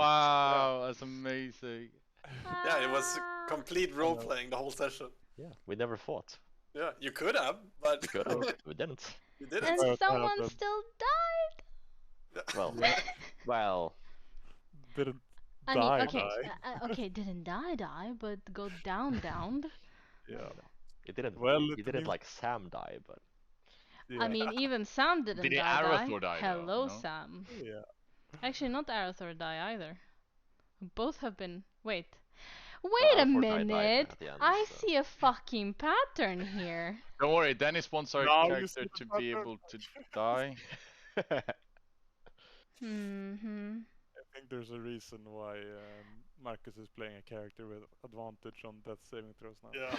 Wow, that's amazing. Yeah, it was complete role playing the whole session. Yeah, we never fought. Yeah, you could have, but We could have. We didn't. you didn't. And Well, someone them. still died. Well, Yeah. well, Didn't I mean, die. okay, didn't die, but go downed. Yeah. it didn't. Well, It it didn't means- like Sam die, but I mean, even Sam didn't Did die. Arathor die, though? Hello, No? Sam. Yeah. Actually, not Arathor die either. Both have been. Wait a Arathor died minute. at the end, I so- see a fucking pattern here. Don't worry, Dennis wants our Now you character see to the be pattern. able to die. Mm-hmm. I think there's a reason why Marcus is playing a character with advantage on death saving throws now. Yeah.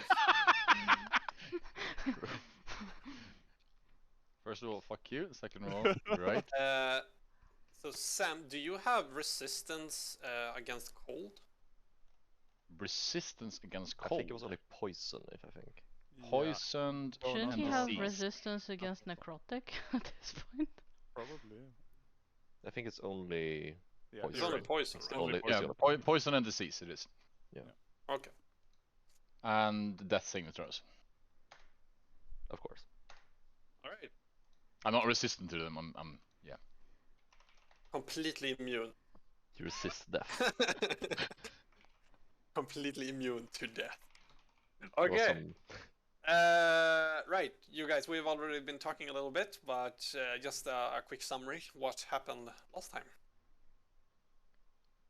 First of all, fuck you. Second of all, you're right. So Sam, do you have resistance against cold? Resistance against I cold. think it was only poison, if I think. Poisoned Oh, Shouldn't and he have disease. resistance against necrotic at this point? Probably. I think it's only Yeah. Poison. It's only Right. poison, It's right? only- Yeah, it's the only poison and disease it is. Okay. And death saving throws. Of course. All right. I'm not resistant to them. I'm yeah. Completely immune. You resist death. Completely immune to death. There was Okay. some- Right, you guys, we've already been talking a little bit, but just a quick summary. What happened last time?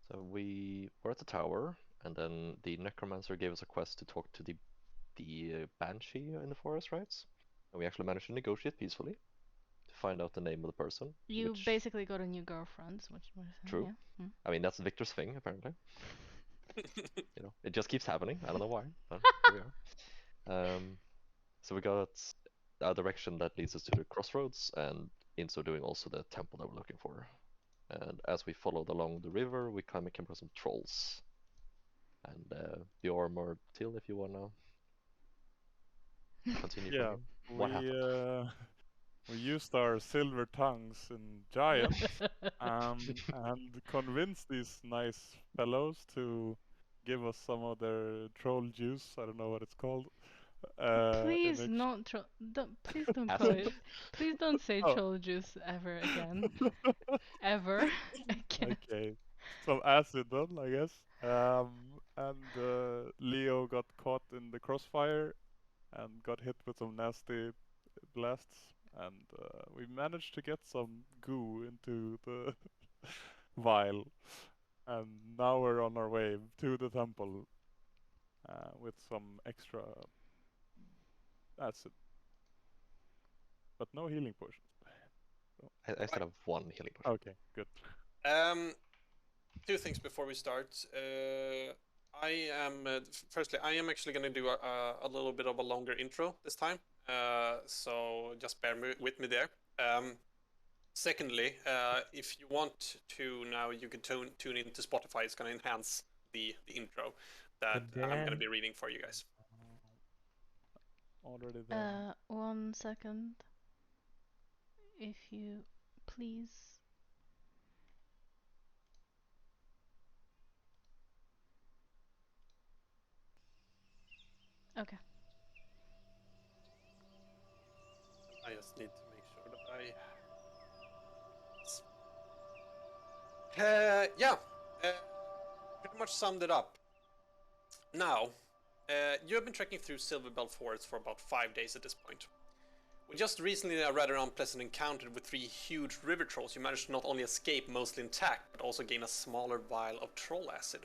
So we were at the tower, and then the necromancer gave us a quest to talk to the banshee in the forest, right? And we actually managed to negotiate peacefully to find out the name of the person. You which- basically got a new girlfriend, which was True. Yeah. I mean, that's Victor's thing, apparently. You know, it just keeps happening. I don't know why, but here we are. So we got a direction that leads us to the crossroads, and in so doing also the temple that we're looking for. And as we followed along the river, we kind of came across some trolls. And Bjorn or Till, if you wanna continue. from Yeah. here. What happened? We used our silver tongues in Giant and convinced these nice fellows to give us some of their troll juice. I don't know what it's called. Please in ex- not please don't Acid. call it. Please don't say Oh. troll juice ever again. Ever again. Okay, some acid then, I guess. And Leo got caught in the crossfire and got hit with some nasty blasts. And we managed to get some goo into the vial. And now we're on our way to the temple with some extra acid. But no healing potions. I still have one healing potion. Okay, good. Two things before we start. Firstly, I am actually going to do a little bit of a longer intro this time. So just bear with me there. Secondly, if you want to now, you can tune into Spotify. It's going to enhance the intro that I'm going to be reading for you guys. Already there. 1 second. If you please. Okay. I just need to make sure that pretty much summed it up. Now, you have been trekking through Silverbell Forest for about 5 days at this point. With just recently a rather unpleasant encounter with 3 huge river trolls, you managed to not only escape mostly intact, but also gain a smaller vial of troll acid.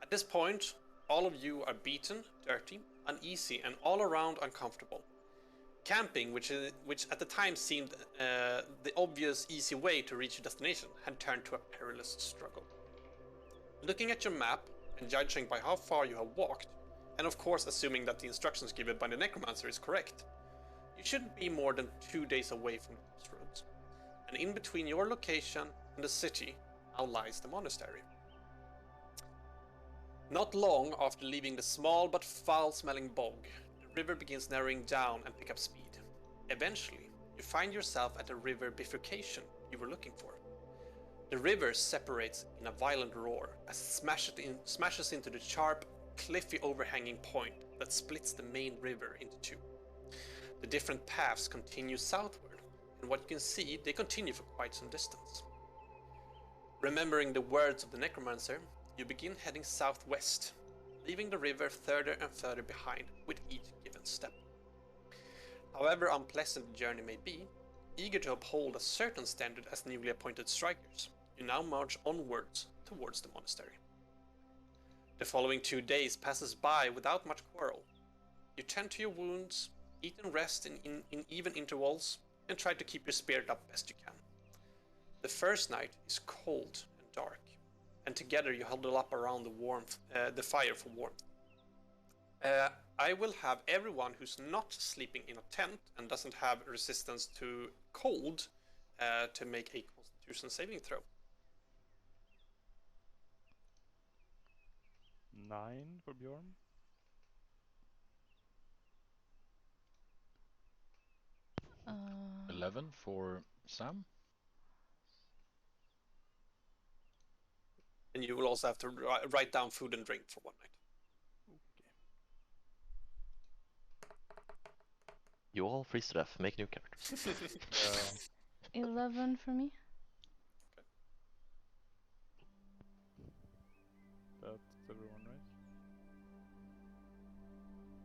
At this point, all of you are beaten, dirty, uneasy, and all around uncomfortable. Camping, which at the time seemed the obvious, easy way to reach your destination, had turned to a perilous struggle. Looking at your map, and judging by how far you have walked, and of course assuming that the instructions given by the necromancer is correct, you shouldn't be more than 2 days away from the crossroads. And in between your location and the city, now lies the monastery. Not long after leaving the small but foul-smelling bog, the river begins narrowing down and pick up speed. Eventually, you find yourself at the river bifurcation you were looking for. The river separates in a violent roar as it smashes into the sharp, cliffy overhanging point that splits the main river into two. The different paths continue southward, and what you can see, they continue for quite some distance. Remembering the words of the necromancer, you begin heading southwest, leaving the river further and further behind with each given step. However unpleasant the journey may be, eager to uphold a certain standard as newly appointed strikers, you now march onwards towards the monastery. The following 2 days passes by without much quarrel. You tend to your wounds, eat and rest in even intervals, and try to keep your spirit up best you can. The first night is cold and dark, and together you huddle up around the fire for warmth. I will have everyone who's not sleeping in a tent and doesn't have resistance to cold to make a Constitution saving throw. 9 for Bjorn. 11 for Sam. And you will also have to write down food and drink for one night. You all freeze to death. Make new characters. 11 for me. That's everyone,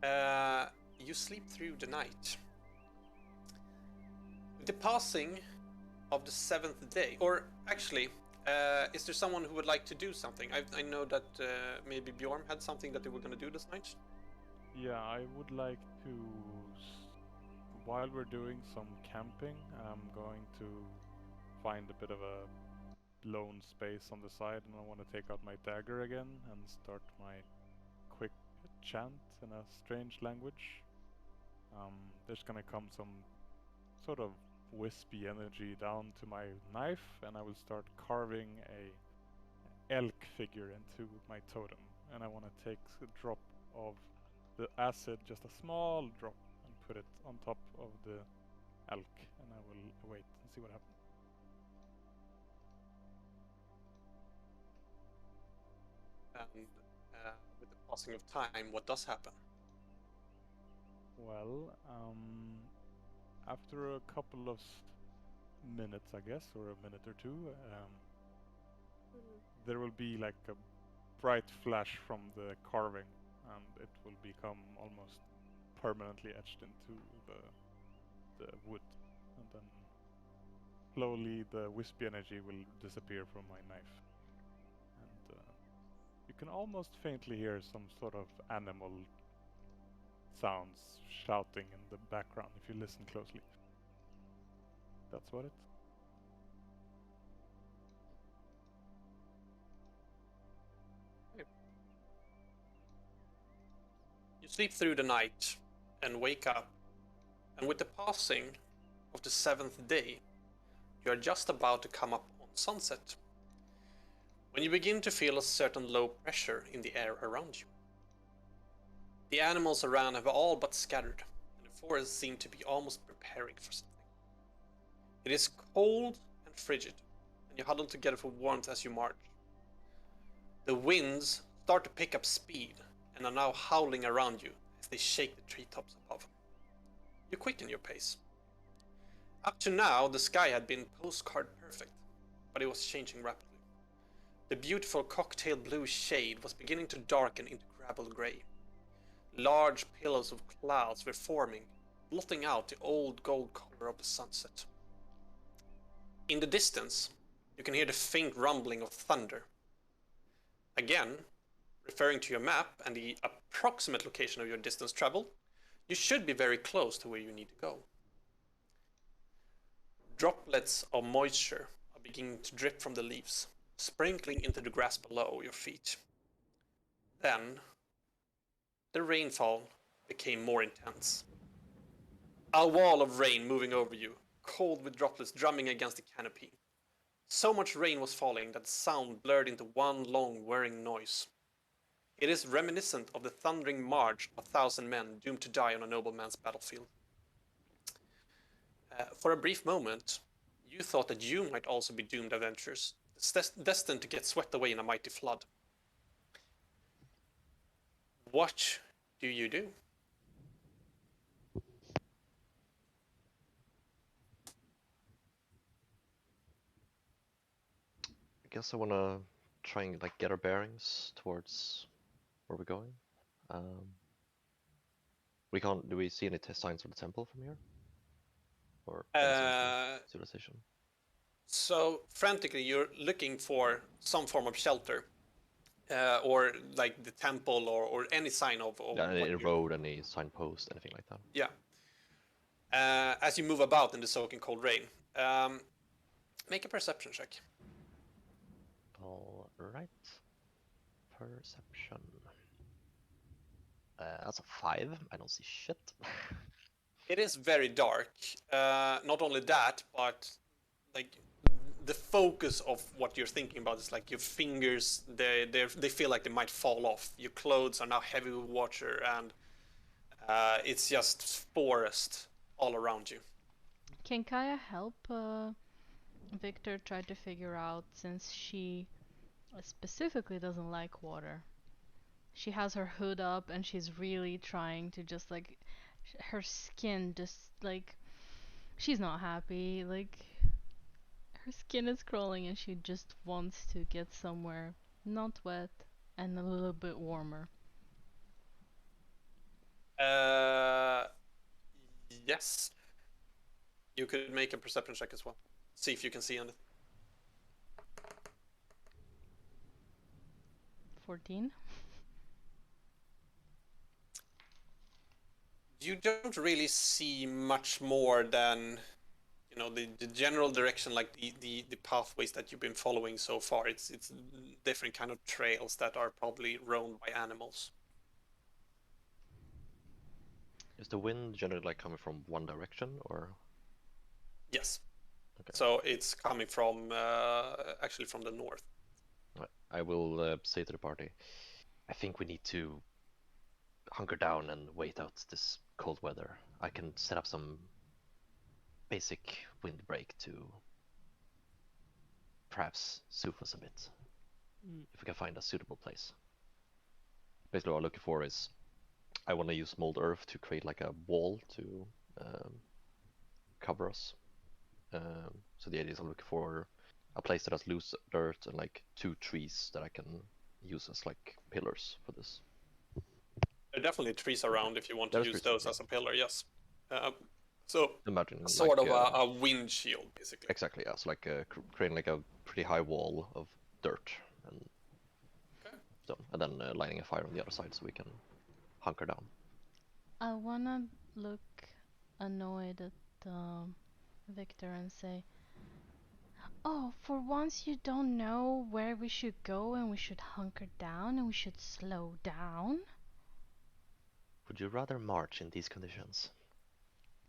right? You sleep through the night. With the passing of the 7th day, or actually, is there someone who would like to do something? I know that maybe Bjorn had something that they were going to do this night. Yeah, I would like to, while we're doing some camping, I'm going to find a bit of a lone space on the side, and I want to take out my dagger again and start my quick chant in a strange language. There's gonna come some sort of wispy energy down to my knife, and I will start carving a elk figure into my totem. And I want to take a drop of the acid, just a small drop, and put it on top of the elk, and I will wait and see what happens. And with the passing of time, what does happen? Well, after a couple of minutes, I guess, or a minute or two, there will be like a bright flash from the carving, and it will become almost permanently etched into the wood, and then slowly the wispy energy will disappear from my knife, and you can almost faintly hear some sort of animal sounds shouting in the background if you listen closely. That's what it. You sleep through the night and wake up, and with the passing of the 7th day, you are just about to come up on sunset, when you begin to feel a certain low pressure in the air around you. The animals around have all but scattered, and the forest seems to be almost preparing for something. It is cold and frigid, and you huddle together for warmth as you march. The winds start to pick up speed and are now howling around you as they shake the treetops above. You quicken your pace. Up to now, the sky had been postcard perfect, but it was changing rapidly. The beautiful cocktail blue shade was beginning to darken into gravel grey. Large pillows of clouds were forming, blotting out the old gold color of the sunset. In the distance, you can hear the faint rumbling of thunder. Again, referring to your map and the approximate location of your distance travel, you should be very close to where you need to go. Droplets of moisture are beginning to drip from the leaves, sprinkling into the grass below your feet. Then, the rainfall became more intense. A wall of rain moving over you, cold with droplets drumming against the canopy. So much rain was falling that the sound blurred into one long whirring noise. It is reminiscent of the thundering march of 1,000 men doomed to die on a nobleman's battlefield. For a brief moment, you thought that you might also be doomed adventurers, destined to get swept away in a mighty flood. What do you do? I guess I wanna try and like get our bearings towards where we're going. We can't. Do we see any signs of the temple from here, or any signs Uh, of civilization? So frantically, you're looking for some form of shelter, or like the temple, or any sign of Yeah, what any you. road, any signpost, anything like that. Yeah. As you move about in the soaking cold rain, um, make a perception check. All right. Perception. That's a 5. I don't see shit. It is very dark. Not only that, but like the focus of what you're thinking about is like your fingers. They feel like they might fall off. Your clothes are now heavy with water, and it's just forest all around you. Can Kaya help Victor try to figure out, since she specifically doesn't like water? She has her hood up and she's really trying to just like her skin just like she's not happy. Like her skin is crawling and she just wants to get somewhere not wet and a little bit warmer. Uh, yes. You could make a perception check as well. See if you can see anything. 14. You don't really see much more than the general direction, like the pathways that you've been following so far. It's different kind of trails that are probably roamed by animals. Is the wind generally like coming from one direction, or? Yes. Okay. So it's coming from actually from the north. Right. I will say to the party, I think we need to hunker down and wait out this cold weather. I can set up some basic windbreak to perhaps soothe us a bit, if we can find a suitable place. Basically what I'm looking for is, I want to use mold earth to create like a wall to cover us. So the idea is I'm looking for a place that has loose dirt and like 2 trees that I can use as like pillars for this. There are definitely trees around if you want to There's use trees, those yeah. as a pillar. Yes. So Imagine sort like of a wind shield, basically. exactly, yeah. So like creating like a pretty high wall of dirt and Okay. stone, and then lighting a fire on the other side so we can hunker down. I wanna look annoyed at Victor and say, "Oh, for once you don't know where we should go and we should hunker down and we should slow down?" Would you rather march in these conditions?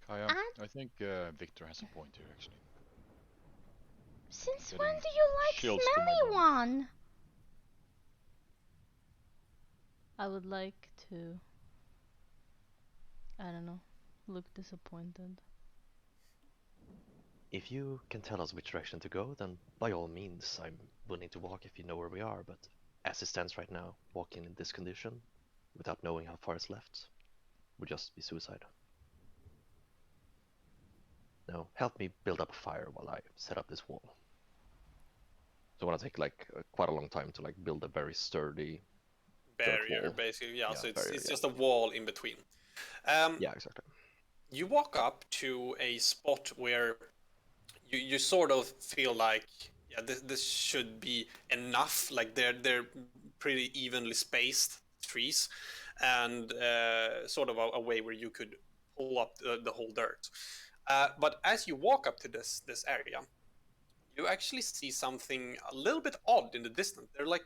Kaya, And I think Victor has a point here, actually. since when Getting do you like chills to my smelly bones. one? I would like to, I don't know, look disappointed. If you can tell us which direction to go, then by all means, I'm willing to walk if you know where we are, but as it stands right now, walking in this condition, without knowing how far is left, would just be suicide. Now, help me build up a fire while I set up this wall. So I want to take like quite a long time to like build a very sturdy dirt Barrier, wall. basically. Yeah. Yeah, So barrier, it's yeah. just a wall in between. Yeah, exactly. You walk up to a spot where you sort of feel like, yeah, this should be enough. Like they're pretty evenly spaced trees, and sort of a way where you could pull up the whole dirt. But as you walk up to this area, you actually see something a little bit odd in the distance. They're like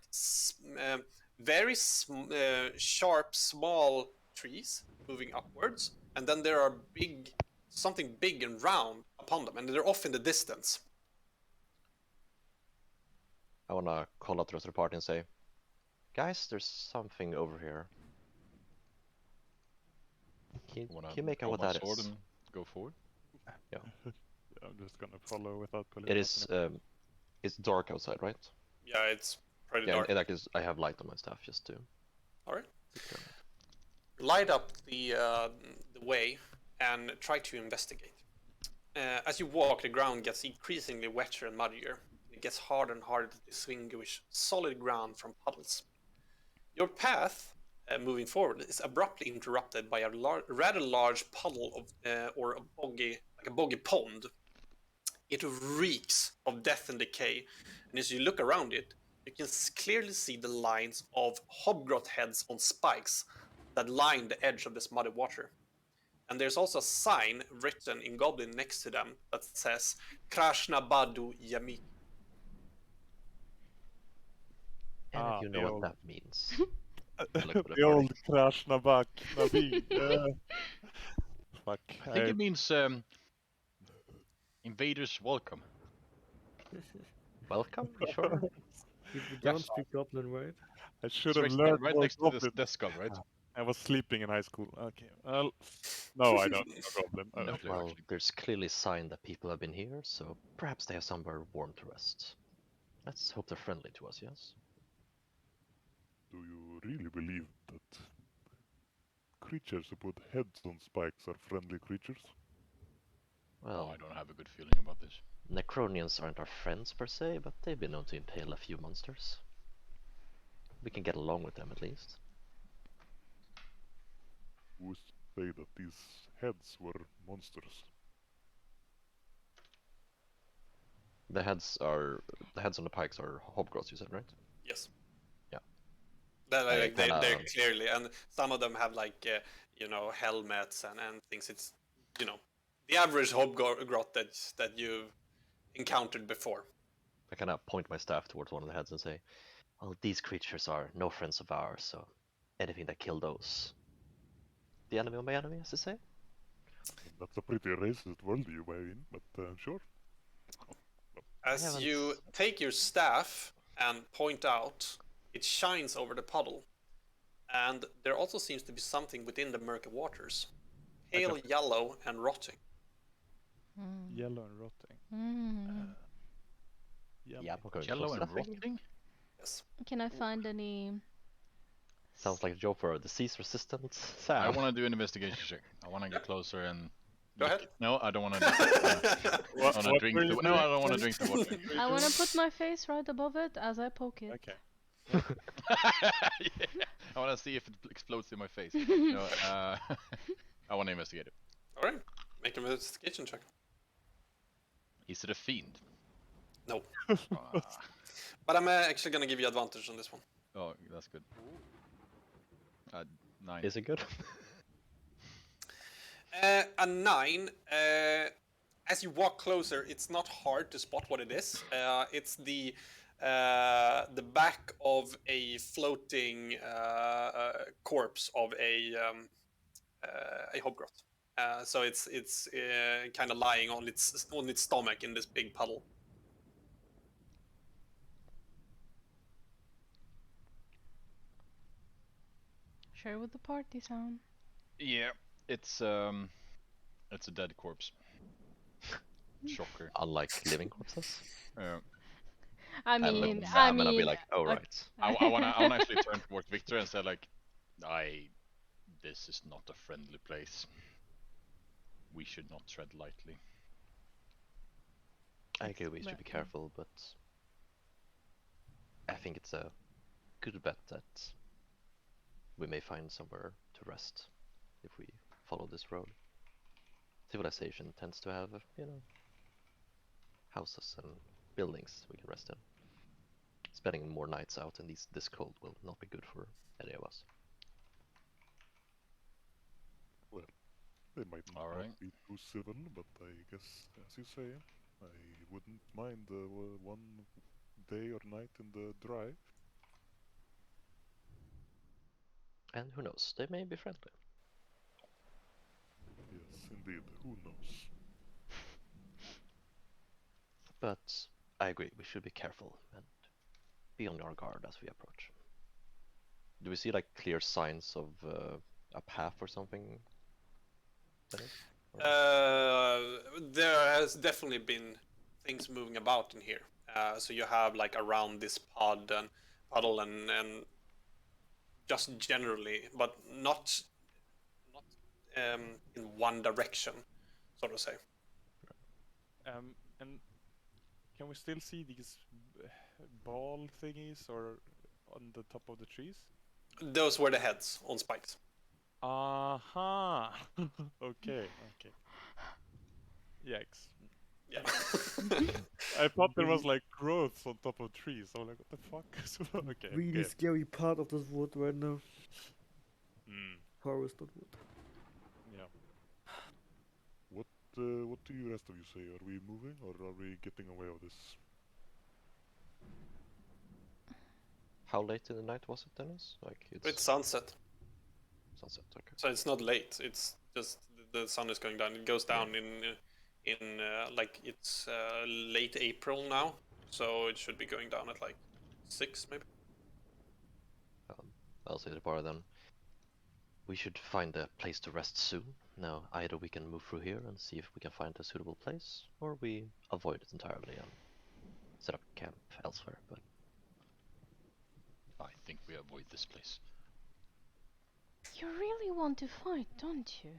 very sharp, small trees moving upwards, and then there are something big and round upon them, and they're off in the distance. I want to call out the rest of the party and say, guys, there's something over here. Can I want you to make out draw what my that sword is? and go forward. Yeah, I'm just gonna follow without pulling It out is any weapons. It's dark outside, right? Yeah, it's pretty Yeah, dark. in that case, I have light on my staff just to. Alright. Turn it. Light up the way and try to investigate. As you walk, the ground gets increasingly wetter and muddier. It gets harder and harder to distinguish solid ground from puddles. Your path, moving forward, is abruptly interrupted by a rather large puddle of, or a boggy pond. It reeks of death and decay, and as you look around it, you can clearly see the lines of hobgrot heads on spikes that line the edge of this muddy water. And there's also a sign written in Goblin next to them that says Krashna Badu Yamik. And if you know the what old, that means. Look for the the old party. Crash Nabak Nabi. Fuck. I think it means invaders welcome. Welcome, you sure? You don't Yes. speak Goblin, right? I should It's have right, learned right more next to this Goblin. death skull, right? I was sleeping in high school. Okay. Well, no, I don't know Goblin. No clue, Well, actually. there's clearly a sign that people have been here, so perhaps they have somewhere warm to rest. Let's hope they're friendly to us, yes? Do you really believe that creatures who put heads on spikes are friendly creatures? Well, Oh, I don't have a good feeling about this. Necronians aren't our friends per se, but they've been known to impale a few monsters. We can get along with them at least. Who say that these heads were monsters? The heads on the pikes are hobgrots, you said, right? Yes. Yeah. They're clearly, and some of them have helmets and things. It's the average hobgrot that you've encountered before. I kind of point my staff towards one of the heads and say, well, these creatures are no friends of ours, so anything that kill those. The enemy of my enemy, as they say? That's a pretty racist worldview by in, but sure. As you take your staff and point out, it shines over the puddle. And there also seems to be something within the murky waters. Pale yellow and rotting. Yellow and rotting. Yeah, I'm going Yellow close to and that thing. rotting? Yes. Can I find any? Sounds like a job for a disease-resistant I Sam. want to do an investigation check. I want to get closer and. Go ahead. No, I don't want to. I What want to drink were you the. No, I doing? don't want to drink the water. I want to put my face right above it as I poke it. Okay. Yeah. I want to see if it explodes in my face. No, I want to investigate it. All right. Make an investigation check. Is it a fiend? No. Ah, But I'm actually going to give you advantage on this one. oh, that's good. 9. Is it good? A 9. As you walk closer, it's not hard to spot what it is. It's the back of a floating corpse of a hobgrot. So it's kind of lying on its stomach in this big puddle. Share with the party sound. Yeah, it's a dead corpse. Shocker. Unlike living corpses. I And look mean, at I Sam and I'll be mean, like, oh right. I wanna actually turn towards Victor and say like, this is not a friendly place. We should not tread lightly. I agree we should be careful, but I think it's a good bet that we may find somewhere to rest if we follow this road. Civilization tends to have, houses and buildings we can rest in. Spending more nights out in this cold will not be good for any of us. They might not Alright. be too civil, but I guess, as you say, I wouldn't mind one day or night in the dry. And who knows, they may be friendly. Yes, indeed. Who knows? But I agree, we should be careful and be on our guard as we approach. Do we see like clear signs of a path or something? There has definitely been things moving about in here. So you have like around this puddle and just generally, but not in one direction, so to say. And can we still see these ball thingies or on the top of the trees? Those were the heads on spikes. Aha! Okay, okay. Yikes. Yeah. I thought there was Really- like growths on top of trees. I'm like, what the fuck? Okay, Really okay. scary part of this wood right now. Mm, Forested wood. yeah. What do you rest of you say? Are we moving or are we getting away with this? How late in the night was it, Dennis? Like It's sunset, sunset. Okay. so it's not late. It's just the sun is going down. It goes down in like it's late April now, so it should be going down at like 6 maybe. I'll say the bar then. We should find a place to rest soon. Now, either we can move through here and see if we can find a suitable place, or we avoid it entirely and set up camp elsewhere. But I think we avoid this place. You really want to fight, don't you?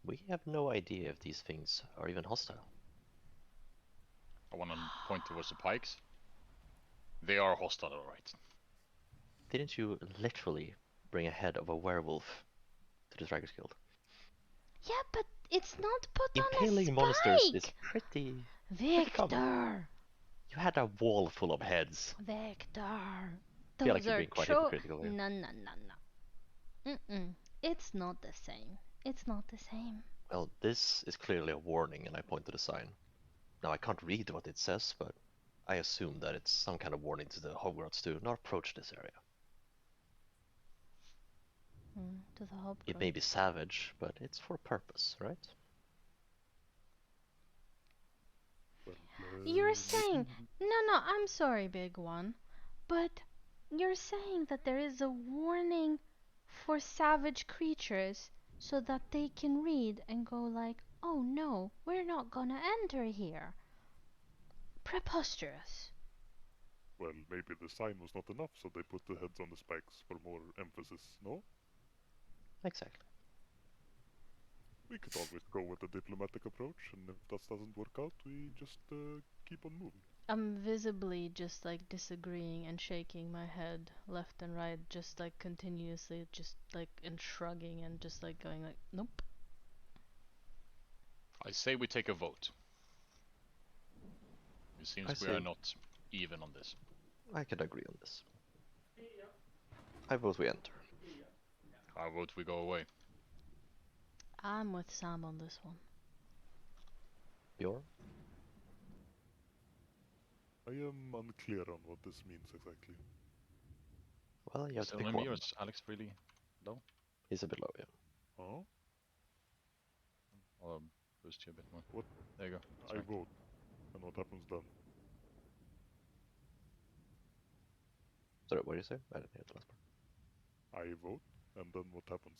we have no idea if these things are even hostile. I want to point towards the pikes. They are hostile, alright. Didn't you literally bring a head of a werewolf to the Dragon's Guild? Yeah, but it's not put on a Impaling monsters is spike! pretty... Victor! You had a wall full of heads. Victor! I feel like Those you're are being quite tro- hypocritical here. No, no, no, no. Mm-mm. It's not the same. It's not the same. Well, this is clearly a warning, and I point to the sign. Now, I can't read what it says, but I assume that it's some kind of warning to the Hogwarts to not approach this area. To the hub. It may be savage, but it's for a purpose, right? Well, You're saying... No, I'm sorry, big one. But you're saying that there is a warning for savage creatures so that they can read and go like, oh no, we're not gonna enter here. Preposterous. well, maybe the sign was not enough, so they put the heads on the spikes for more emphasis, no? Exactly. We could always go with a diplomatic approach, and if that doesn't work out, we just keep on moving. I'm visibly just like disagreeing and shaking my head left and right, just like continuously, just like and shrugging and just like going like, nope. I say we take a vote. It seems I we are see. not even on this. I can agree on this. I vote we enter. I vote we go away. I'm with Sam on this one. Bjorn? I am unclear on what this means exactly. Well, you have Is to it pick only me one. or is Alex really low? He's a bit low, yeah. Huh? I'll boost you a bit more. What? There you go. I Sorry. vote. And what happens then? Sorry, what did you say? I didn't hear the last part. I vote, and then what happens?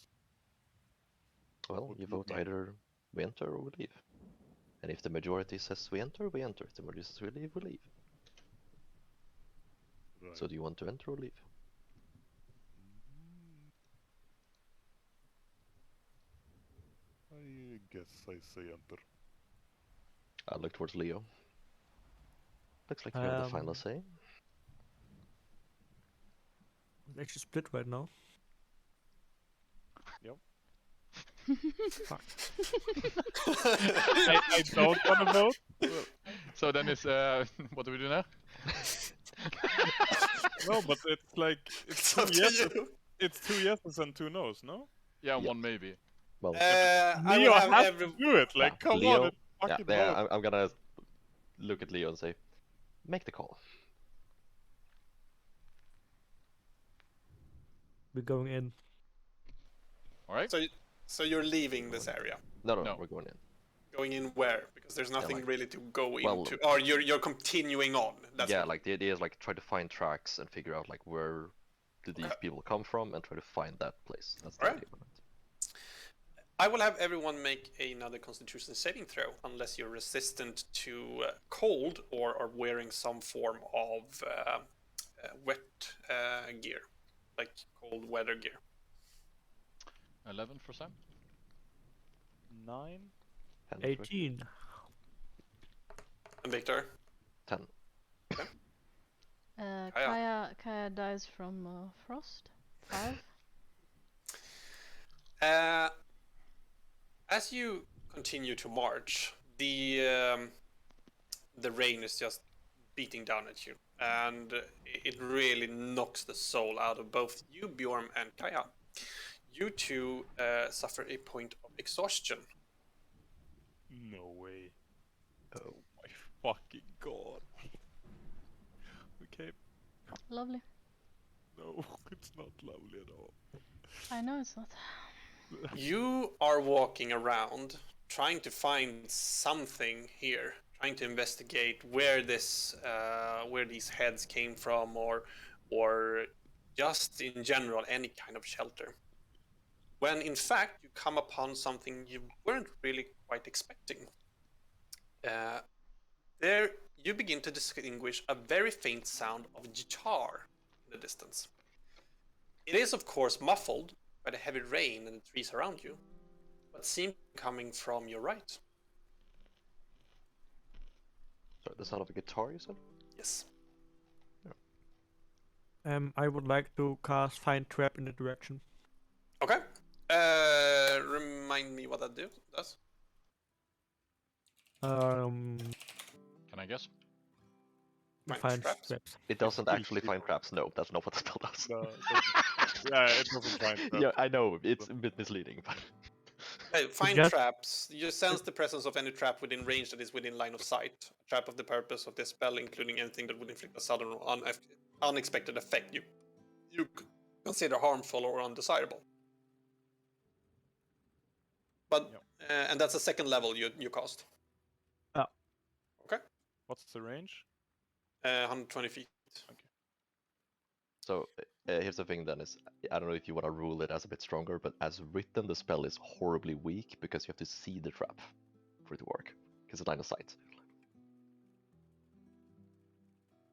Well, What you will it vote mean? either we enter or we leave. And if the majority says we enter, we enter. If the majority says we leave, we leave. Right. So do you want to enter or leave? I guess I say enter. I look towards Leo. Looks like you have the final say. It's actually split right now. Fuck. I don't want to vote. So then it's what do we do now? No, but it's like It's two up to yeses. you. It's 2 yeses and 2 nos, no? Yeah, Yeah. one maybe. Well, I Leo will have has every. to do it. Like, yeah, come Leo, on, it's fucking vote. I'm gonna look at Leo and say, make the call. We're going in. All right. So you're leaving this area. No, No. we're going in. Going in where? Because there's nothing like- really to go well, into. Or you're continuing on. That's Yeah, what- like the idea is like try to find tracks and figure out like where did these Okay. people come from and try to find that place. That's the Alright. idea behind it. I will have everyone make another Constitution saving throw, unless you're resistant to cold or are wearing some form of wet gear, like cold weather gear. 11 for Sam. 9. 10 for 18. And Victor? 10. Kaya dies from frost. 5. As you continue to march, the rain is just beating down at you, and it really knocks the soul out of both you, Bjorn, and Kaya. You two suffer a point of exhaustion. No way. Oh. My fucking god. Okay. Lovely. No, it's not lovely at all. I know it's not. You are walking around trying to find something here, trying to investigate where these heads came from, or just in general any kind of shelter. When in fact you come upon something you weren't really quite expecting. There you begin to distinguish a very faint sound of guitar in the distance. It is of course muffled by the heavy rain and the trees around you, but seems coming from your right. Sorry, the sound of a guitar, you said? Yes. I would like to cast Find Trap in the direction. Okay. Remind me what that does. Can I guess? Find traps? traps. It doesn't kills actually find people. traps. No, that's not what the spell does. No, it doesn't. Yeah, it doesn't find Yeah, traps. I know. It's a bit misleading, but Find just- traps. You sense the presence of any trap within range that is within line of sight. A trap of the purpose of this spell, including anything that would inflict a sudden or unexpected effect you consider harmful or undesirable. But and that's a second level you cast. Oh. Okay. What's the range? 120 feet. so here's the thing then is, I don't know if you want to rule it as a bit stronger, but as written, the spell is horribly weak because you have to see the trap for it to work, because it's line of sight.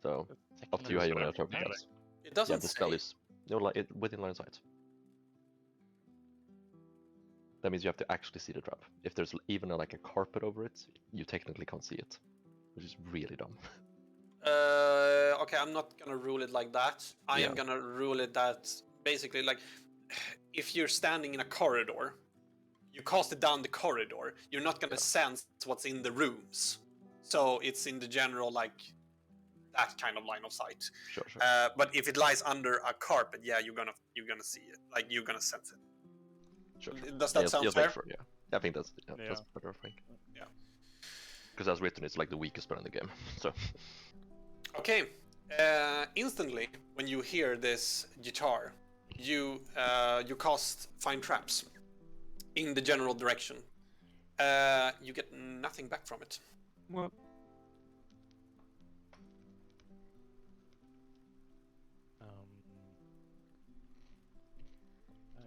So, up to you how you want to interpret that. It doesn't Yeah, the spell say. is within line of sight. That means you have to actually see the trap. If there's even like a carpet over it, you technically can't see it, which is really dumb. Okay, I'm not gonna rule it like that. I am Yeah. gonna rule it that basically, like, if you're standing in a corridor, you cast it down the corridor, you're not gonna sense what's in the rooms. So it's in the general, like, that kind of line of sight. Sure. But if it lies under a carpet, yeah, you're gonna see it. Like, you're gonna sense it. Sure. Does that sound just fair? make sure, yeah. I think that's better, I think. Yeah. Because as written, it's like the weakest spell in the game. So. Okay. Instantly, when you hear this guitar, you cast Find Traps in the general direction. You get nothing back from it. Well,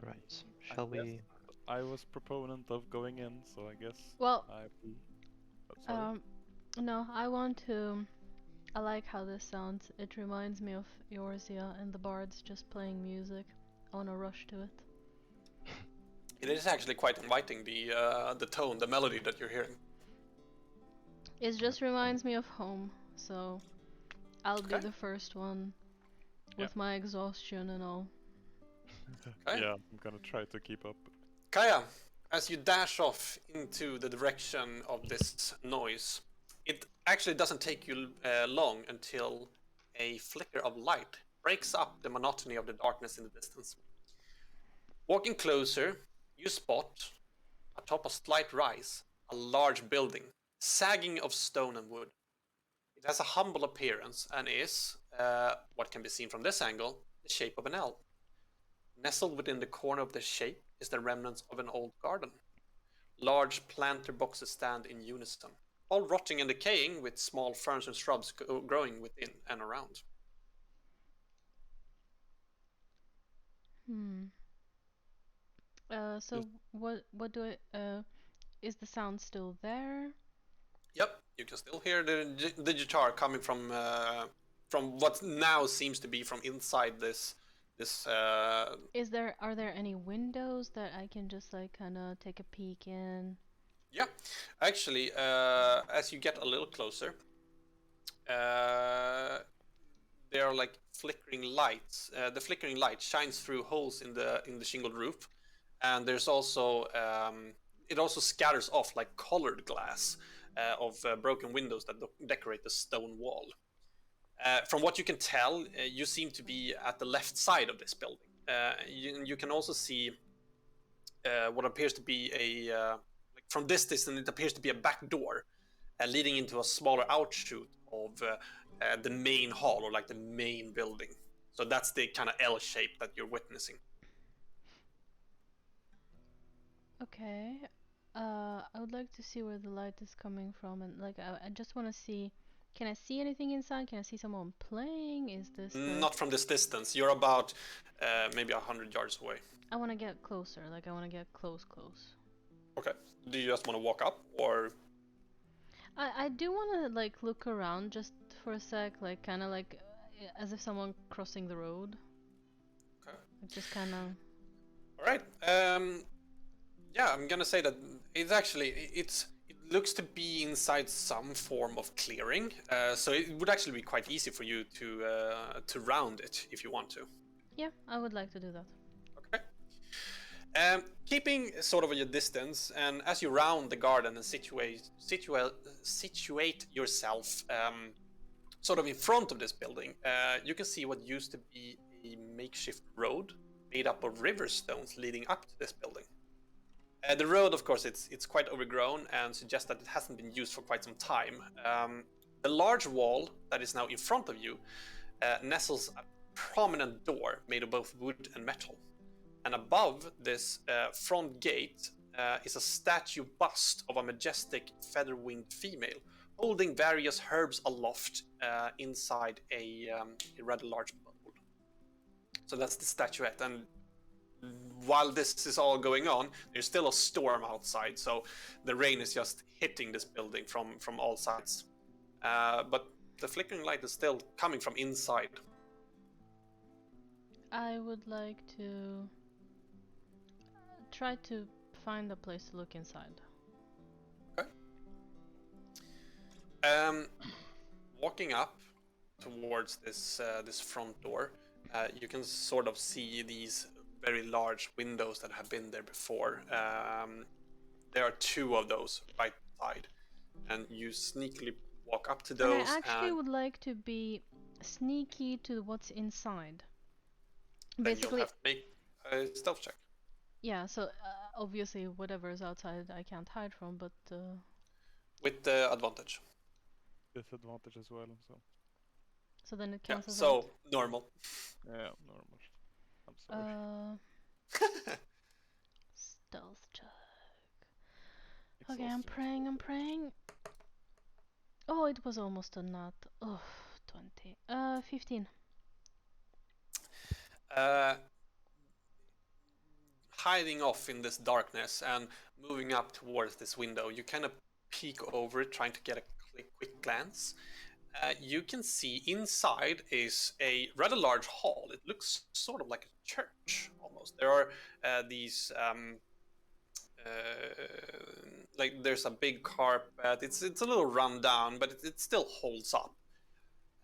Right. Shall we? I was proponent of going in, so I guess Well, I will. Sorry. no, I want to. I like how this sounds. It reminds me of Eorzea and the bards just playing music. I want to rush to it. It is actually quite inviting, the tone, the melody that you're hearing. It just reminds me of home, so I'll be Okay. the first one with my exhaustion and all. Okay. Yeah, I'm gonna try to keep up. Kaya, as you dash off into the direction of this noise, it actually doesn't take you long until a flicker of light breaks up the monotony of the darkness in the distance. Walking closer, you spot, atop a slight rise, a large building, sagging of stone and wood. It has a humble appearance and is, what can be seen from this angle, the shape of an L. Nestled within the corner of the shape is the remnants of an old garden. Large planter boxes stand in unison, all rotting and decaying, with small ferns and shrubs growing within and around. So what do I is the sound still there? Yep, you can still hear the guitar coming from what now seems to be from inside this. Are there any windows that I can just like kind of take a peek in? Yeah, actually, as you get a little closer, there are like flickering lights. The flickering light shines through holes in the shingled roof, and there's also it also scatters off like colored glass of broken windows that decorate the stone wall. From what you can tell, you seem to be at the left side of this building. You can also see what appears to be like from this distance, it appears to be a back door leading into a smaller outshoot of the main hall or like the main building. So that's the kind of L shape that you're witnessing. Okay. I would like to see where the light is coming from, and like I just want to see. Can I see anything inside? Can I see someone playing? Is this like? Not from this distance. You're about maybe 100 yards away. I want to get closer. Like I want to get close. Okay. Do you just want to walk up or? I do want to like look around just for a sec, like kind of like as if someone crossing the road. Okay. Like just kind of. All right. Yeah, I'm gonna say that it's actually it looks to be inside some form of clearing. So it would actually be quite easy for you to round it if you want to. Yeah, I would like to do that. Okay. Keeping sort of your distance, and as you round the garden and situate yourself sort of in front of this building, you can see what used to be a makeshift road made up of river stones leading up to this building. The road, of course, it's quite overgrown and suggests that it hasn't been used for quite some time. The large wall that is now in front of you nestles a prominent door made of both wood and metal. And above this front gate is a statue bust of a majestic feather-winged female holding various herbs aloft inside a rather large bowl. So that's the statuette. And while this is all going on, there's still a storm outside. So the rain is just hitting this building from all sides. But the flickering light is still coming from inside. I would like to try to find a place to look inside. Okay. Walking up towards this front door, you can sort of see these very large windows that have been there before. There are two of those right side, and you sneakily walk up to those. And I actually would like to be sneaky to what's inside. Then you'll Basically, have to make a stealth check yeah. So obviously, whatever is outside, I can't hide from. But with the advantage. Disadvantage as well, so. so then it Yeah, cancels so out. normal. Yeah, normal. I'm sorry. Stealth check. Okay, I'm praying. Oh, it was almost a nut. Oh, 20. 15. Hiding off in this darkness and moving up towards this window, you kind of peek over it, trying to get a quick glance. You can see inside is a rather large hall. It looks sort of like a church almost. There are these like there's a big carpet. It's a little run down, but it still holds up.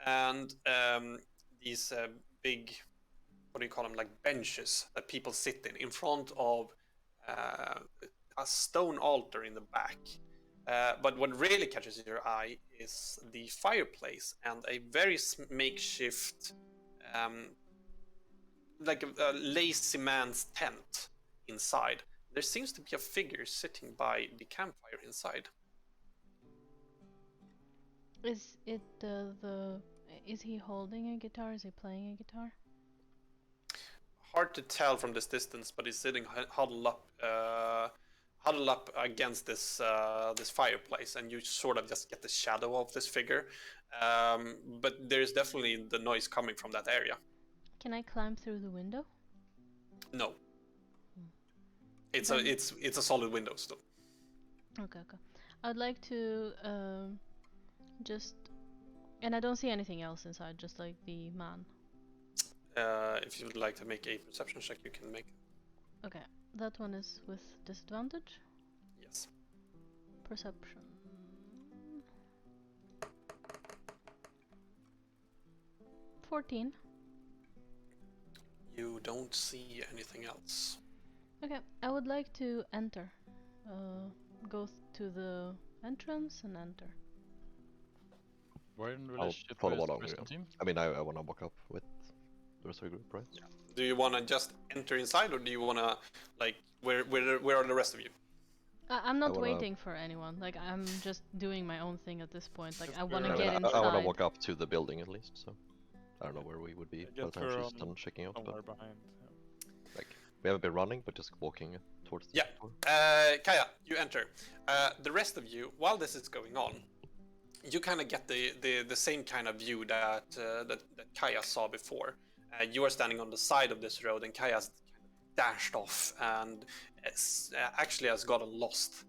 And these big, what do you call them, like benches that people sit in front of a stone altar in the back. But what really catches your eye is the fireplace and a very makeshift, like a lazy man's tent inside. There seems to be a figure sitting by the campfire inside. Is it Is he holding a guitar? Is he playing a guitar? Hard to tell from this distance, but he's sitting huddled up against this fireplace, and you sort of just get the shadow of this figure. But there's definitely the noise coming from that area. Can I climb through the window? No. It's Then- a solid window still. Okay, okay. I'd like to just, and I don't see anything else inside, just like the man. If you would like to make a perception check, you can make. Okay, that one is with disadvantage. Yes. Perception. 14. You don't see anything else. Okay, I would like to enter. Go to the entrance and enter. We're in I'll relationship follow with the along. rest Yeah. of the team. I mean, I want to walk up with the rest of the group, right? Do you want to just enter inside, or do you want to, like, where are the rest of you? I'm not wanna- waiting for anyone. Like, I'm just doing my own thing at this point. Like, Yes, I want to we're- get I inside. want to walk up to the building at least, so I don't know where we would be I by the guess time we're she's on done checking out. But somewhere behind. Yeah. we haven't been running, but just walking towards the Yeah. door. Kaya, you enter. The rest of you, while this is going on, you kind of get the same kind of view that Kaya saw before. You are standing on the side of this road, and Kaya's dashed off and actually has gotten lost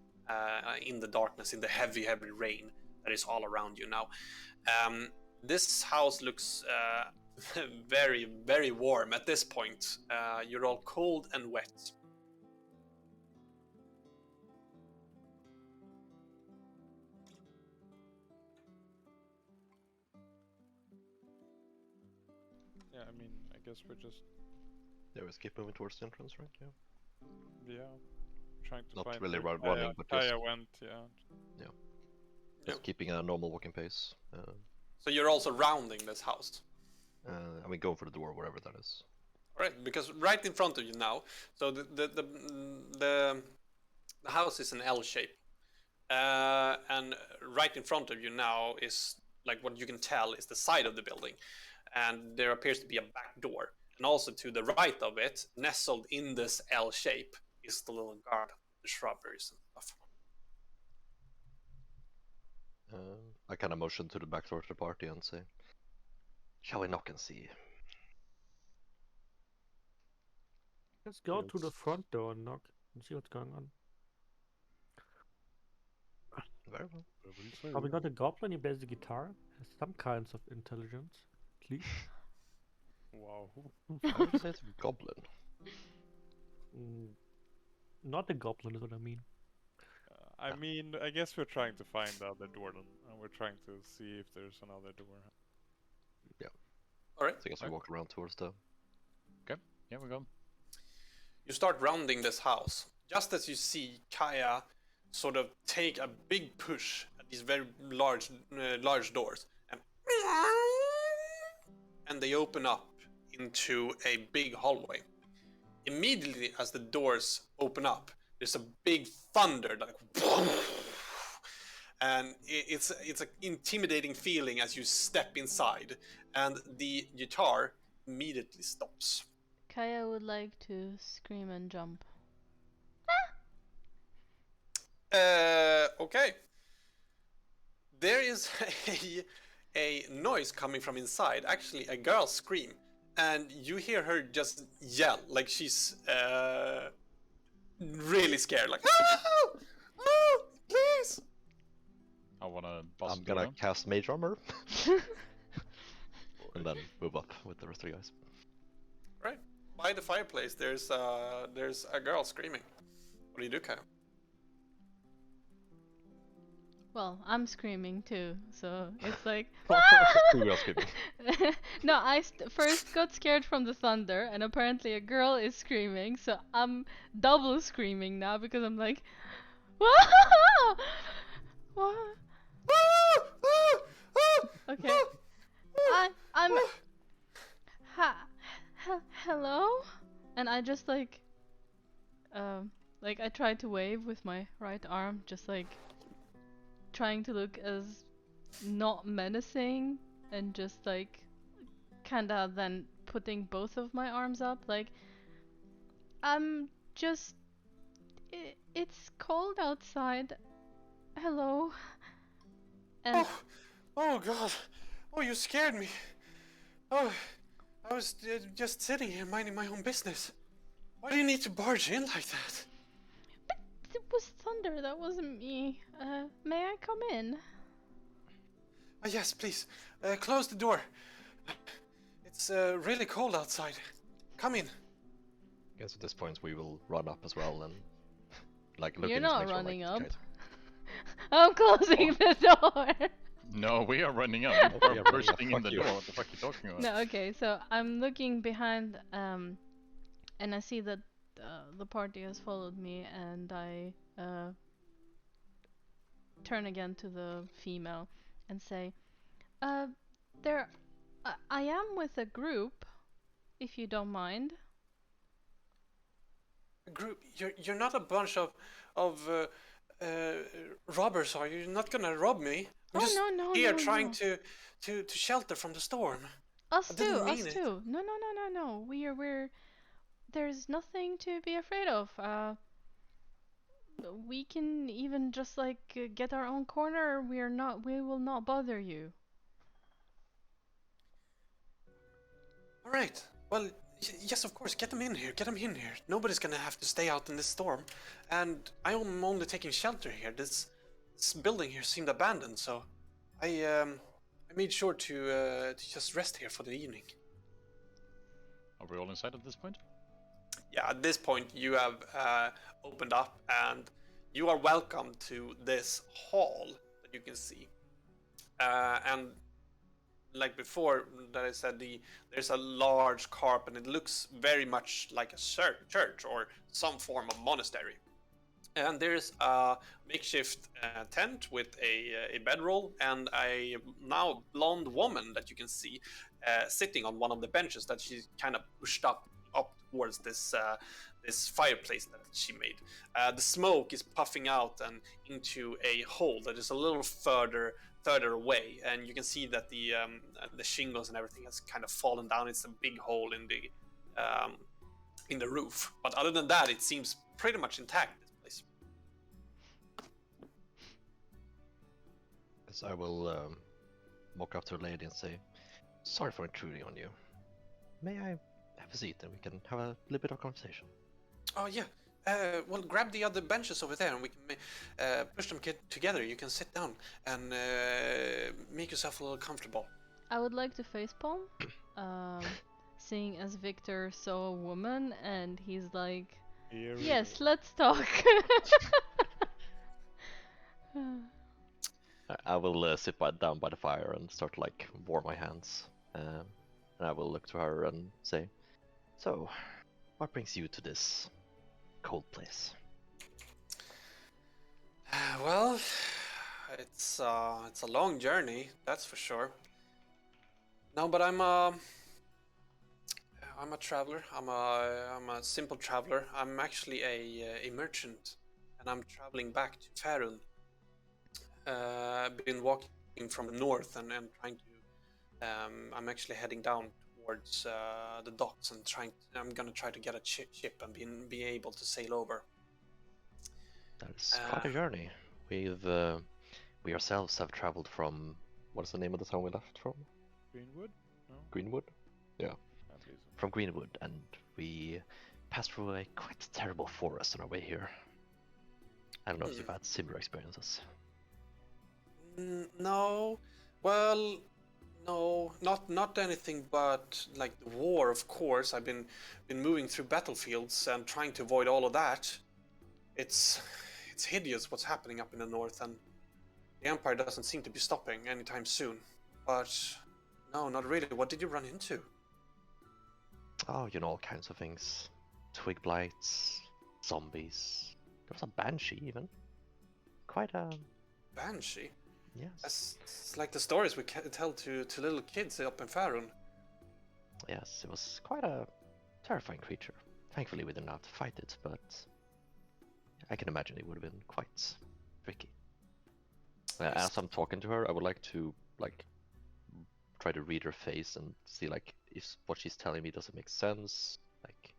in the darkness, in the heavy rain that is all around you now. This house looks very, very warm at this point. You're all cold and wet. Yeah, I mean, I guess we're just Yeah, we keep moving towards the entrance, right? Yeah. trying to Not find really where running, but just- Kaya went. Yeah. Just keeping a normal walking pace. So you're also rounding this house. I mean, going for the door, wherever that is. All right, because right in front of you now, so the house is an L shape, and right in front of you now is, like, what you can tell is the side of the building, and there appears to be a back door, and also to the right of it, nestled in this L shape, is the little garden, the shrubberies and stuff. I kind of motion to the back door of the party and say, "Shall we knock and see?" Let's go to the Yes. front door and knock and see what's going on. Very well. Whatever you say. Are we not a goblin? He plays the guitar. Has some kinds of intelligence, at least. Wow. I would say it's a goblin. Mm, not a goblin is what I mean. I mean, I guess we're trying to find the other door then, and we're trying to see if there's another door. All right, So I guess we walk around towards the. Yeah, we go. you start rounding this house. Just as you see Kaya sort of take a big push at these very large doors, and they open up into a big hallway. Immediately as the doors open up, there's a big thunder, like, and it's an intimidating feeling as you step inside, and the guitar immediately stops. Kaya would like to scream and jump. Okay. There is a noise coming from inside, actually a girl scream, and you hear her just yell, like she's really scared, like, "Oh! Oh, please!" I wanna bust I'm the door gonna down. cast Mage Armor and then move up with the rest of the guys. Right. By the fireplace, there's a girl screaming. What do you do, Kyle? Well, I'm screaming too, so it's like. Two girls screaming. No, I first got scared from the thunder, and apparently a girl is screaming, so I'm double screaming now because I'm like, what? Okay, I'm. Hello, and I just like I tried to wave with my right arm, just like trying to look as not menacing, and just like kinda then putting both of my arms up, like I'm just it's cold outside. Hello. And Oh God! Oh, you scared me. Oh, I was just sitting here minding my own business. Why do you need to barge in like that? was thunder. That wasn't me. May I come in? Yes, please. Close the door. It's really cold outside. Come in. I guess at this point we will run up as well and like look You're in to not make sure like running these up. guys. I'm closing the door. No, we are running up. Oh, We're we are running up, bursting in fuck the you. door. What the fuck are you talking about? No, okay. So I'm looking behind, and I see that the party has followed me, and I turn again to the female and say, there, I am with a group, if you don't mind. Group, you're not a bunch of robbers, are you? You're not gonna rob me. I'm Oh, just no, here no, trying no. to shelter from the storm. Us I too, didn't us mean it. too. No, no, no, no, no. We're. There's nothing to be afraid of. We can even just like get our own corner. We will not bother you. All right. Well, yes, of course. Get them in here. Get them in here. Nobody's gonna have to stay out in this storm, and I am only taking shelter here. This building here seemed abandoned, so I made sure to just rest here for the evening. Are we all inside at this point? Yeah, at this point you have opened up, and you are welcome to this hall that you can see. And like before that I said, there's a large carpet, and it looks very much like a church or some form of monastery. And there's a makeshift tent with a bedroll and a now blonde woman that you can see sitting on one of the benches that she's kind of pushed up towards this fireplace that she made. The smoke is puffing out and into a hole that is a little further away, and you can see that the shingles and everything has kind of fallen down. It's a big hole in the roof, but other than that, it seems pretty much intact. This place. Yes, I will walk up to a lady and say, "Sorry for intruding on you. May I have a seat and we can have a little bit of conversation?" Oh yeah. Well, grab the other benches over there, and we can push them together. You can sit down and make yourself a little comfortable. I would like to facepalm, seeing as Victor saw a woman and he's like, Here we yes, go. let's talk. I will sit down by the fire and start to like warm my hands. And I will look to her and say, "So, what brings you to this cold place?" Well, it's a long journey, that's for sure. No, but I'm a traveler. I'm a simple traveler. I'm actually a merchant, and I'm traveling back to Faerun. I've been walking from the north and trying to. I'm actually heading down towards the docks and I'm gonna try to get a ship and be able to sail over. That is quite a journey. We ourselves have traveled from, what is the name of the town we left from? Greenwood? No? Greenwood? Yeah, I believe so. from Greenwood, and we passed through a quite terrible forest on our way here. I don't know if you've had similar experiences. No, well, no, not anything but like the war, of course. I've been moving through battlefields and trying to avoid all of that. It's hideous what's happening up in the north, and the Empire doesn't seem to be stopping anytime soon. But no, not really. What did you run into? Oh, you know, all kinds of things. Twig blights, zombies. There was a banshee even. Quite a... Banshee? yes. It's like the stories we tell to little kids up in Faerun. Yes, it was quite a terrifying creature. Thankfully we didn't have to fight it, but I can imagine it would have been quite tricky. As I'm talking to her, I would like to like try to read her face and see like if what she's telling me doesn't make sense, like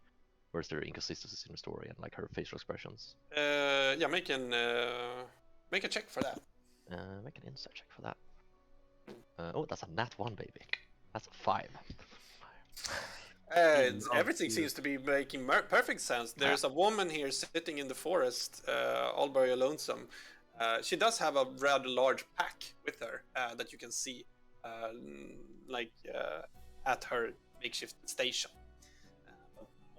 where's there inconsistencies in the story and like her facial expressions. Yeah, make a check for that. Make an insight check for that. Oh, that's a nat 1, baby. That's a 5. Everything seems to be making perfect sense. There's a woman here sitting in the forest, all by her lonesome. She does have a rather large pack with her that you can see, at her makeshift station.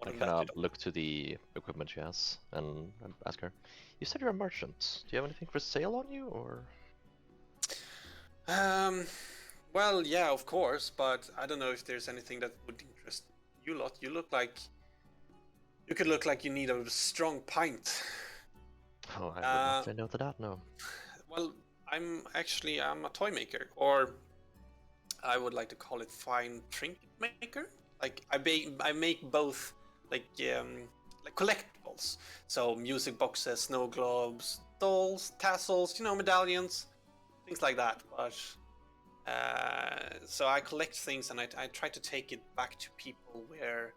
I More than kind that, you of don't. look to the equipment she has and ask her, "You said you're a merchant. Do you have anything for sale on you, or?" Well, yeah, of course, but I don't know if there's anything that would interest you lot. You could look like you need a strong pint. Oh, I would not say no to that. No. Well, I'm a toy maker, or I would like to call it fine trinket maker. Like I make both like collectibles. So music boxes, snow globes, dolls, tassels, medallions, things like that. But so I collect things and I try to take it back to people where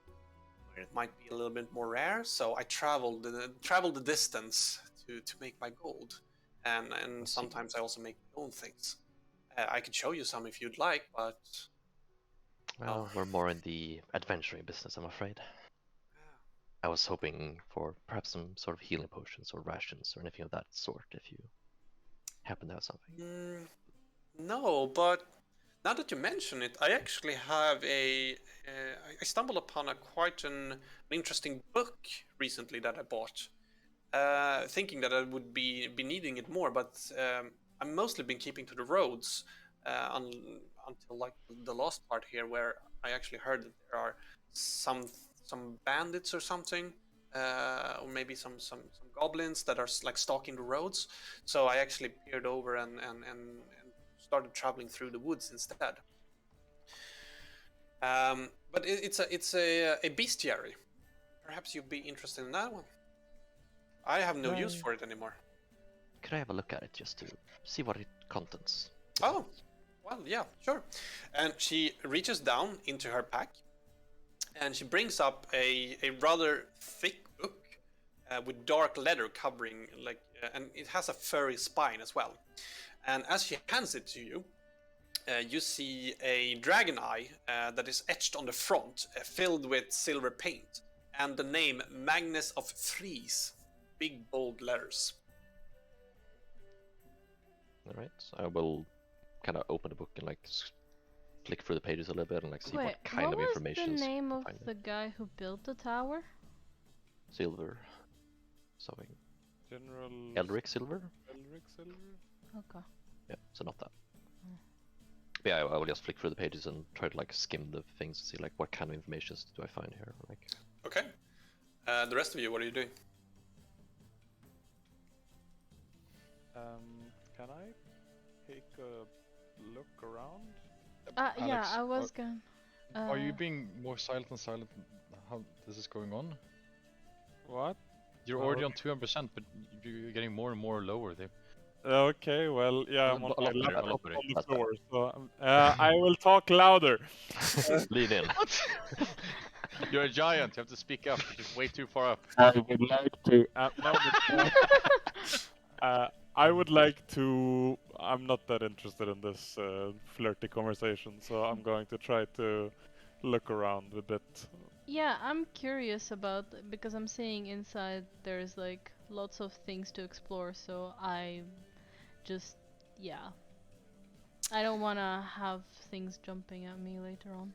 it might be a little bit more rare. So I travel the distance to make my gold, and sometimes I also make my own things. I could show you some if you'd like, but Well, we're more in the adventuring business, I'm afraid. I was hoping for perhaps some sort of healing potions or rations or anything of that sort if you happen to have something. No, but now that you mention it, I actually have I stumbled upon a quite an interesting book recently that I bought, thinking that I would be needing it more, but I've mostly been keeping to the roads until like the last part here, where I actually heard that there are some some bandits or something, or maybe some goblins that are like stalking the roads. So I actually peered over and started traveling through the woods instead. But it's a bestiary. Perhaps you'd be interested in that one. I have no use Right. for it anymore. Could I have a look at it just to see what it contents? Oh, well, yeah, sure. And she reaches down into her pack and she brings up a rather thick book with dark leather covering, and it has a furry spine as well. And as she hands it to you, you see a dragon eye that is etched on the front, filled with silver paint, and the name Magnus of Fries, big bold letters. Alright, I will kind of open the book and like flick through the pages a little bit and like see Wait, what kind what of was information the is name of behind it. the guy who built the tower? Silver. Something. General Elric Silver? Elric Silver? Okay. Yeah, so not that. Mm. But yeah, I will just flick through the pages and try to like skim the things to see like what kind of information do I find here. Like, Okay. The rest of you, what are you doing? Can I take a look around? Yeah, Alex, I was gonna. are you being more silent and silent how this is going on? What? You're Oh, already on 200%, but you're getting more and more lower there. Okay, well, yeah, A I'm on lot my better, a laptop lot better. on the That's better. floor, so I will talk louder. lean in. You're a giant. You have to speak up. You're way too far up. I would like to. No, but, I would like to. I'm not that interested in this flirty conversation, so I'm going to try to look around a bit. Yeah, I'm curious about because I'm seeing inside there's like lots of things to explore, so I just yeah. I don't wanna have things jumping at me later on.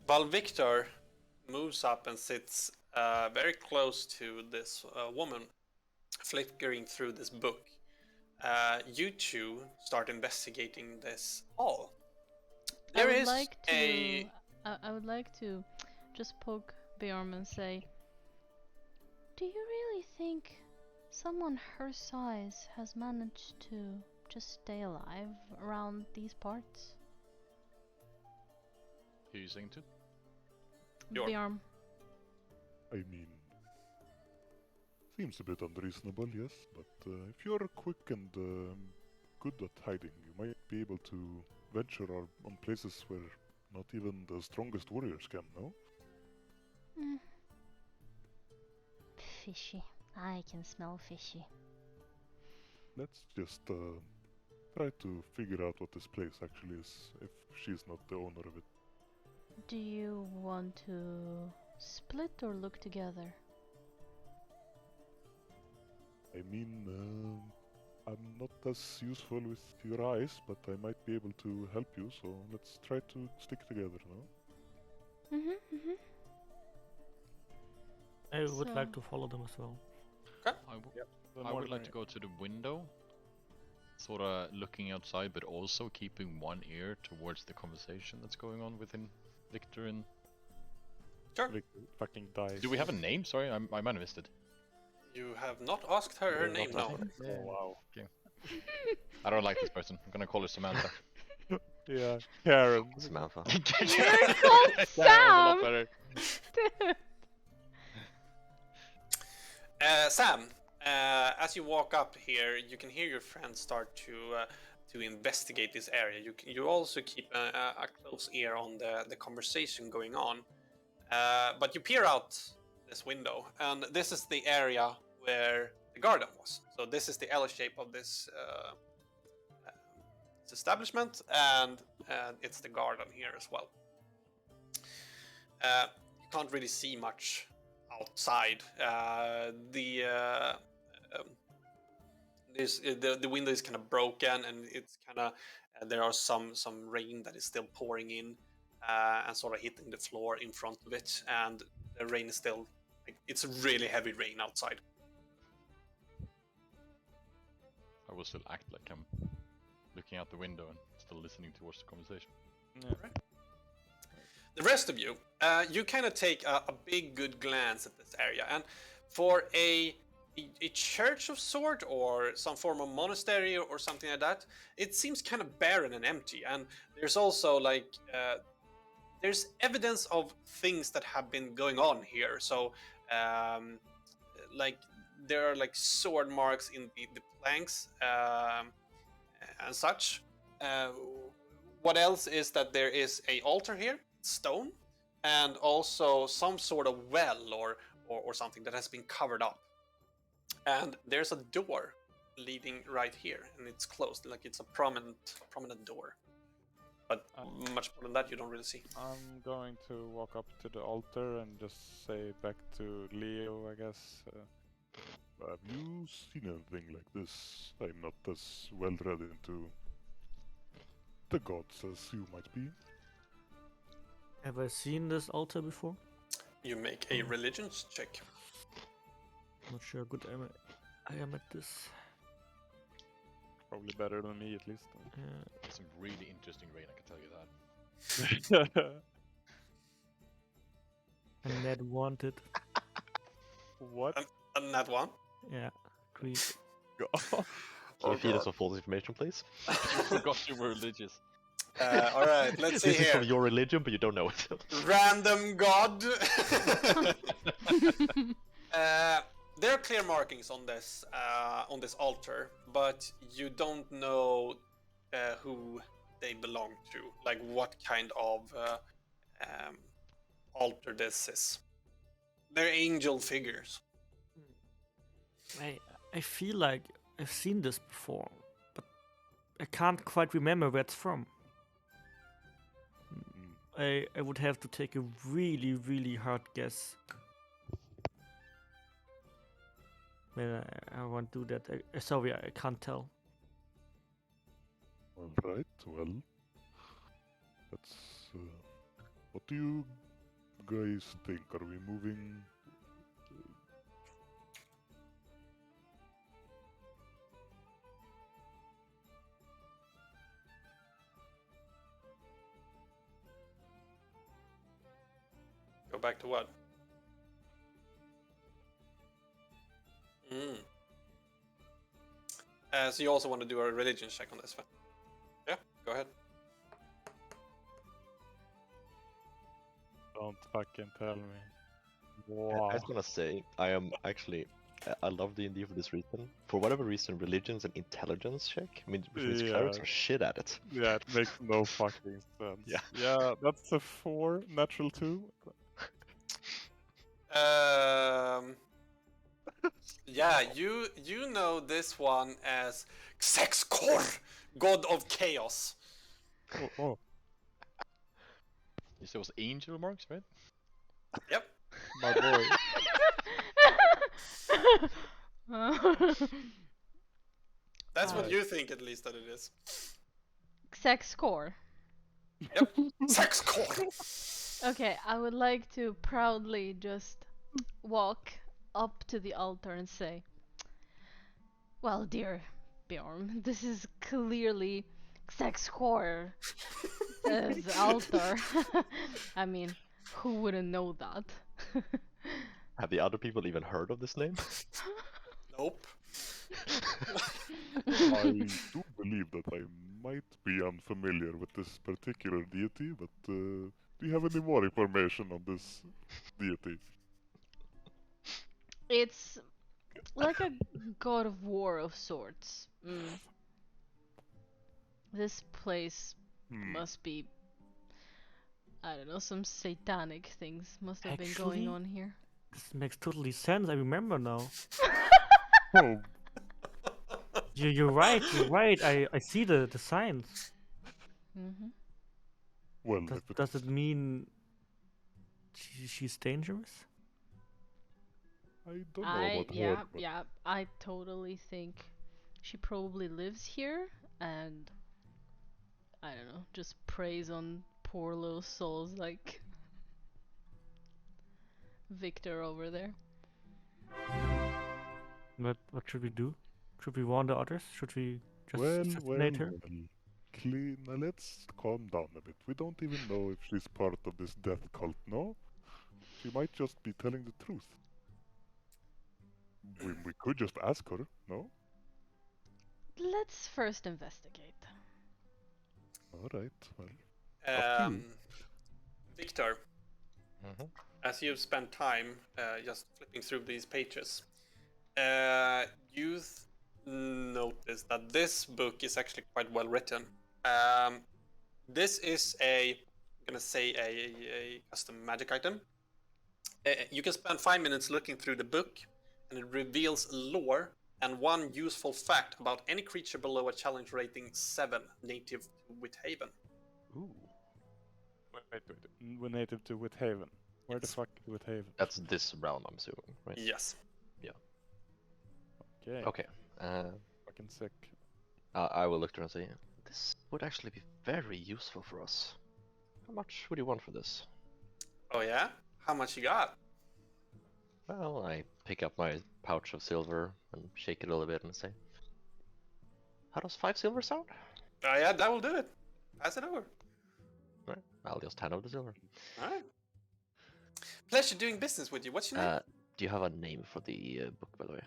Val Victor moves up and sits very close to this woman, flickering through this book. You two start investigating this hall. I There would is like a to I would like to just poke Bjorn and say, do you really think someone her size has managed to just stay alive around these parts? Who are you saying to? Bjorn. Bjorn. I mean, seems a bit unreasonable, yes, but if you're quick and good at hiding, you might be able to venture on places where not even the strongest warriors can, no? Mm. Fishy. I can smell fishy. Let's just try to figure out what this place actually is, if she's not the owner of it. Do you want to split or look together? I mean, I'm not as useful with your eyes, but I might be able to help you, so let's try to stick together, no? I would like So- to follow them as well. The I more would the like to go to the window, sort of looking outside, but also keeping one ear towards the conversation that's going on within Victor and... Sure. Like, fucking dies. Do we have a name? Sorry, I might have missed it. You have not asked her Not name, no. nothing. Oh wow. I don't like this person. I'm gonna call her Samantha. Yeah, Karen. Samantha. You're called Karen's a lot Sam! better. Dude. Sam, as you walk up here, you can hear your friends start to investigate this area. You also keep a close ear on the conversation going on. But you peer out this window, and this is the area where the garden was. So this is the L shape of this establishment, and it's the garden here as well. You can't really see much outside. The window is kind of broken, and it's kind of there are some rain that is still pouring in and sort of hitting the floor in front of it, and the rain is still it's really heavy rain outside. I will still act like I'm looking out the window and still listening towards the conversation. Yeah. The rest of you, you kind of take a big, good glance at this area, and for a church of sort or some form of monastery or something like that, it seems kind of barren and empty. And there's also like there's evidence of things that have been going on here. So like there are like sword marks in the planks and such. What else is that there is a altar here, stone, and also some sort of well or something that has been covered up. And there's a door leading right here, and it's closed, like it's a prominent door. But much more than that, you don't really see. I'm going to walk up to the altar and just say back to Leo, I guess. Have you seen anything like this? I'm not as well read into the gods as you might be. Have I seen this altar before? You make a religions check. Not sure how good I am at this. Probably better than me, at least. It's some really interesting rain, I can tell you that. And Ned wanted. What? And that one. Yeah, agreed. Can you feed us some false information, please? You forgot you were religious. All right, let's see This is here. from your religion, but you don't know it. Random god. There are clear markings on this altar, but you don't know who they belong to, like what kind of altar this is. They're angel figures. I feel like I've seen this before, but I can't quite remember where it's from. I would have to take a really, really hard guess. When I won't do that. Sorry, I can't tell. Alright, well. That's. What do you guys think? Are we moving? Go back to what? So you also want to do a religion check on this one? Yeah, go ahead. Don't fucking tell me. I Wow. was gonna say, I am actually, I love D&D for this reason. For whatever reason, religion's an intelligence check. I mean, which means clerics Yeah. are shit at it. Yeah, it makes no fucking sense. Yeah. Yeah, that's a 4, natural 2. Yeah, you know this one as Xexkor, god of chaos. Oh. You said it was angel marks, right? Yep. My boy. That's what Nice. you think, at least, that it is. Sex score. Sex core! Okay, I would like to proudly just walk up to the altar and say, well, dear Bjorn, this is clearly sex score as altar. I mean, who wouldn't know that? Have the other people even heard of this name? Nope. I do believe that I might be unfamiliar with this particular deity, but do you have any more information on this deity? It's like a god of war of sorts. This place must be, I don't know, some satanic things must have been going Actually- on here. This makes totally sense. I remember now. Oh, You're right. You're right. I see the signs. Mm-hmm. well, Does it mean she's dangerous? I don't know about her, but I totally think she probably lives here and I don't know, just preys on poor little souls like Victor over there. But what should we do? Should we warn the others? Should we just well, assassinate her? Now let's calm down a bit. We don't even know if she's part of this death cult, no? She might just be telling the truth. We could just ask her, no? Let's first investigate. Alright, well, up to you. Victor, Mhm. as you've spent time just flipping through these pages, you notice that this book is actually quite well written. This is I'm gonna say a custom magic item. You can spend 5 minutes looking through the book, and it reveals lore and one useful fact about any creature below a challenge rating 7 native to Withaven. Ooh. Wait. We're native to Withaven. Where the Yes. fuck is Withaven? That's this realm, I'm assuming, right? Yes. Okay. Okay. Fucking sick. I will look through and say, this would actually be very useful for us. How much would you want for this? Oh yeah? How much you got? Well, I pick up my pouch of silver and shake it a little bit and say, how does 5 silver sound? Oh yeah, that will do it. Pass it over. Right, I'll just hand over the silver. Alright. Pleasure doing business with you. What's your name? Do you have a name for the book, by the way?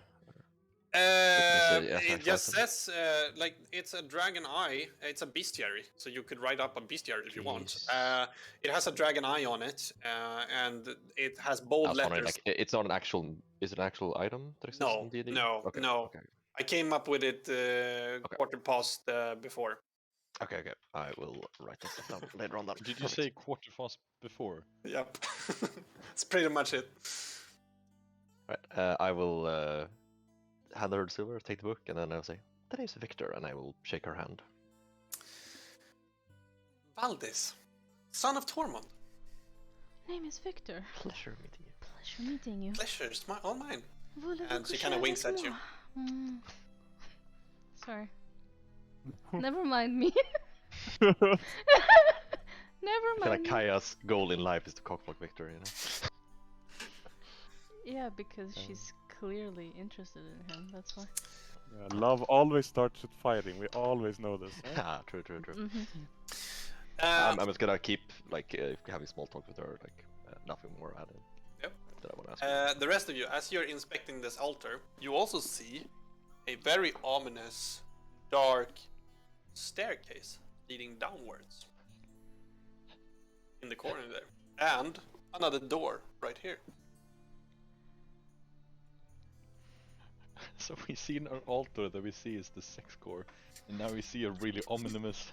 It actual just item? says like it's a dragon eye. It's a bestiary, so you could write up a bestiary if you want. Jeez. It has a dragon eye on it, and it has bold I was wondering, letters. like, it's not an actual. Is it an actual item that exists No, in D&D? no, Okay, no. Okay. I came up with it quarter past before. Okay. I will write that stuff down later on. Then. Did you Perfect. say quarter fast before? Yep, that's pretty much it. Right. I will hand her the silver, take the book, and then I'll say, "The name's Victor," and I will shake her hand. Valdis, son of Tormund. Name is Victor. Pleasure meeting you. Pleasure meeting you. Pleasure's all mine. Voulez-vous And she coucher kinda avec winks at you. moi? Sorry. Never mind me. Never Kind mind of me. Kaya's goal in life is to cockblock Victor, you know. Yeah, because she's clearly interested in him. That's why. Yeah, love always starts with fighting. We always know this. Right? Ah, true. Mm-hmm. I'm just gonna keep like having small talk with her, like nothing more added. Yep. That I want to ask. Her. The rest of you, as you're inspecting this altar, you also see a very ominous, dark staircase leading downwards in the corner there, and another door right here. So we see an altar that we see is the sex core, and now we see a really ominous.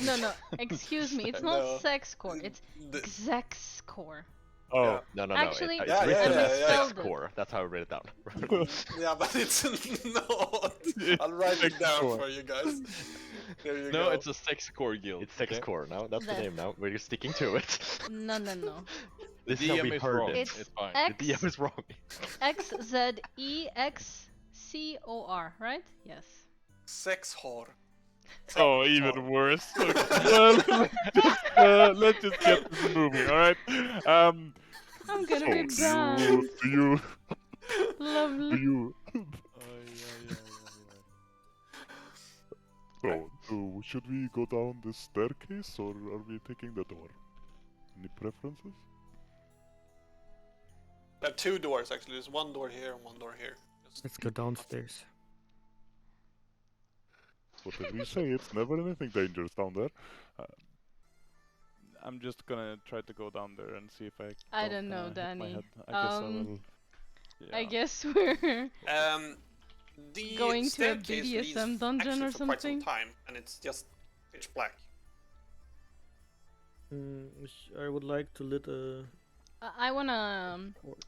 No, excuse me. It's No. not sex core. It's The- sex core. Oh, No. Actually, it's Yeah, written yeah, as yeah, sex yeah. core. That's how I read it down. yeah, but it's not. I'll write it down for you guys. There you No, go. it's a sex core guild. It's Sex okay? Core now. That's the The- name now. We're sticking to it. No, no, no. This is how we DM is heard wrong. it. It's It's fine. The DM is wrong. XZEXCOR, right? Yes. Sex whore. Oh, Sex even whore. worse. Okay. Let's just get this moving, all right? I'm gonna So, be banned. do you, Lovely. do you, so, should we go down the staircase or are we taking the door? Any preferences? There are two doors actually. There's one door here and one door here. Just- Let's go downstairs. Whatever you say, it's never anything dangerous down there. I'm just gonna try to go down there and see if I. I don't know, hit my Danny. head. I guess I Um, will. I Yeah. guess we're The Going to a staircase leads BDSM dungeon actually or for quite some something? time, and it's just pitch black. I would like to lit a I wanna torch.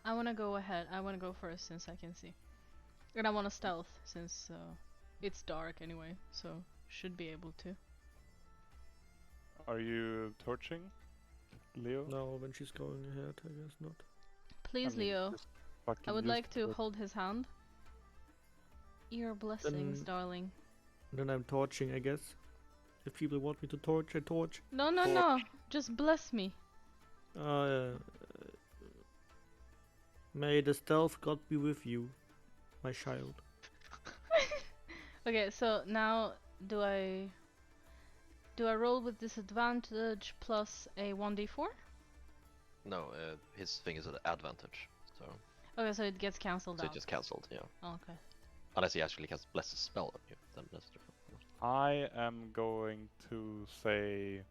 I wanna go ahead. I wanna go first since I can see, and I wanna stealth since it's dark anyway, so should be able to. Are you torching, Leo? No, when she's going ahead, I guess not. Please, I mean, Leo. just I fucking would use like to the- hold his hand. Your blessings, Then- darling. Then I'm torching, I guess. If people want me to torch, I torch. No, no, no. Just bless me. May the stealth god be with you, my child. Okay, so now do I roll with disadvantage plus a 1d4? No, his thing is an advantage, so Okay, so it gets cancelled so it out. just cancelled. Yeah, Oh, okay. unless he actually casts bless a spell on you, then that's different. I am going to say.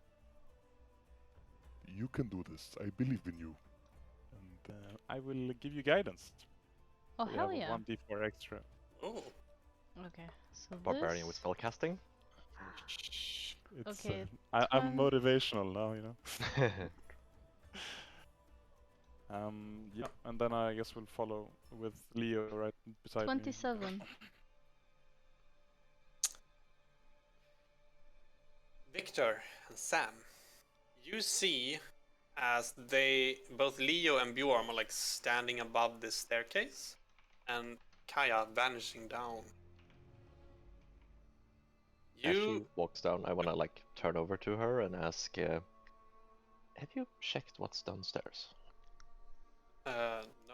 You can do this. I believe in you. And I will give you guidance. Oh, So you hell have a yeah. 1d4 extra. Oh, Okay, so Barbarian with this... spell casting. Shh. It's, Okay, I'm 12. motivational now, you know. Yeah, and then I guess we'll follow with Leo right beside me. 27. Victor and Sam, you see as both Leo and Bjorn are like standing above this staircase, and Kaya vanishing down. As she You walks down, I wanna like turn over to her and ask, "Have you checked what's downstairs?"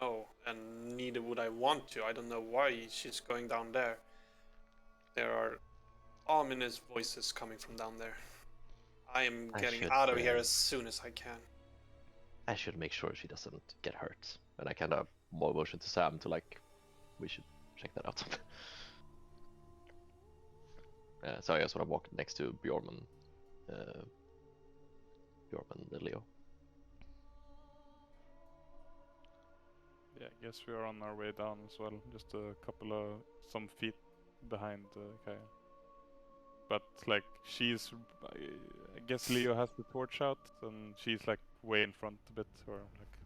no, and neither would I want to. I don't know why she's going down there. There are ominous voices coming from down there. I am I getting should, out of here as soon as I can. I should make sure she doesn't get hurt. And I kind of motion to Sam to like, we should check that out. So I just want to walk next to Bjorn and Leo. Yeah, I guess we are on our way down as well. Just some feet behind Kaya. But like I guess Leo has the torch out, and she's like way in front a bit, or like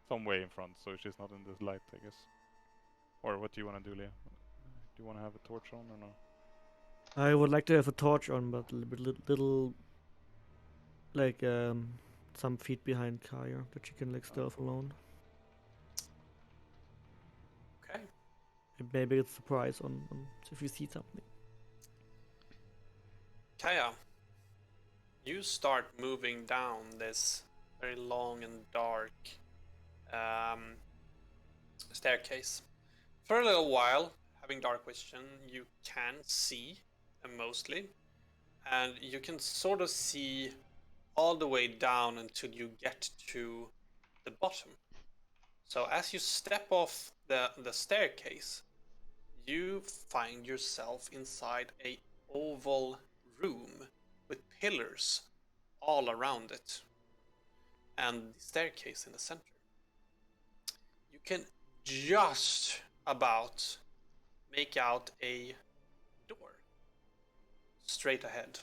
some way in front, so she's not in this light, I guess. Or what do you want to do, Leo? Do you want to have a torch on or no? I would like to have a torch on, but a little like some feet behind Kaya that she can like stealth alone. Okay. Maybe it's a surprise on if you see something. Kaya, you start moving down this very long and dark staircase. For a little while, having dark vision, you can see mostly, and you can sort of see all the way down until you get to the bottom. So as you step off the staircase, you find yourself inside a oval room with pillars all around it and the staircase in the center. You can just about make out a door straight ahead.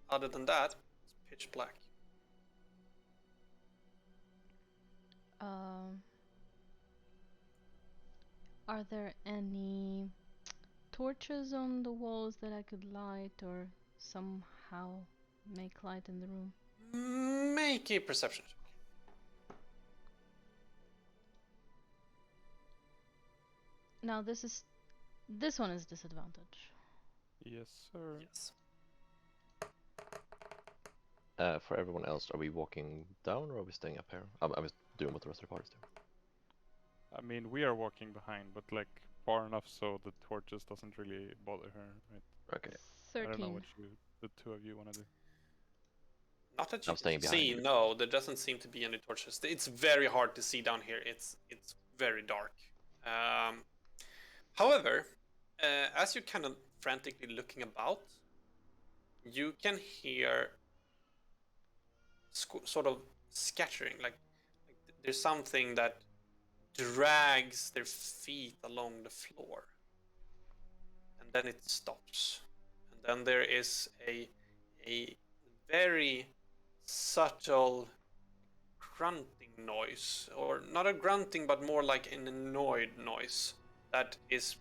Other than that, it's pitch black. Are there any torches on the walls that I could light or somehow make light in the room? Make a perception check. Now this one is disadvantage. Yes, sir. Yes. For everyone else, are we walking down or are we staying up here? I'm just doing what the rest of the party's doing. I mean, we are walking behind, but like far enough so the torches doesn't really bother her, right? Okay, I don't know 13. what the two of you want to do. Not that you I'm staying can see. behind. No, there doesn't seem to be any torches. It's very hard to see down here. It's very dark. However, as you're kind of frantically looking about, you can hear sort of scattering. Like there's something that drags their feet along the floor, and then it stops, and then there is a very subtle grunting noise, or not a grunting, but more like an annoyed noise that is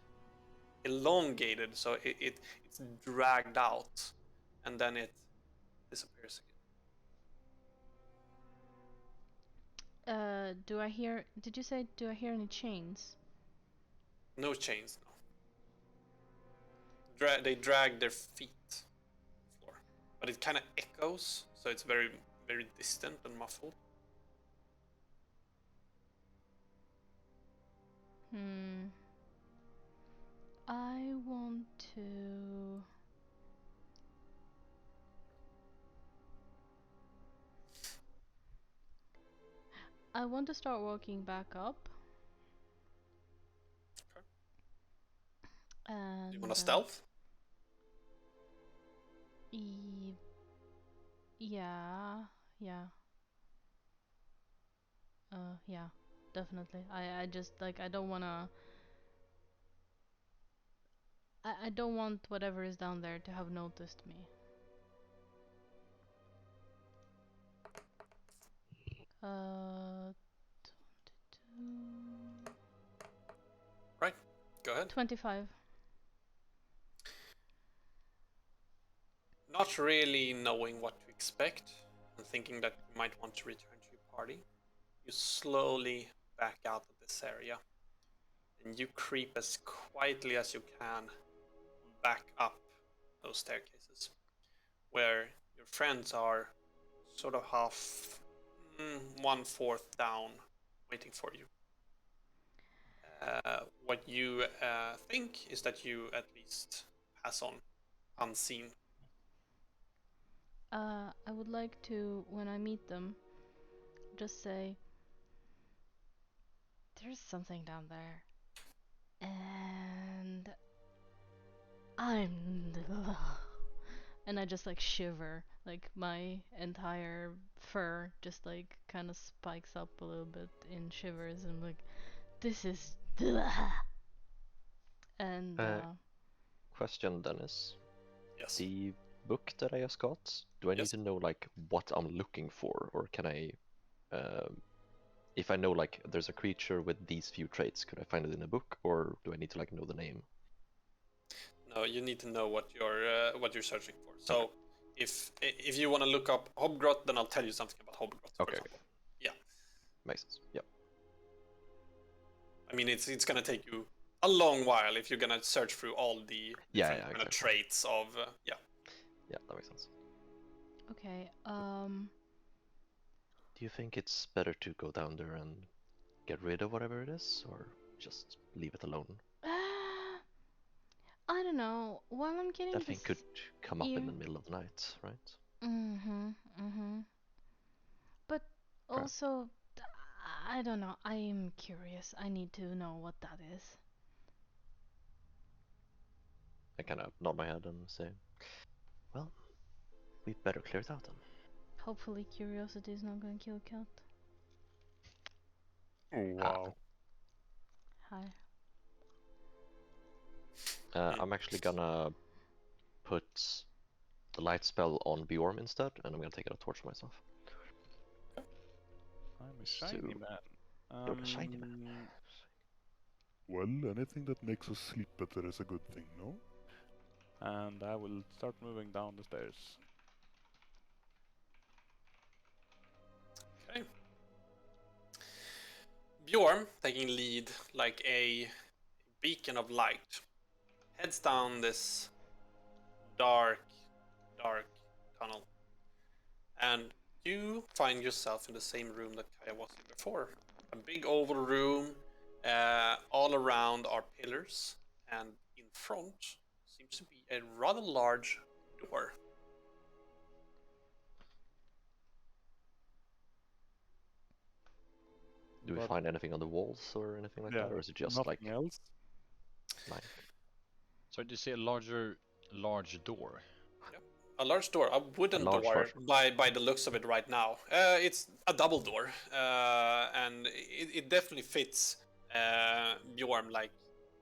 elongated, so it's dragged out, and then it disappears again. Do I hear? Did you say? Do I hear any chains? No chains, no. They drag their feet on the floor, but it kind of echoes, so it's very, very distant and muffled. I want to. I want to start walking back up. Okay. And You want to stealth? Yeah, yeah. Yeah, definitely. I just like I don't wanna. I don't want whatever is down there to have noticed me. Uh, 22. Right. Go ahead. 25. Not really knowing what to expect and thinking that you might want to return to your party, you slowly back out of this area and you creep as quietly as you can back up those staircases where your friends are sort of half 1/4 down waiting for you. What you think is that you at least pass on unseen. I would like to, when I meet them, just say, there's something down there. And I'm. And I just like shiver. Like my entire fur just like kind of spikes up a little bit in shivers. And I'm like, this is. And Question, Dennis. Yes. The book that I just got, do I need Yes. to know like what I'm looking for, or can I, if I know like there's a creature with these few traits, could I find it in a book, or do I need to like know the name? No, you need to know what you're searching for. So, if you want to look up Hobgrot, then I'll tell you something about Hobgrot. For Okay, example. Yeah. makes sense. Yep. I mean, it's gonna take you a long while if you're gonna search through all the different kind of exactly. traits of yeah. Yeah, that makes sense. okay. Do you think it's better to go down there and get rid of whatever it is, or just leave it alone? I don't know. While I'm getting That thing this could come up in the ear. middle of the night, right? But Okay. also, I don't know. I am curious. I need to know what that is. I kind of nod my head and say, well, we'd better clear it out then. Hopefully, curiosity is not gonna kill a cat. Oh, wow. Hi. I'm actually gonna put the light spell on Bjorn instead, and I'm gonna take out a torch for myself. I'm a shiny So, man. you're a shiny man. Well, anything that makes us sleep better is a good thing, no? And I will start moving down the stairs. Okay. Bjorn, taking lead like a beacon of light, heads down this dark tunnel. And you find yourself in the same room that Kaya was in before. A big oval room. All around are pillars, and in front seems to be a rather large door. Do we But- find anything on the walls or anything like that, or is it just like nothing else? blank? So did you say a large door? A large door, a wooden large door by the looks of it right now. It's a double door, and it definitely fits Bjorn, like,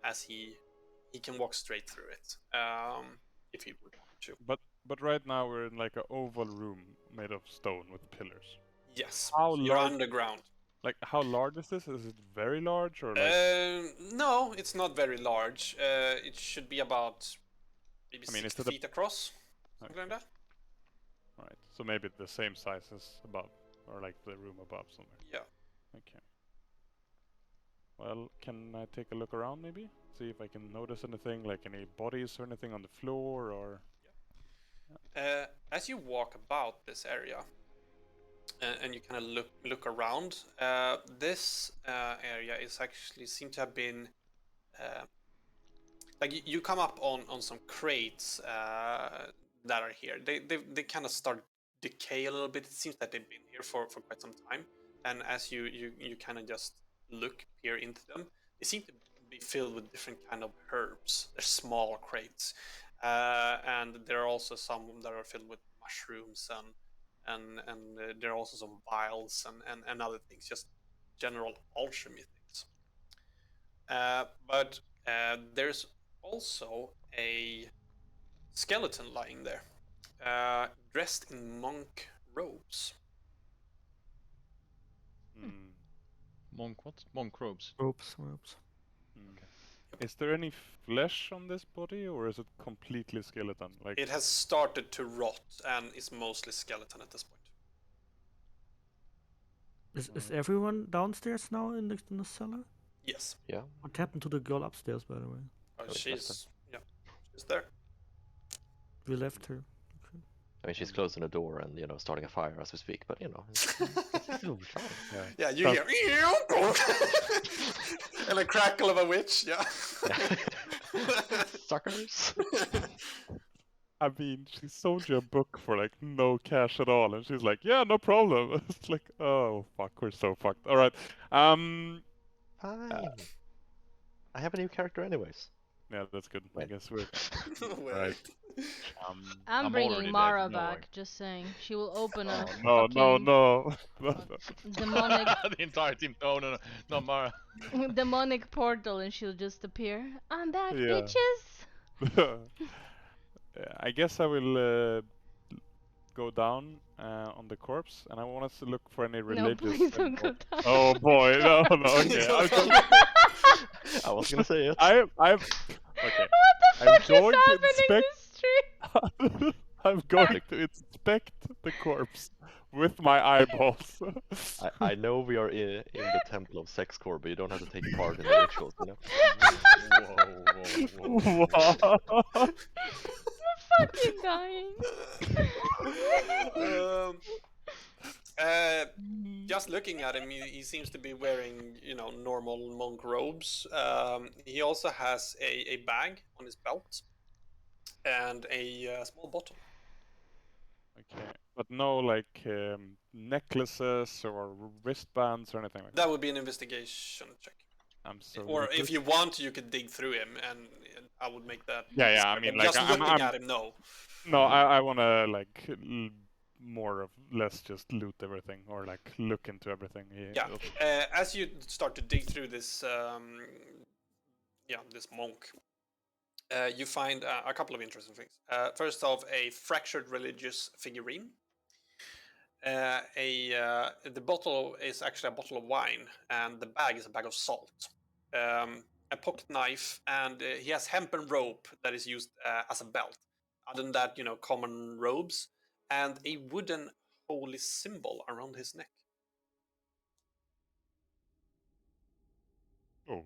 as he can walk straight through it if he would want to. But right now we're in like an oval room made of stone with pillars. Yes, How so you're large? underground. Like how large is this? Is it very large or like? No, it's not very large. It should be about maybe I mean, 6 is it a- feet across, something like that. Right. So maybe the same size as above, or like the room above somewhere. Yeah. Okay. Well, can I take a look around maybe? See if I can notice anything, like any bodies or anything on the floor or... As you walk about this area, and you kind of look around, this area is actually seem to have been like you come up on some crates that are here. They kind of start decay a little bit. It seems that they've been here for quite some time. And as you kind of just peer into them, they seem to be filled with different kind of herbs. They're small crates, and there are also some that are filled with mushrooms and there are also some vials and other things, just general alchemy things. But there's also a skeleton lying there, dressed in monk robes. Hmm. Monk what? Monk robes. Ropes. Hmm. Is there any flesh on this body, or is it completely skeleton? Like, It has started to rot and is mostly skeleton at this point. Is everyone downstairs now in the cellar? Yes. Yeah. What happened to the girl upstairs, by the way? we left She's there. We left her. I mean, she's closing the door and starting a fire as we speak. But it'll be fine. Yeah, you hear and a crackle of a witch. Yeah. Suckers. I mean, she sold you a book for like no cash at all, and she's like, "Yeah, no problem." It's like, oh fuck, we're so fucked. All right, Fine. I have a new character, anyways. yeah, that's good. I Wait. guess we're Wait. right. I'm I'm bringing already Mara dead, no back. way. Just saying, she will open a no, fucking no. demonic The entire team. No, not Mara. demonic portal, and she'll just appear. I'm back, Yeah. bitches. I guess I will go down on the corpse, and I want us to look for any No, religious. please don't go down. Oh boy, no, okay. I was gonna say it. I'm What the I'm fuck going is to happening inspect- this stream? I'm going to inspect the corpse with my eyeballs. I know we are in the temple of sex core, but you don't have to take part in the rituals, Wow. I'm fucking dying. Just looking at him, he seems to be wearing, normal monk robes. He also has a bag on his belt and a small bottle. Okay, but no like necklaces or wristbands or anything like that. That would be an investigation check. I'm so Or good at if this. you want, you could dig through him, and I would make that. Yeah, I easier, mean, but like, just looking at him, no. No, I want to like more of less just loot everything or like look into everything. Yeah. As you start to dig through this, this monk, you find a couple of interesting things. First off, a fractured religious figurine. The bottle is actually a bottle of wine, and the bag is a bag of salt. a pocket knife, and he has hempen rope that is used as a belt. Other than that, common robes and a wooden holy symbol around his neck. Oh,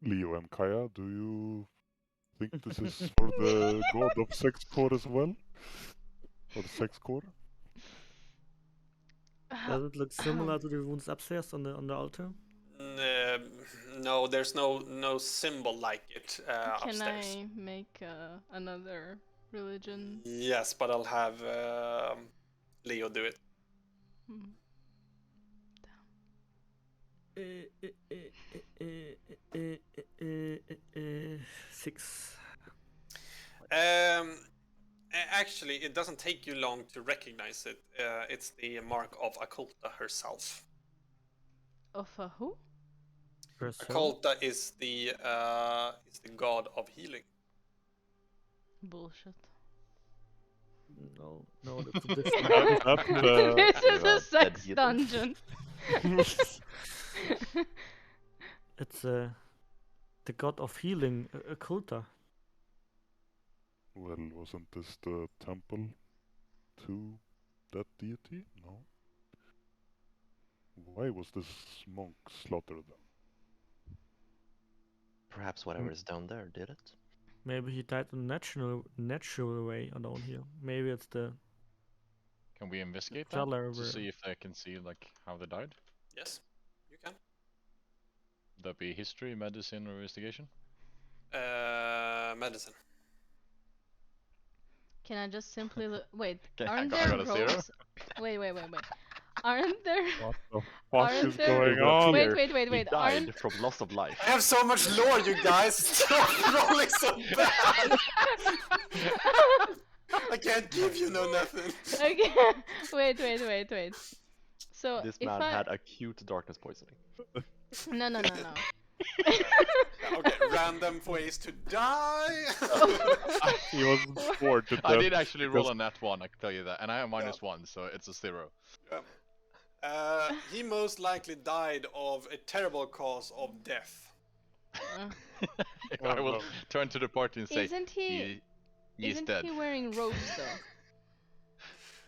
Leo and Kaya, do you think this is for the god of sex core as well? Or sex core? Does it look similar to the runes upstairs on the altar? No, there's no symbol like it Can upstairs. I make another religion? Yes, but I'll have Leo do it. Hmm. 6. Actually, it doesn't take you long to recognize it. It's the mark of Akulta herself. Of a who? Akulta is the god of healing. Bullshit. No, that's a different. That's This is Yeah, a sex dead dungeon. It's the god of healing, Oculta. Well, wasn't this the temple to that deity? No. Why was this monk slaughtered then? Perhaps whatever is down there did it. Maybe he died in a natural way down here. Maybe it's the Can we investigate that Color to see if they can see like how they died? Yes, you can. Would that be history, medicine, or investigation? Medicine. Can I just simply look? Wait, Okay, aren't I there got a 0. ropes? Wait. Aren't there? What the fuck Aren't is there- going Well, on? Wait, here, wait. He died Aren't from loss of life. I have so much lore, you guys. Stop rolling so bad. I can't give you no nothing. Okay. Wait. So This if man I had acute darkness poisoning. no. Okay, random ways to die. He was bored to death. I did actually roll because- a nat 1, I can tell you that, and I have -1, so it's a 0. He most likely died of a terrible cause of death. I will no. turn to the party and say, Isn't he he's isn't dead. he wearing robes though?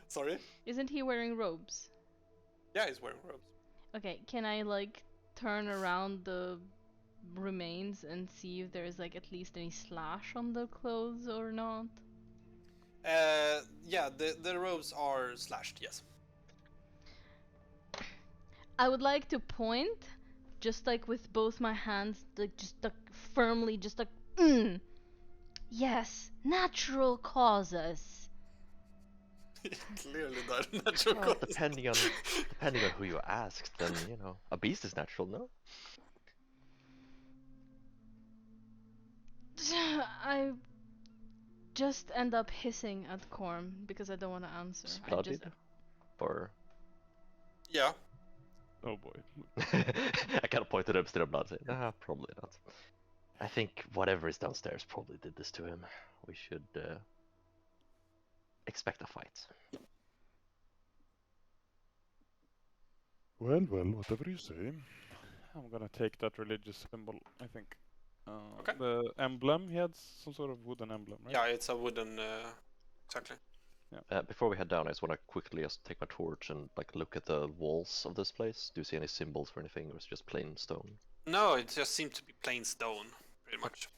Sorry? Isn't he wearing robes? Yeah, he's wearing robes. Okay, can I like turn around the remains and see if there's like at least any slash on the clothes or not? Yeah, the robes are slashed, yes. I would like to point, just like with both my hands, like just like firmly, just like, yes, natural causes. Clearly died of natural Well, causes. depending on who you ask, then a beast is natural, no? I just end up hissing at Corm because I don't want to answer. I just Blooded? Or Yeah. Oh boy. I kind of pointed up, still blood, saying, nah, probably not. I think whatever is downstairs probably did this to him. We should expect a fight. Well, whatever you say. I'm gonna take that religious symbol, I think. Okay. The emblem, he had some sort of wooden emblem, right? Yeah, it's a wooden. Exactly. Before we head down, I just want to quickly just take my torch and like look at the walls of this place. Do you see any symbols or anything, or is it just plain stone? No, it just seemed to be plain stone, pretty much.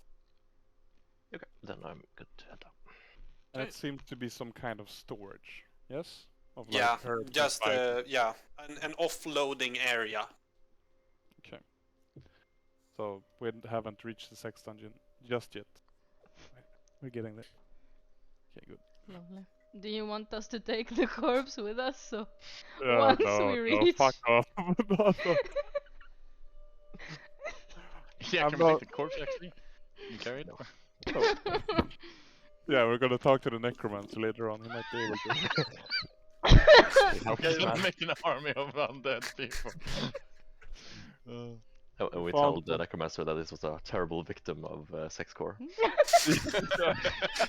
Okay, then I'm good to head down. And it seemed to be some kind of storage, yes? Of like Yeah, herbs and just spices. yeah, an offloading area. Okay. So we haven't reached the sex dungeon just yet. We're getting there. Okay, good. lovely. Do you want us to take the corpse with us? So No, Once we no, reach- fuck off. No. Yeah, I'm can we take not- the corpse actually? You carry it? Yeah, we're gonna talk to the necromancer later on. He might be able to. Okay, let's make an army of undead people. Oh, and we Found told the necromancer that this was a terrible victim of sex core.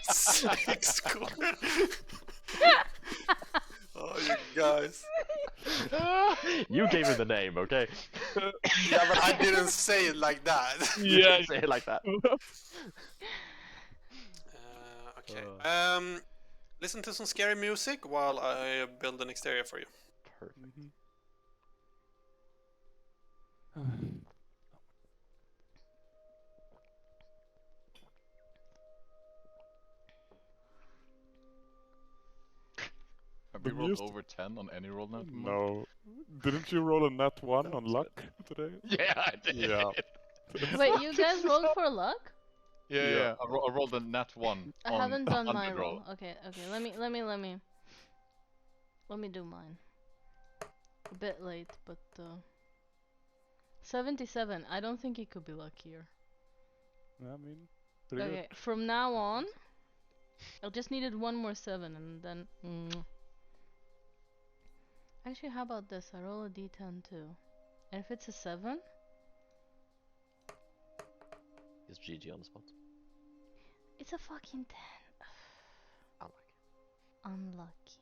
Six score. Oh, you guys. You gave me the name, okay? Yeah, but I didn't say it like that. You Yeah. didn't say it like that. Okay. Listen to some scary music while I build an exterior for you. Perfect. Have The you rolled music- over 10 on any roll now? No. Didn't you roll a nat 1 on luck today? Yeah, I did. Yeah. Wait, you guys rolled for luck? Yeah, Yeah. yeah. I rolled a nat 1 I on haven't done my 100 roll. Okay, let me do mine. A bit late, but 77. I don't think it could be luckier. I mean, pretty Okay, from now on, I just needed one more 7 and then. Actually, how about this? I roll a d10 too. And if it's a 7, Is GG on the spot? it's a fucking 10. Unlucky. Unlucky.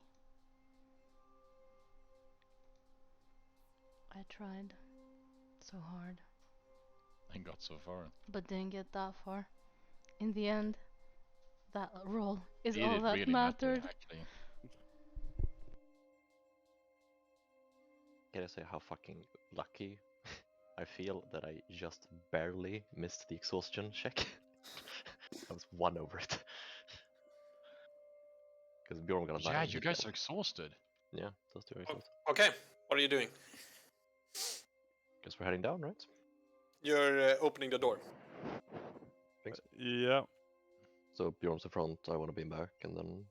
I tried so hard, and got so far. but didn't get that far. In the end, that roll is Did all it that really matter, mattered. actually? Can I say how fucking lucky I feel that I just barely missed the exhaustion check? I was 1 over it. Because Bjorn got a 9. Yeah, you guys are exhausted. Yeah, those two are exhausted. Okay, what are you doing? Guess we're heading down, right? You're opening the door. Yeah. So Bjorn's the front, I want to be in back, and then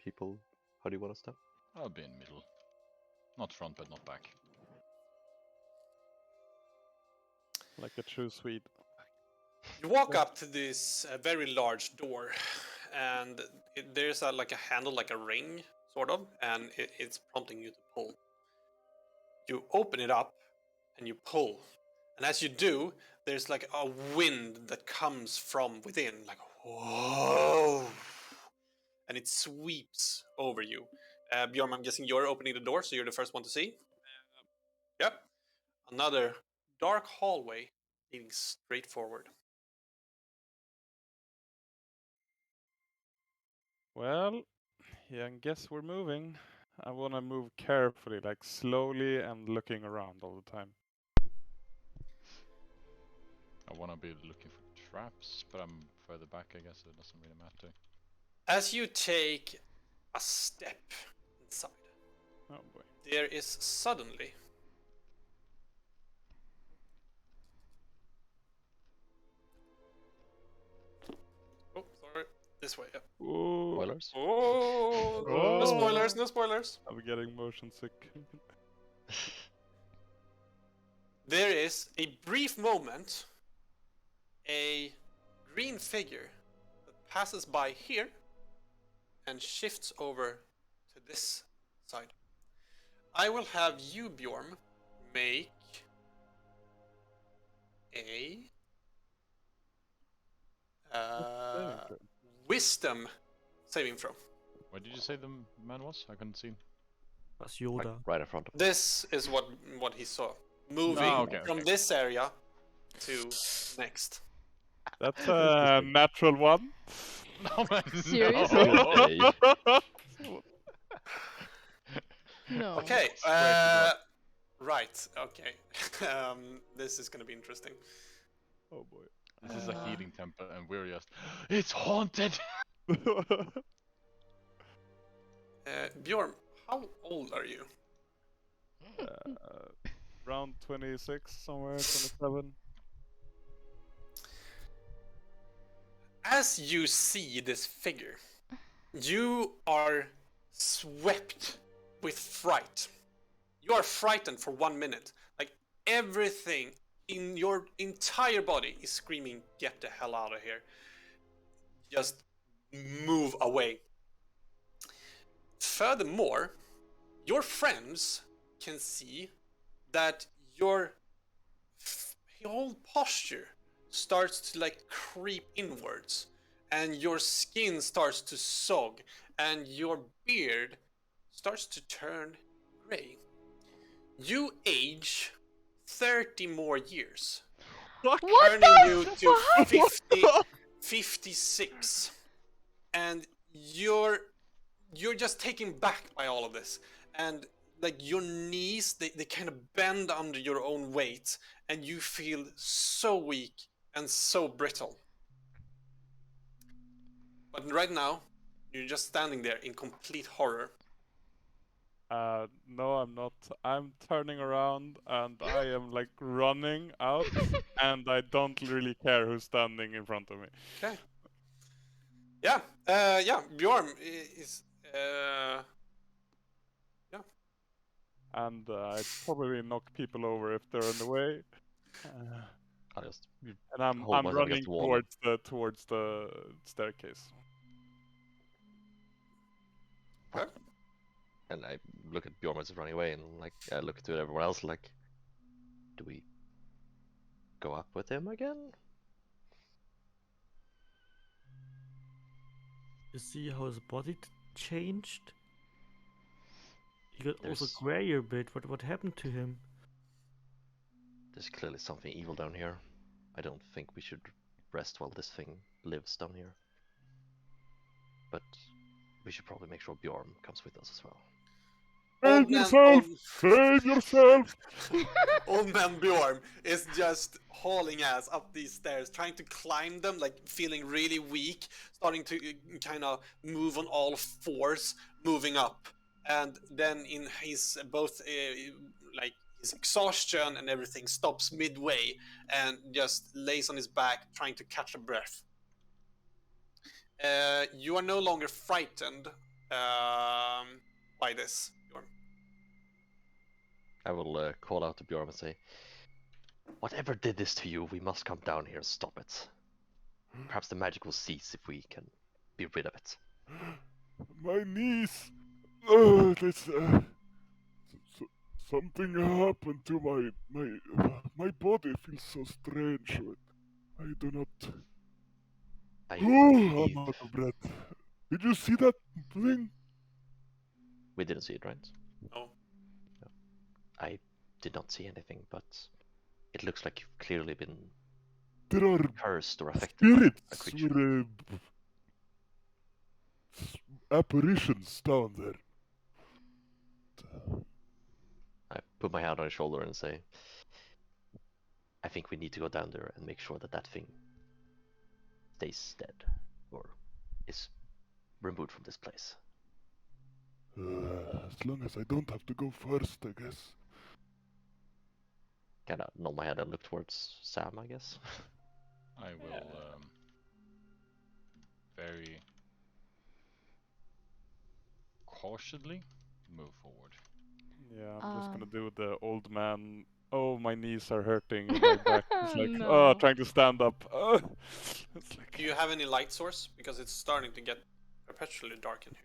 people, how do you want to step? I'll be in middle. Not front, but not back. Like a true Swede. You walk up to this very large door, and there's like a handle, like a ring, sort of, and it's prompting you to pull. You open it up, and you pull. And as you do, there's like a wind that comes from within, like, whoa! And it sweeps over you. Bjorn, I'm guessing you're opening the door, so you're the first one to see. Yep. Another dark hallway leading straight forward. Well, yeah, I guess we're moving. I want to move carefully, like slowly and looking around all the time. I want to be looking for traps, but I'm further back, I guess it doesn't really matter. As you take a step inside, Oh boy. there is suddenly oh, sorry, this way. Yeah. Ooh. Spoilers? Oh, no Oh. spoilers, no spoilers. I'm getting motion sick. There is a brief moment, a green figure that passes by here and shifts over to this side. I will have you, Bjorn, make a wisdom saving throw. Where did you say the man was? I couldn't see him. That's Like, Yoda. right in front of This is what he saw. Moving okay, from okay. this area to next. That's a natural 1. No, man, Seriously? no. Hey. No. Okay. Swear to Right. Okay. This is gonna be interesting. Oh boy. This is a healing temple, and we're just. It's haunted! Bjorn, how old are you? Around 26, somewhere, 27. As you see this figure, you are swept with fright. You are frightened for 1 minute. Like everything in your entire body is screaming, "Get the hell out of here. Just move away." Furthermore, your friends can see that your whole posture starts to like creep inwards, and your skin starts to sog, and your beard starts to turn gray. you age 30 more years, What turning the you to fuck? 56, and you're just taken back by all of this, and like your knees, they kind of bend under your own weight, and you feel so weak and so brittle. But right now, you're just standing there in complete horror. No, I'm not. I'm turning around and I am like running out, and I don't really care who's standing in front of me. Okay. Yeah. Yeah. Bjorn is. Yeah. And I probably knock people over if they're in the way. Uh, I'll just and I'm hold myself running against the wall. towards the staircase. Okay. And I look at Bjorn as he's running away, and like I look to everyone else like, do we go up with him again? You see how his body changed? He got also There's- grayer a bit. What happened to him? There's clearly something evil down here. I don't think we should rest while this thing lives down here. But we should probably make sure Bjorn comes with us as well. Old Save man, yourself! Save yourself! old man Bjorn is just hauling ass up these stairs, trying to climb them, like feeling really weak, starting to kind of move on all fours, moving up, and then in his both like his exhaustion and everything stops midway and just lays on his back, trying to catch a breath. You are no longer frightened by this, Bjorn. I will call out to Bjorn and say, whatever did this to you, we must come down here and stop it. Perhaps the magic will cease if we can be rid of it. My knees! This, something happened to my body feels so strange. I do not. I I'm believe out of breath. Did you see that thing? we didn't see it, right? No. I did not see anything, but it looks like you've clearly been There are cursed or affected by a spirits creature. or apparitions down there. I put my hand on his shoulder and say, I think we need to go down there and make sure that that thing stays dead or is removed from this place. As long as I don't have to go first, I guess. Kind of nod my head and look towards Sam, I guess. I will very cautiously move forward. Yeah, I'm just gonna Um. do the old man. Oh, my knees are hurting and my back is like, oh, No. trying to stand up. It's like, Do you have any light source? Because it's starting to get perpetually dark in here.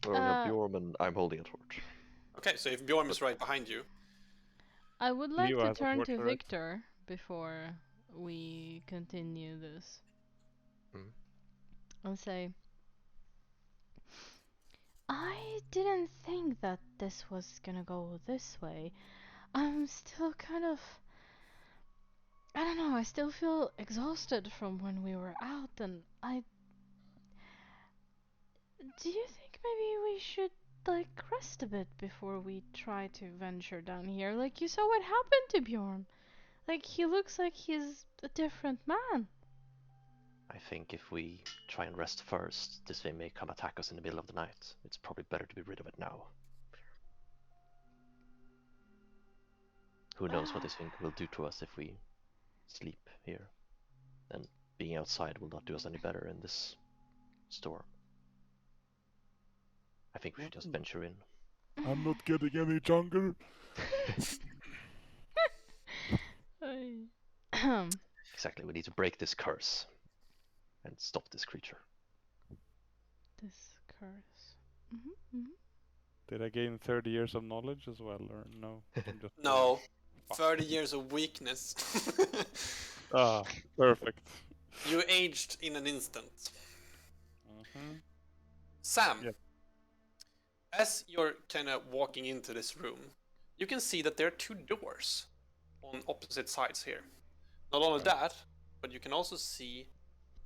Well, we have Bjorn and I'm holding a torch. Okay, so if Bjorn is right behind you, I would like Leo to has a turn torch, to right? Victor before we continue this Mhm. and say, I didn't think that this was gonna go this way. I'm still kind of. I don't know, I still feel exhausted from when we were out, and I. Do you think maybe we should, like, rest a bit before we try to venture down here? Like, you saw what happened to Bjorn. Like, he looks like he's a different man. I think if we try and rest first, this thing may come attack us in the middle of the night. It's probably better to be rid of it now. Who knows what this thing will do to us if we sleep here. And being outside will not do us any better in this storm. I think we should just venture in. I'm not getting any younger. Exactly, we need to break this curse and stop this creature. This curse. Did I gain 30 years of knowledge as well, or no? I'm just no. Fuck. 30 years of weakness. Ah, perfect. You aged in an instant. Mm-hmm. Sam, Yes. As you're kind of walking into this room, you can see that there are two doors on opposite sides here. Not only Okay. that, but you can also see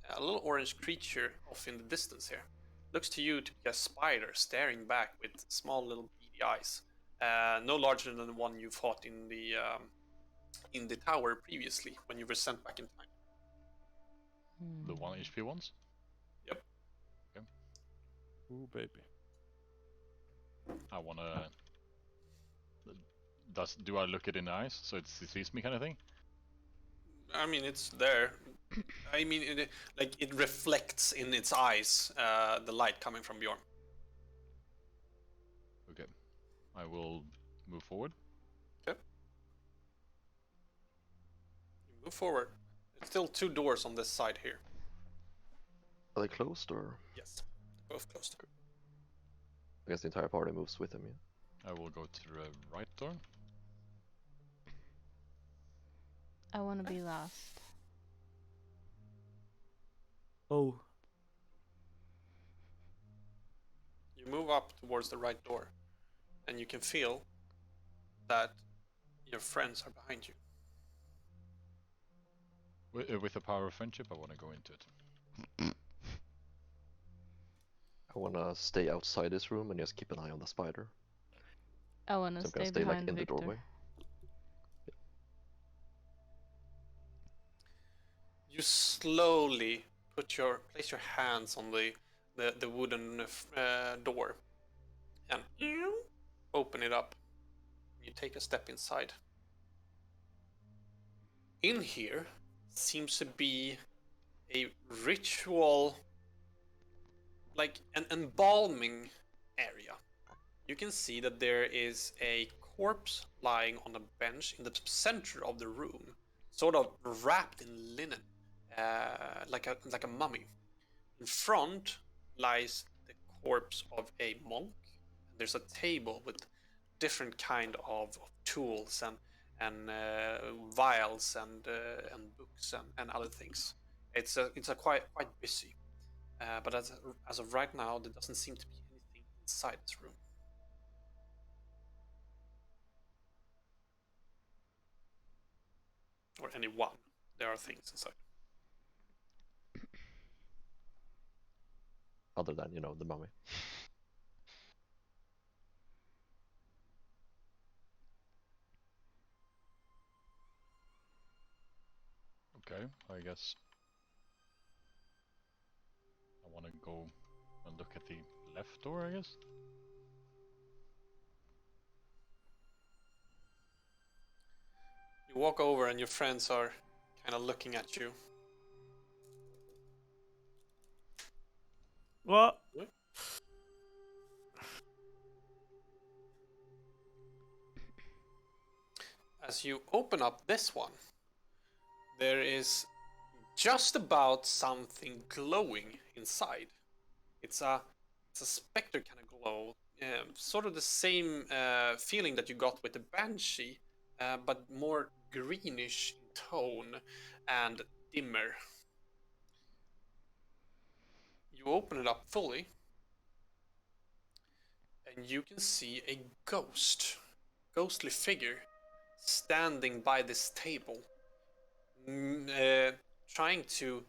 a little orange creature off in the distance here. Looks to you to be a spider staring back with small little beady eyes. No larger than the one you fought in the tower previously when you were sent back in time. The 1 HP ones? Yep. Okay. Ooh, baby. I wanna. Do I look it in the eyes so it sees me kind of thing? I mean, it's there. I mean, it reflects in its eyes the light coming from Bjorn. Okay. I will move forward. Okay. You move forward. There's still two doors on this side here. Are they closed or? Yes, both closed. I guess the entire party moves with him. Yeah. I will go to the right door. I want to be last. Oh, You move up towards the right door, and you can feel that your friends are behind you. With the power of friendship, I want to go into it. I wanna stay outside this room and just keep an eye on the spider. I want to So I'm gonna stay stay like behind in the Victor. doorway. You slowly place your hands on the wooden door and open it up. You take a step inside. In here seems to be a ritual, like an embalming area. You can see that there is a corpse lying on a bench in the center of the room, sort of wrapped in linen, like a mummy. In front lies the corpse of a monk. There's a table with different kind of tools and vials and books and other things. It's a quite busy, but as of right now, there doesn't seem to be anything inside this room. Or anyone. There are things inside. Other than, you know, the mummy. Okay, I guess I want to go and look at the left door, I guess. You walk over and your friends are kind of looking at you. what? As you open up this one, there is just about something glowing inside. It's a specter kind of glow, sort of the same feeling that you got with the banshee, but more greenish in tone and dimmer. You open it up fully, and you can see a ghostly figure, standing by this table, trying to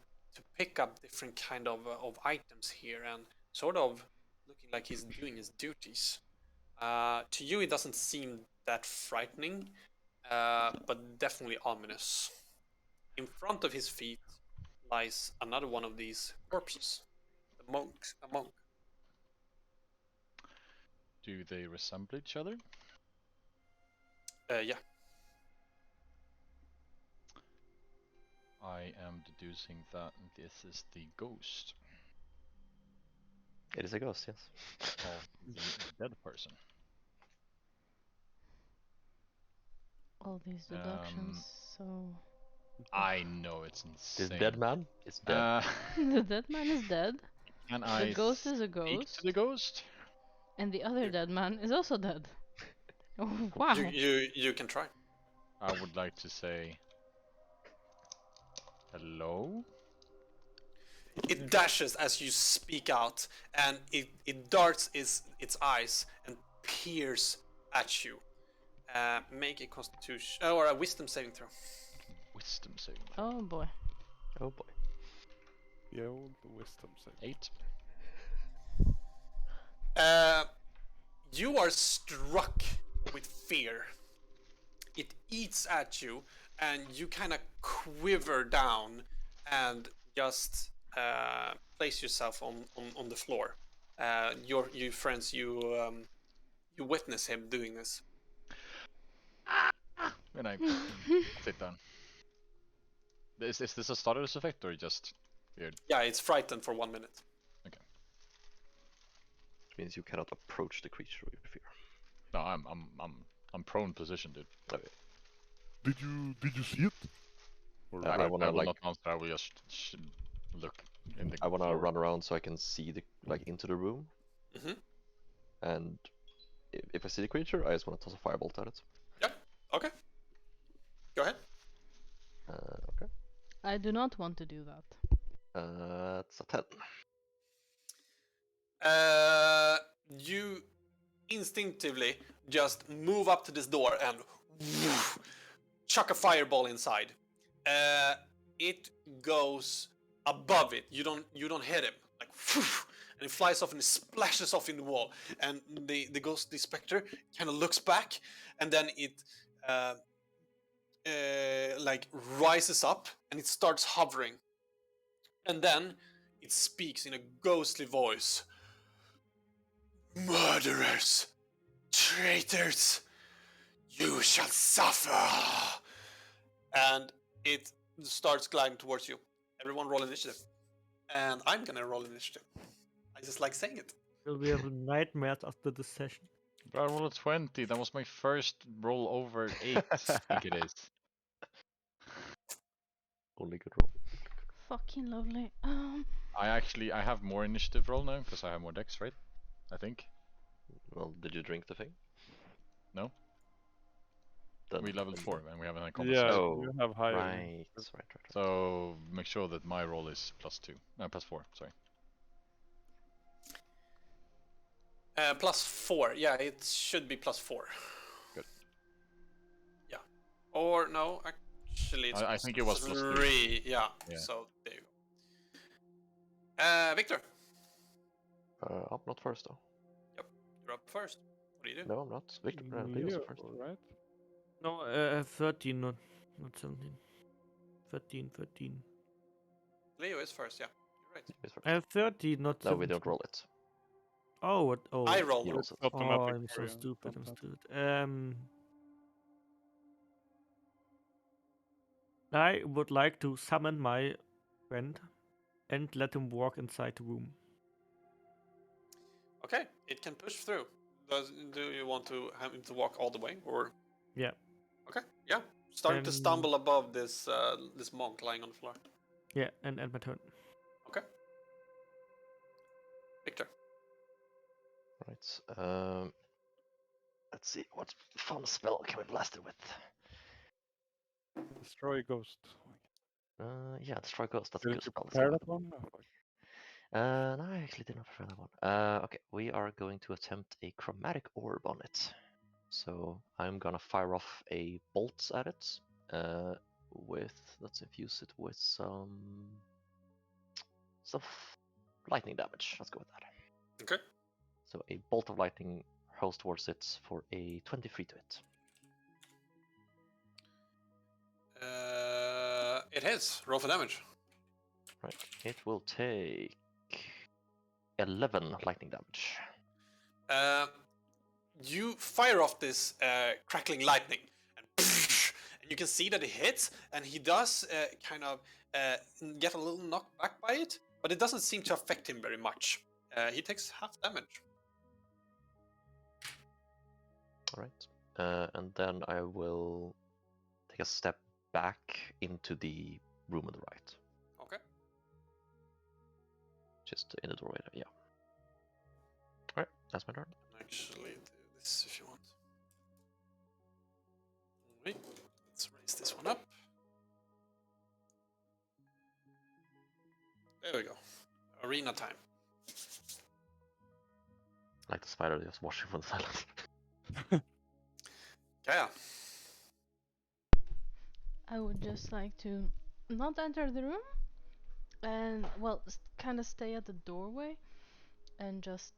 pick up different kind of items here and sort of looking like he's doing his duties. To you, it doesn't seem that frightening, but definitely ominous. In front of his feet lies another one of these corpses. A monk. Do they resemble each other? Yeah. I am deducing that this is the ghost It is a ghost, yes. of the dead person. All these deductions, so I know it's This insane. dead man is dead. the dead man is dead, Can the I ghost is a speak ghost, to the ghost? and the other You- dead man is also dead. Oh, wow. You can try. I would like to say hello. It dashes as you speak out, and it darts its eyes and peers at you. Make a Constitution or a Wisdom saving throw. Wisdom saving. Oh boy. Oh boy. The old wisdom save. 8. You are struck with fear. It eats at you, and you kind of quiver down and just place yourself on the floor. You friends, you witness him doing this. And I sit down. Is this a status effect or just weird? Yeah, it's frightened for 1 minute. Okay. Which means you cannot approach the creature with fear. No, I'm prone position, dude. Okay. Did you see it? Or I I wanna will like not answer. I will just look in the I wanna floor. run around so I can see the like into the room. Mm-hmm. And if I see the creature, I just wanna toss a firebolt at it. Yeah. Okay. Go ahead. Okay. I do not want to do that. It's a 10. You instinctively just move up to this door and chuck a fireball inside. It goes above it. You don't hit him. Like, and it flies off and it splashes off in the wall. And the ghostly specter kind of looks back, and then it like rises up and it starts hovering. And then it speaks in a ghostly voice. Murderers! Traitors! You shall suffer! And it starts gliding towards you. Everyone roll initiative. And I'm gonna roll initiative. I just like saying it. Will we have nightmares after this session? Bro, I rolled a 20. That was my first roll over 8. I think it is. Only good roll. Fucking lovely. I have more initiative roll now because I have more decks, right? I think. Well, did you drink the thing? No. Then, We leveled then 4 and we have an uncommon Yeah, six. Oh, you have higher. right. So make sure that my roll is +2. No, +4. Sorry. +4. Yeah, it should be +4. Good. Yeah. Or no, actually it's I think it was +3. +3. Yeah. Yeah. So there you go. Victor, I'm not first though. you're up first. What do you do? No, I'm not. Victor, Leo's Leo, first. right? No, 13, not 17. 13. Leo is first. Yeah, you're right. He's first. I have 13, not No, 17. we don't roll it. Oh, what? Oh, I roll. He rolls It's it. oh, automatic I'm for so you stupid. I'm sometimes. stupid. I would like to summon my friend and let him walk inside the room. Okay, it can push through. Do you want to have him to walk all the way, or? Yeah. Okay, yeah. Starting to And- stumble above this this monk lying on the floor. Yeah, and end my turn. Okay. Victor. Right. Let's see. What fun spell can we blast it with? Destroy ghost. Yeah, Destroy Ghost. That's a Did good you spell. prepare that one? Oh, fuck. No, I actually did not prepare that one. Okay, we are going to attempt a chromatic orb on it. So I'm gonna fire off a bolt at it. Let's infuse it with some lightning damage. Let's go with that. Okay. So a bolt of lightning hurls towards it for a 23 to hit. It hits. Roll for damage. Right. It will take 11 lightning damage. You fire off this crackling lightning, and you can see that it hits, and he does kind of get a little knocked back by it, but it doesn't seem to affect him very much. He takes half damage. All right. And then I will take a step back into the room on the right. Okay. Just in the doorway there, yeah. Alright, that's my turn. Actually, do this if you want. Alright, let's raise this one up. There we go. Arena time. Like the spider just watching from the silence. Kaya. I would just like to not enter the room and, well, kind of stay at the doorway and just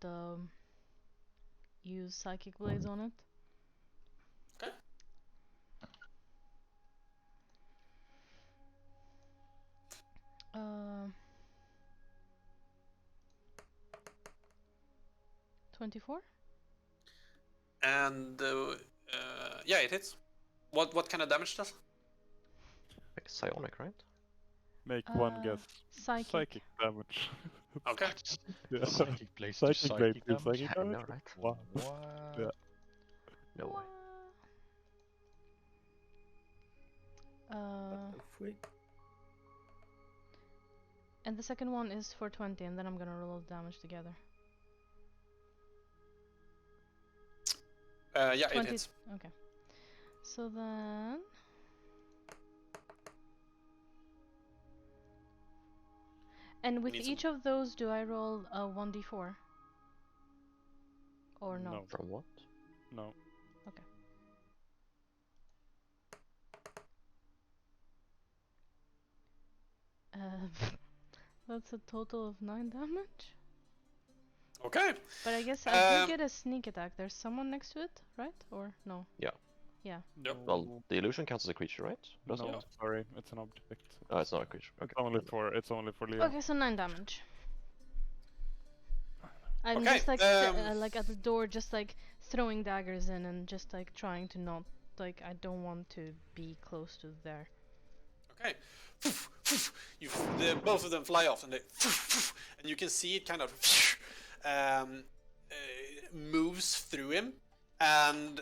use psychic blades on it. Okay. Uh, 24? And yeah, it hits. What kind of damage does? Psionic, right? Make one guess. Psychic. Damage. Okay. Yeah. Psychic blades do Psychic blade psychic do damage? psychic Yeah, I damage? know, right? Wow. What? Yeah. No way. Freak. And the second one is for 20, and then I'm gonna roll the damage together. Yeah, 20. it hits. Okay. So then. And with Need each of those, do I roll a 1d4? Or no? No. From what? No. That's a total of 9 damage. Okay. But I guess I do Um, get a sneak attack. There's someone next to it, right? Or no? Yeah. Yeah. Yep. Well, the illusion counts as a creature, right? Doesn't No, it? sorry, it's an object. Oh, it's not a creature. Okay. It's only for Leo. Okay, so 9 damage. I'm Okay, just like like at the door, just like throwing daggers in and just like trying to not, like, I don't want to be close to there. Okay. Both of them fly off, and and you can see it kind of moves through him, and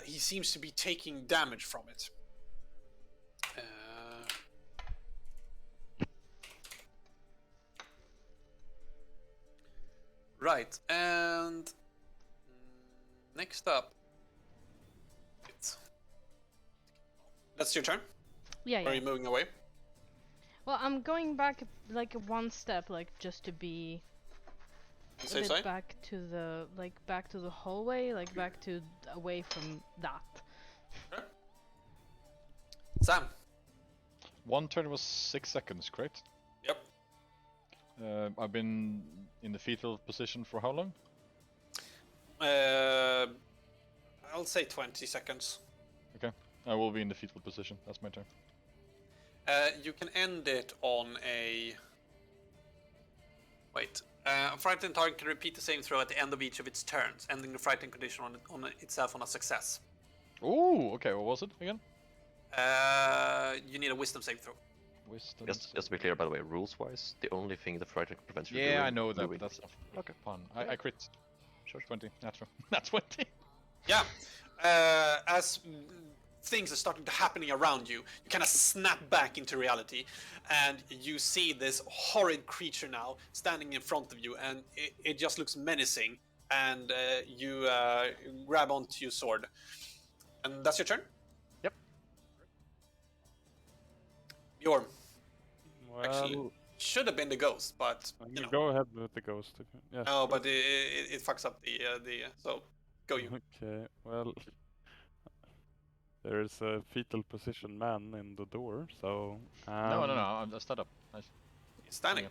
he seems to be taking damage from it. Right, and next up, that's your turn. Yeah, Or are yeah. you moving away? Well, I'm going back like one step, like just to be a Safe bit side? back to the back to the hallway, like back to away from that. Okay. Sam. One turn was 6 seconds, correct? Yep. I've been in the fetal position for how long? I'll say 20 seconds. Okay. I will be in the fetal position. That's my turn. You can end it on a... Wait. A frightened target can repeat the same throw at the end of each of its turns, ending the frightened condition on itself on a success. Ooh, okay. What was it again? You need a wisdom save throw. Wisdom. Just to be clear, by the way, rules-wise, the only thing the frighten prevents you doing... Yeah, I know that, doing- but that's Okay. fun. I crit. Sure. 20. Natural. Not 20. Yeah. As things are starting to happening around you, you kind of snap back into reality, and you see this horrid creature now standing in front of you, and it just looks menacing, and you grab onto your sword. And that's your turn? Yep. Bjorn. Well, Actually, should have been the ghost, but you know. go ahead with the ghost. If you... Yeah. Oh, but it fucks up the so go you. Okay, well, there's a fetal position man in the door, so... No. I'm just stood up. Nice. He's standing.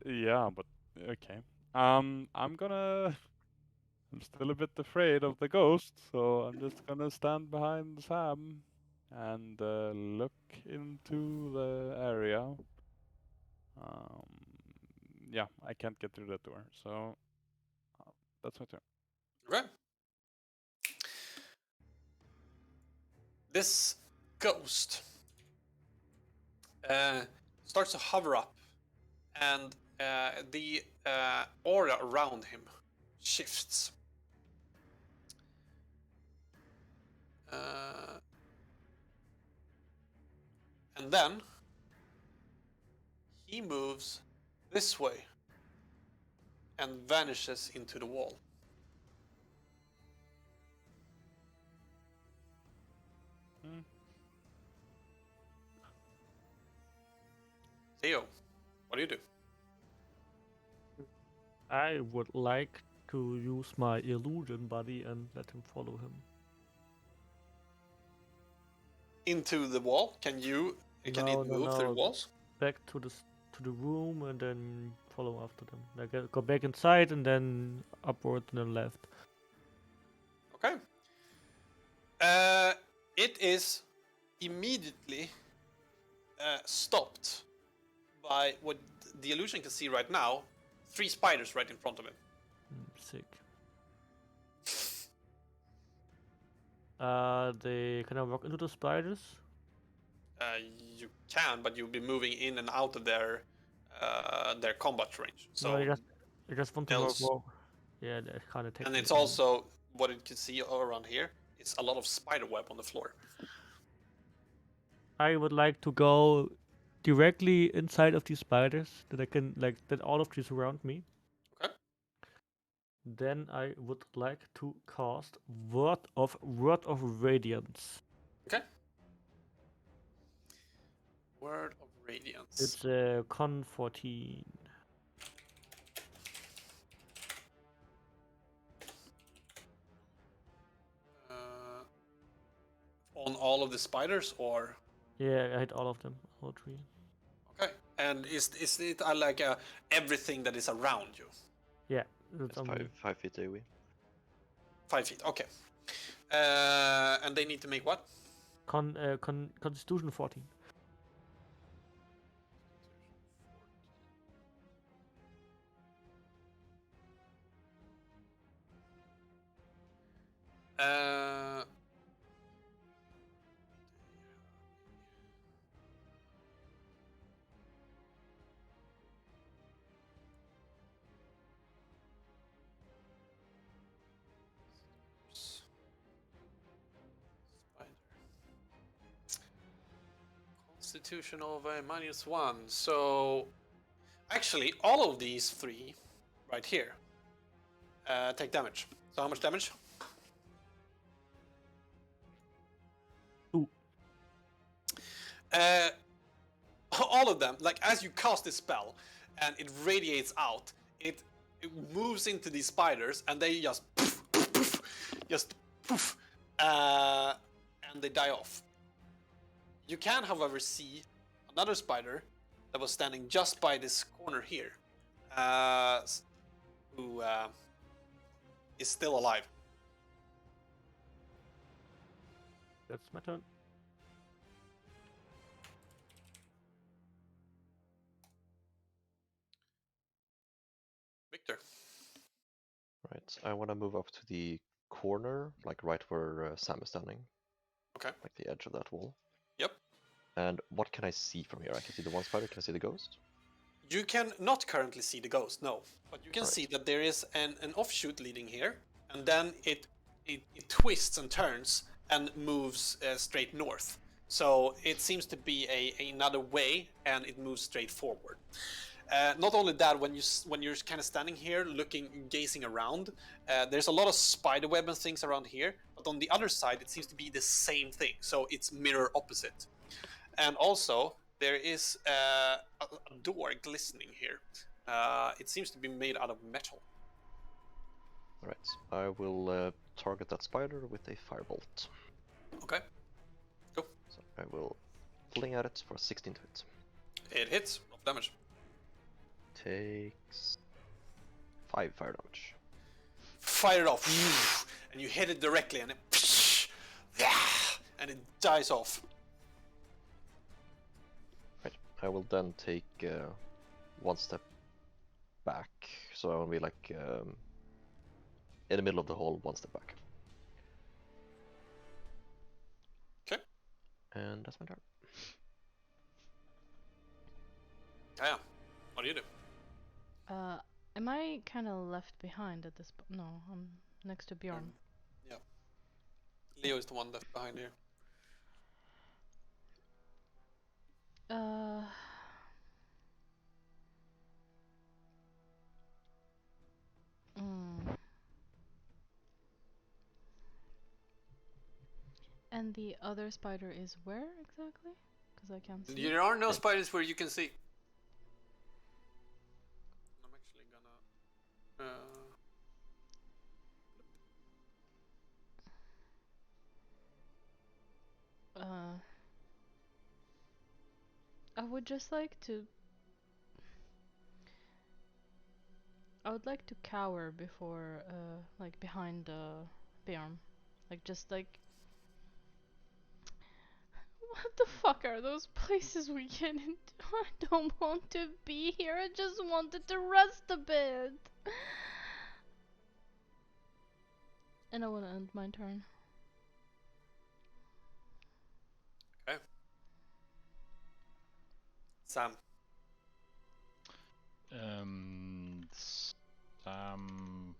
Yeah, but okay. I'm gonna... I'm still a bit afraid of the ghost, so I'm just gonna stand behind Sam and look into the area. Yeah, I can't get through that door, so that's my turn. Okay. This ghost starts to hover up, and the aura around him shifts. And then he moves this way and vanishes into the wall. Theo, what do you do? I would like to use my illusion body and let him follow him. Into the wall? Can it move through walls? Back to the room and then follow after them. Like go back inside and then upward and then left. Okay. It is immediately stopped by what the illusion can see right now. 3 spiders right in front of him. Sick. Can I walk into the spiders? You can, but you'll be moving in and out of their combat range. So No, I just want to else- walk. Yeah, that kind of takes. and it's also what it can see around here. It's a lot of spider web on the floor. I would like to go directly inside of these spiders that I can that all of these surround me. Okay. Then I would like to cast Word of Radiance. Okay. Word of Radiance. It's con 14. On all of the spiders, or Yeah, I hit all of them, all 3. okay. And is it like everything that is around you? Yeah, that's It's on me. 5 feet away. 5 feet. Okay. And they need to make what? Constitution 14. Uh, Constitution of -1. So actually, all of these 3 right here take damage. So how much damage? 2. All of them, like as you cast this spell and it radiates out, it moves into these spiders and they just poof, poof, poof, just poof, and they die off. You can, however, see another spider that was standing just by this corner here, who is still alive. That's my turn. Victor. Right. I want to move up to the corner, like right where Sam is standing. Okay. Like the edge of that wall. Yep. And what can I see from here? I can see the one spider. Can I see the ghost? You can not currently see the ghost, no. But you can Alright. see that there is an offshoot leading here, and then it twists and turns and moves straight north. So it seems to be another way, and it moves straight forward. Not only that, when you're kind of standing here, gazing around, there's a lot of spiderweb and things around here. But on the other side, it seems to be the same thing. So it's mirror opposite. And also, there is a door glistening here. It seems to be made out of metal. Alright. I will target that spider with a firebolt. Okay. Go. So I will fling at it for 16 to hit. It hits. Roll damage. Takes 5 fire damage. Fire it off. And you hit it directly, and it dies off. Right. I will then take 1 step back. So I will be like in the middle of the hall, 1 step back. Okay. And that's my turn. Yeah. What do you do? Am I kind of left behind at this point? No, I'm next to Bjorn. Yeah. Leo is the one left behind here. And the other spider is where exactly? Because I can't see. There are no spiders where you can see. I'm actually gonna I would just like to. I would like to cower before, like behind Bjorn, like just like. What the fuck are those places we get into? I don't want to be here. I just wanted to rest a bit. And I want to end my turn. Sam. Sam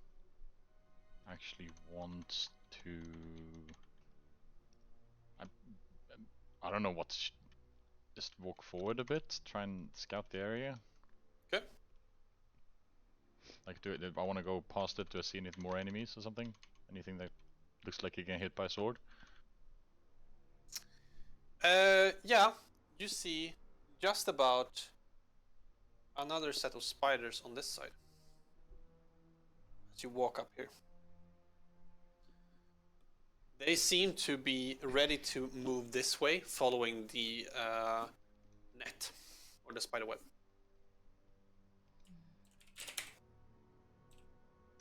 actually wants to. I don't know what. Just walk forward a bit, try and scout the area. Okay. Like, I want to go past it to see any more enemies or something. Anything that looks like you can hit by a sword. Yeah, you see just about another set of spiders on this side as you walk up here. They seem to be ready to move this way, following the net or the spider web.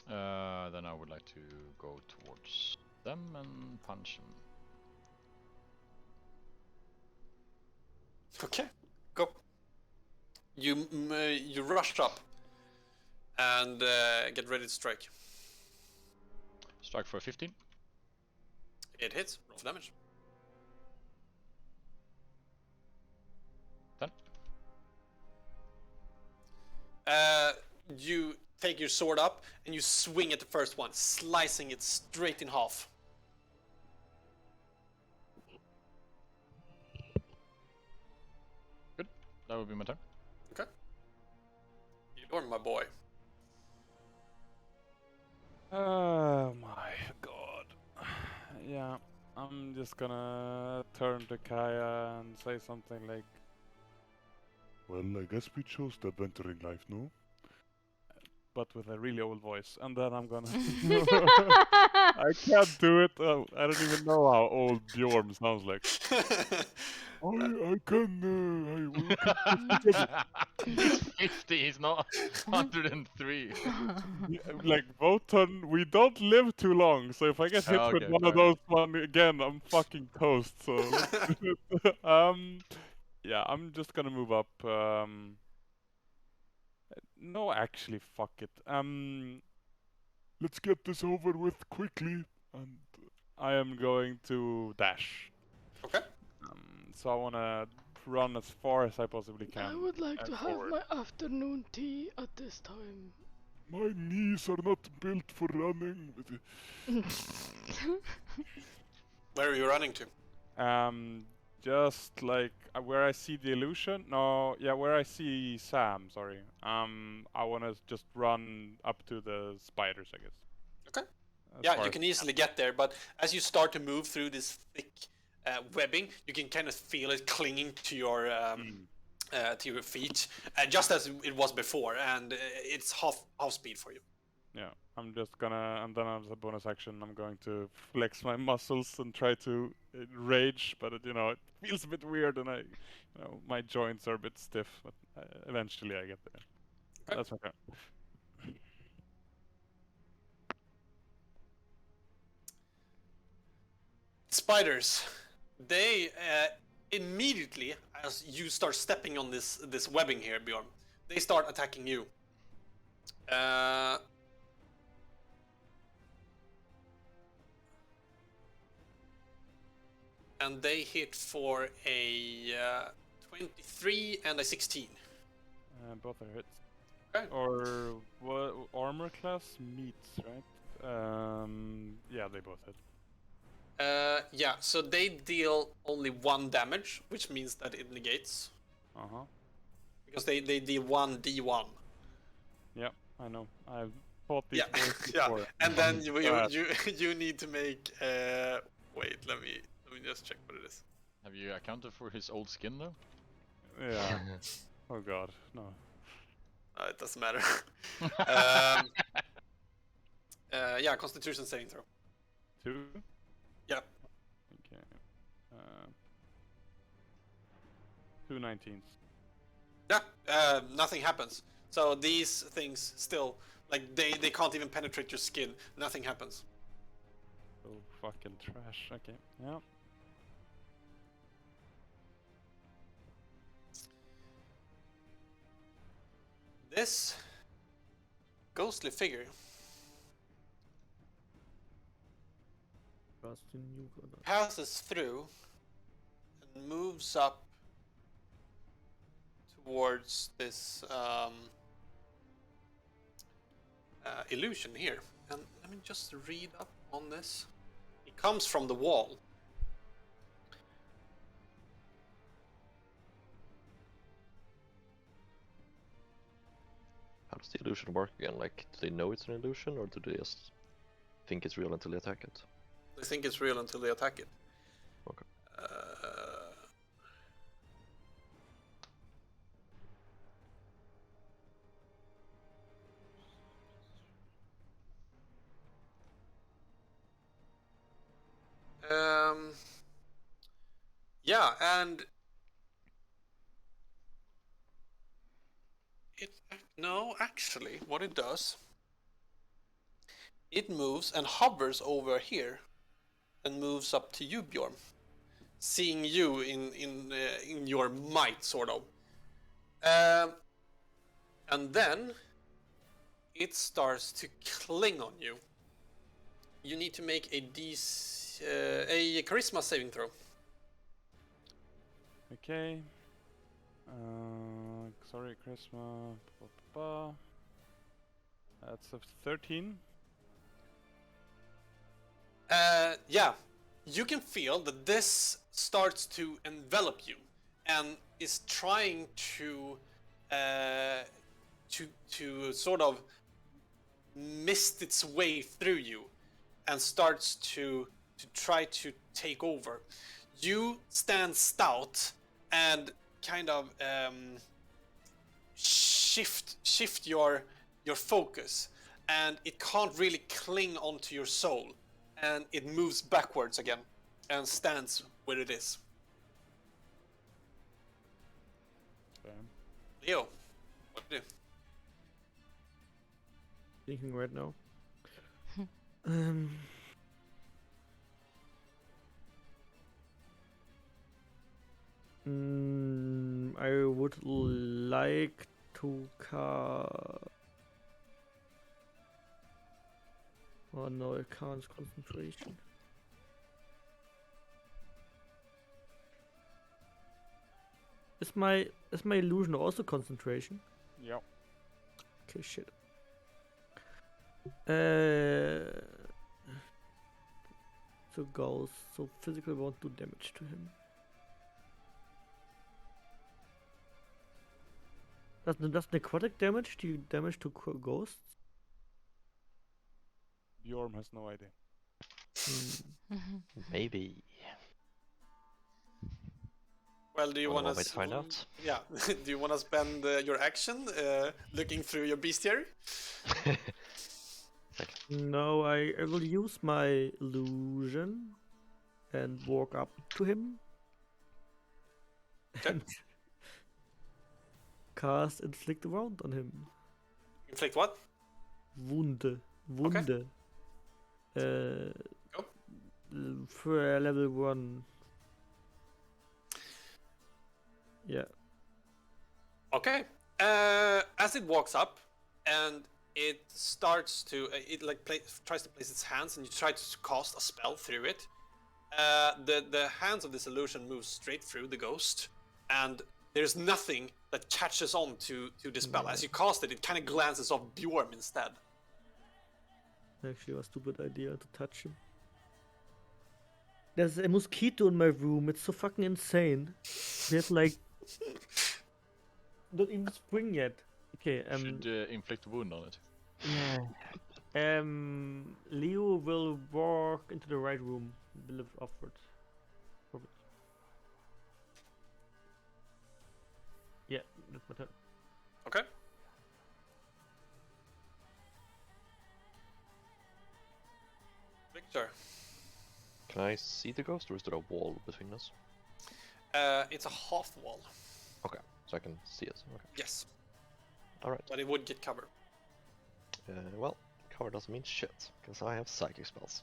Then I would like to go towards them and punch them. Okay, go. You rush up and get ready to strike. Strike for 15. It hits. Roll for damage. 10. You take your sword up and you swing at the first one, slicing it straight in half. Good. That would be my turn. Okay. You're my boy. Oh my god. Yeah, I'm just gonna turn to Kaya and say something like, Well, I guess we chose the adventuring life, no? but with a really old voice, and then I'm gonna. I can't do it. I don't even know how old Bjorn sounds like. I will keep together. He's 50, he's not 103. Like Voton, we don't live too long, so if I get hit Oh, with okay, one of fair those one again, I'm fucking toast. So let's do it. Yeah, I'm just gonna move up. No, actually, fuck it. Let's get this over with quickly. And I am going to dash. Okay. So I wanna run as far as I possibly can. I would like and to forward. have my afternoon tea at this time. my knees are not built for running. Where are you running to? Just like where I see the illusion. No, yeah, where I see Sam. Sorry. I wanna just run up to the spiders, I guess. Okay. As Yeah, far you as can I easily get there, but as you start to move through this thick webbing, you can kind of feel it clinging to your feet, just as it was before, and it's half speed for you. Yeah, I'm just gonna, and then as a bonus action, I'm going to flex my muscles and try to rage, but it feels a bit weird, and my joints are a bit stiff, but eventually I get there. Okay. That's okay. Spiders, they immediately, as you start stepping on this webbing here, Bjorn, they start attacking you. And they hit for a 23 and a 16. Both are hits. Okay. Or what? Armor class meets, right? Yeah, they both hit. Yeah, so they deal only 1 damage, which means that it negates. Because they deal 1d1. Yeah, I know. I've fought these Yeah, boys yeah. before. And then you need to make. Wait, let me just check what it is. Have you accounted for his old skin though? Yeah. Oh god, no. It doesn't matter. Yeah, Constitution saving throw. 2? Yep. Okay. 2 19s. Yeah, nothing happens. So these things still, like, they can't even penetrate your skin. Nothing happens. So fucking trash. Okay. Yeah. This ghostly figure passes through and moves up towards this illusion here. And let me just read up on this. It comes from the wall. How does the illusion work again? Like, do they know it's an illusion, or do they just think it's real until they attack it? They think it's real until they attack it. Okay. Yeah, and no, actually, what it does, it moves and hovers over here, and moves up to you, Bjorn, seeing you in your might, sort of. And then it starts to cling on you. You need to make a charisma saving throw. Okay. Sorry, Charisma. That's a 13. Yeah, you can feel that this starts to envelop you and is trying to sort of mist its way through you and starts to try to take over. You stand stout and kind of shift your focus, and it can't really cling onto your soul, and it moves backwards again and stands where it is. Damn. Leo, what do you do? Thinking right now. I would like to cast. Oh no, it can't concentration. Is my illusion also concentration? Yep. Okay, shit. So ghost. So physical won't do damage to him. Does necrotic damage do damage to ghosts? Bjorn has no idea. Maybe. Well, do you Wanna want wait to find out? Yeah. Do you want to spend your action looking through your bestiary? No, I will use my illusion and walk up to him Okay. and cast inflict wound on him. Inflict what? Wunde. Go. For level 1. Yeah. Okay. As it walks up, and it starts to tries to place its hands, and you try to cast a spell through it. The hands of this illusion move straight through the ghost, and there's nothing that catches on to this spell. As you cast it, it kind of glances off Bjorn instead. Actually, a stupid idea to touch him. There's a mosquito in my room. It's so fucking insane. We have like not even spring yet. Okay. Should inflict a wound on it. Yeah. Leo will walk into the right room, lift upwards. Forwards. Yeah, that's my turn. Okay. Sure. Can I see the ghost, or is there a wall between us? It's a half wall. Okay, so I can see it. Okay. Yes. Alright. But it would get cover. Well, cover doesn't mean shit, because I have psychic spells.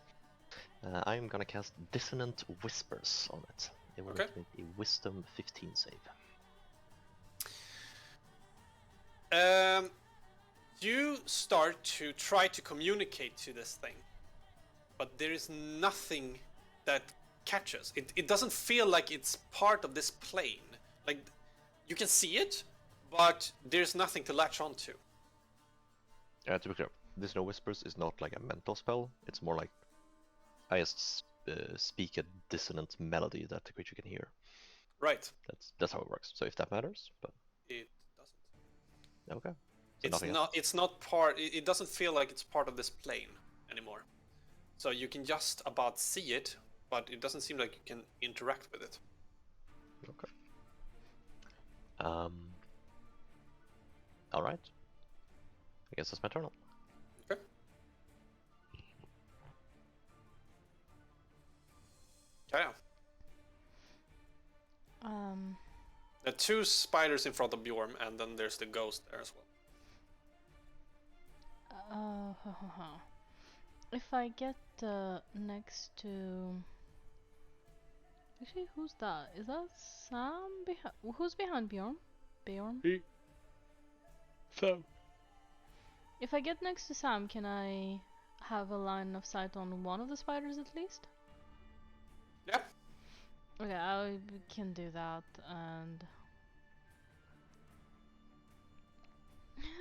I'm gonna cast Dissonant Whispers on it. It will Okay. make a Wisdom 15 save. You start to try to communicate to this thing, but there is nothing that catches. It doesn't feel like it's part of this plane. Like, you can see it, but there's nothing to latch onto. To be clear, Dissonant Whispers is not like a mental spell, it's more like I just speak a dissonant melody that the creature can hear. Right. That's how it works. So if that matters, but It doesn't. okay. So It's nothing not. It's not part. It doesn't feel like it's part of this plane anymore. So you can just about see it, but it doesn't seem like you can interact with it. Okay. All right. I guess that's my turn. Okay. Yeah. There are two spiders in front of Bjorn, and then there's the ghost there as well. If I get next to... Actually, who's that? Is that Sam? Who's behind Bjorn? Bjorn? So. If I get next to Sam, can I have a line of sight on one of the spiders at least? Yeah. Okay, I can do that, and...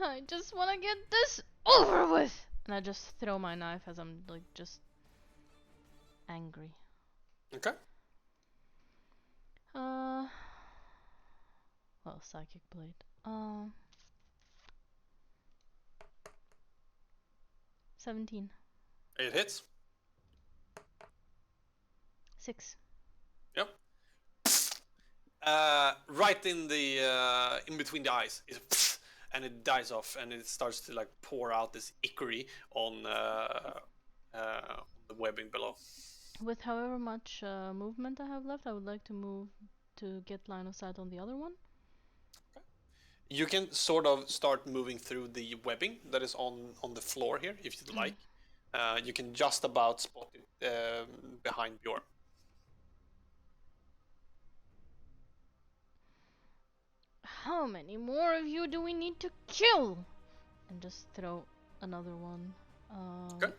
I just want to get this over with! And I just throw my knife as I'm, like, just... angry. Okay. Well, Psychic Blade. 17. It hits. 6. Yep. Right in the in between the eyes, and it dies off, and it starts to like pour out this ichor on the webbing below. With however much movement I have left, I would like to move to get line of sight on the other one. You can sort of start moving through the webbing that is on the floor here, if you'd like. You can just about spot it behind Bjorn. How many more of you do we need to kill? And just throw another one. Okay.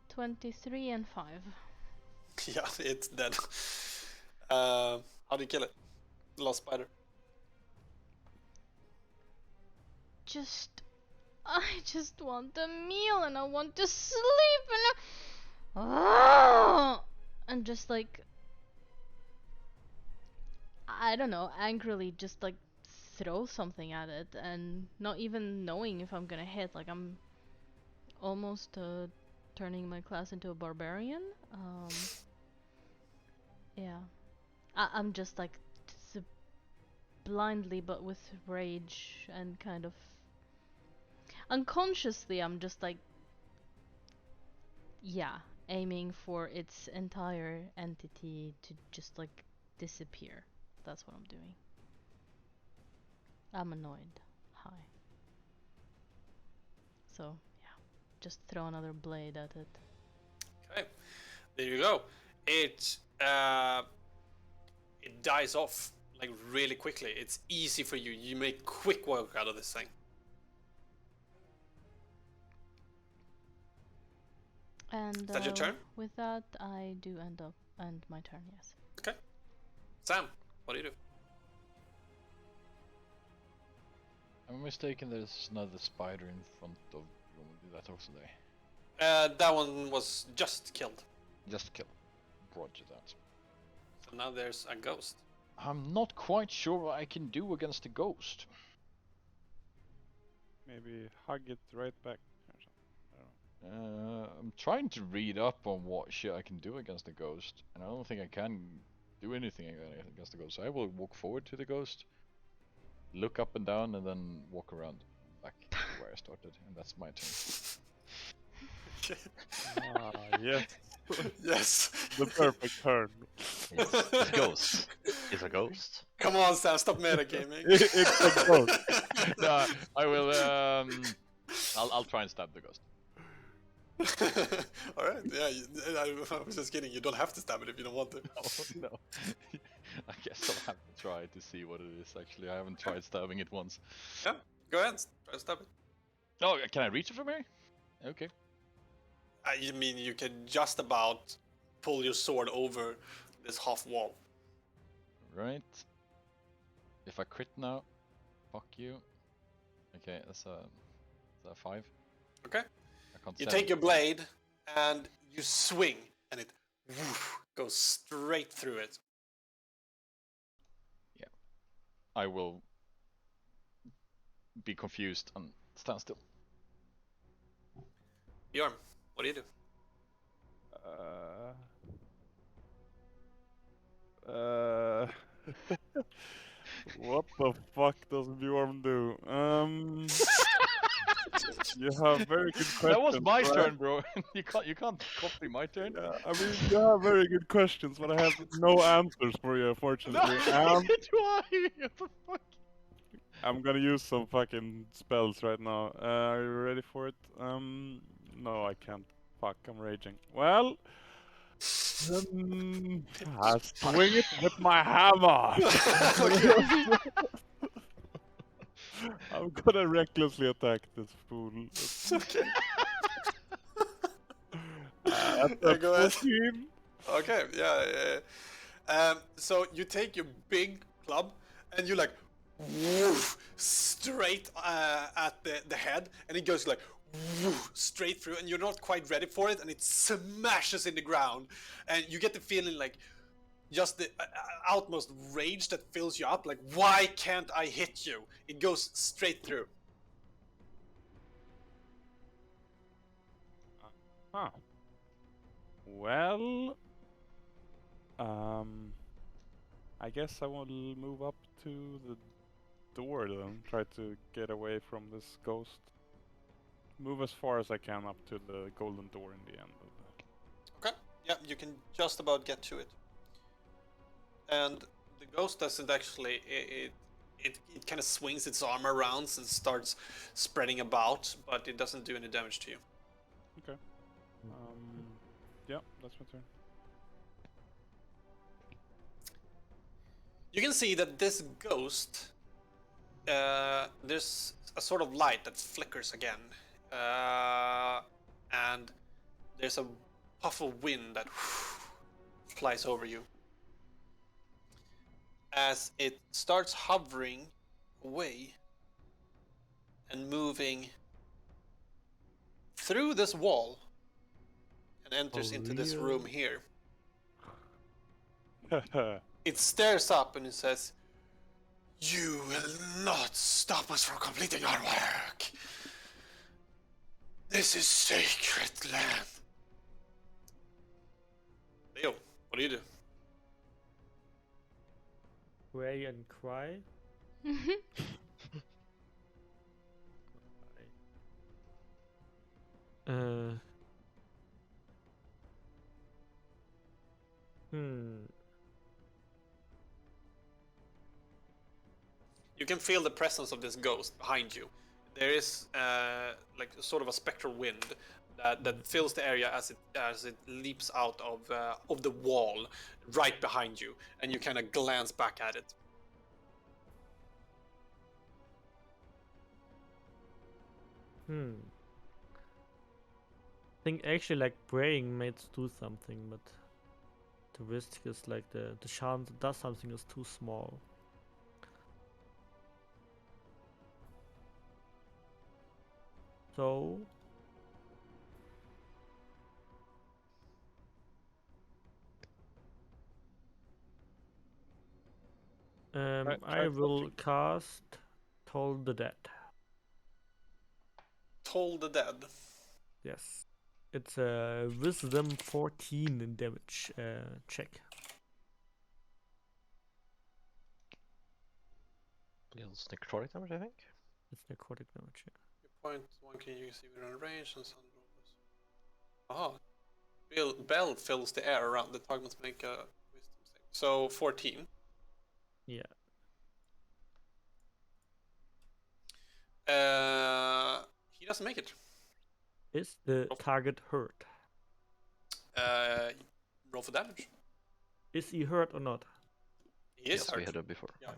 23 and 5. Yeah, it's dead. How do you kill it? The last spider. I just want a meal and I want to sleep and just like, I don't know, angrily just like throw something at it and not even knowing if I'm gonna hit. Like, I'm almost turning my class into a barbarian. Yeah. I'm just like blindly, but with rage and kind of unconsciously, I'm just like, yeah, aiming for its entire entity to just like disappear. That's what I'm doing. I'm annoyed. Hi. So, yeah, just throw another blade at it. Okay, there you go. It dies off like really quickly. It's easy for you. You make quick work out of this thing. And Is that your turn? with that, I do end my turn. Yes. Okay. Sam, what do you do? I'm mistaken, there's another spider in front of you. Did that also there? That one was just killed. Just kill. Roger that. So now there's a ghost. I'm not quite sure what I can do against a ghost. Maybe hug it right back or something. I don't know. I'm trying to read up on what shit I can do against a ghost, and I don't think I can do anything against the ghost. So I will walk forward to the ghost look up and down, and then walk around back to where I started, and that's my turn. Yes. Yes. The perfect turn. Yes. It's a ghost. It's a ghost. Come on, Sam, stop metagaming. It's a ghost. No, I will. I'll try and stab the ghost. All right. Yeah, I was just kidding. You don't have to stab it if you don't want to. Oh no. I guess I'll have to try to see what it is. Actually, I haven't tried stabbing it once. Yeah, go ahead. Try to stab it. Oh, can I reach it from here? Okay. I mean, you can just about pull your sword over this half wall. Right. If I crit now, fuck you. Okay, that's a 5. Okay. I can't You stab take it. your blade and you swing, and it goes straight through it. I will be confused and stand still. Bjorn, what do you do? What the fuck does Bjorn do? You have very good questions. That was my right? turn, bro. you can't copy my turn. Yeah, I mean, you have very good questions, but I have no answers for you, unfortunately. Why? What the fuck? I'm gonna use some fucking spells right now. Are you ready for it? No, I can't. Fuck, I'm raging. Well, I swing it with my hammer. I'm gonna recklessly attack this fool. Okay. That's Yeah, a go ahead. 14. Okay, yeah. So you take your big club and you like woof, straight at the head, and it goes like woof, straight through, and you're not quite ready for it, and it smashes in the ground, and you get the feeling like just the utmost rage that fills you up. Like, why can't I hit you? It goes straight through. Huh. Well, I guess I will move up to the door then. Try to get away from this ghost. Move as far as I can up to the golden door in the end. Okay. Yeah, you can just about get to it. And the ghost doesn't actually. It kind of swings its arm around and starts spreading about, but it doesn't do any damage to you. Okay. Yeah, that's my turn. You can see that this ghost, there's a sort of light that flickers again, and there's a puff of wind that flies over you. As it starts hovering away and moving through this wall and enters into this room here. It stares up and it says, "You will not stop us from completing our work. This is sacred land." Leo, what do you do? Pray and cry. Uh. You can feel the presence of this ghost behind you. There is like sort of a spectral wind that fills the area as it leaps out of the wall right behind you, and you kind of glance back at it. I think actually like praying might do something, but the risk is like the chance it does something is too small. So I will cast Toll the Dead. Toll the Dead. Yes. It's a Wisdom 14 in damage check. Yes. It's necrotic damage, I think. It's necrotic damage. Yeah. Your point one can you see within range and sun rolls. Bell fills the air around the target must make a wisdom save. So 14. Yeah. He doesn't make it. Is the Roll. target hurt? Roll for damage. Is he hurt or not? He is Yes, hurt. we had it before. Yeah.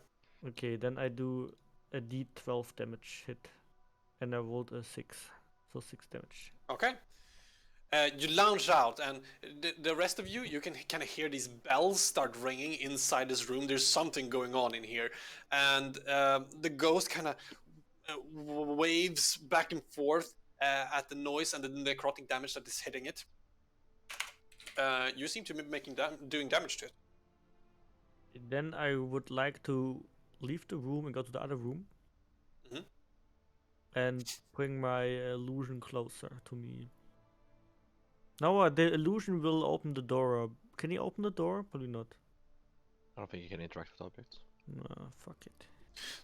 Okay, then I do a d12 damage hit, and I rolled a 6, so 6 damage. Okay. You lounge out, and the rest of you can kind of hear these bells start ringing inside this room. There's something going on in here, and the ghost kind of waves back and forth at the noise and the necrotic damage that is hitting it. You seem to be doing damage to it. Then I would like to leave the room and go to the other room. Mhm. And bring my illusion closer to me. Now the illusion will open the door. Can he open the door? Probably not. I don't think you can interact with objects. Fuck it.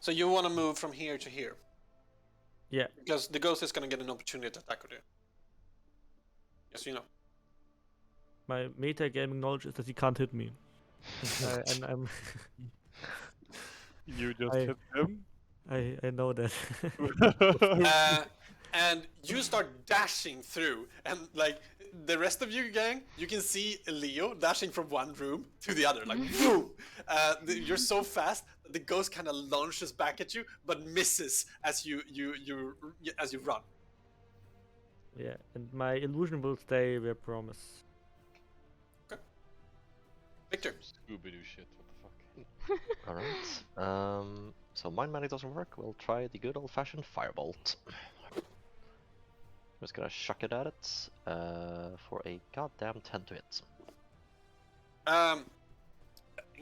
So you want to move from here to here? Yeah. Because the ghost is going to get an opportunity to attack you. Yes, you know. My metagaming knowledge is that he can't hit me. And I'm You just I- hit him. I know that. And you start dashing through, and like the rest of you gang, you can see Leo dashing from one room to the other, like boom. You're so fast that the ghost kind of launches back at you, but misses as you run. Yeah, and my illusion will stay, we promise. Victor, Scooby-Doo shit, what the fuck? Alright. So Mind Magic doesn't work. We'll try the good old-fashioned Firebolt. I'm just gonna chuck it at it for a goddamn 10 to hit.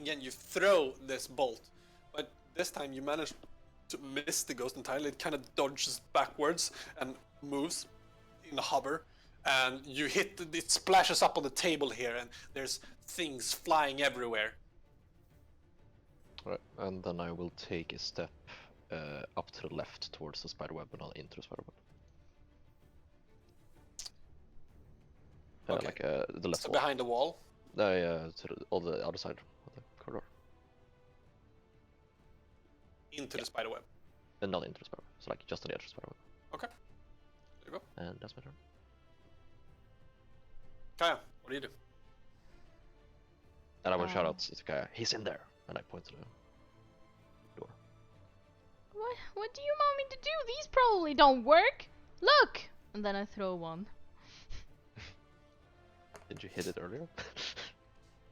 again, you throw this bolt, but this time you manage to miss the ghost entirely. It kind of dodges backwards and moves in a hover, and you hit. It splashes up on the table here, and there's things flying everywhere. Right, and then I will take a step up to the left towards the spiderweb and not into the spiderweb. Okay. Like the left So wall. behind the wall. On the other side of the corridor. Into the spiderweb. And not into the spiderweb, so like just on the edge of the spiderweb. Okay. There you go. And that's my turn. Kaya, what do you do? And I will shout out to Kaya, he's in there! And I point to the door. What do you want me to do? These probably don't work. Look! And then I throw one. Did you hit it earlier?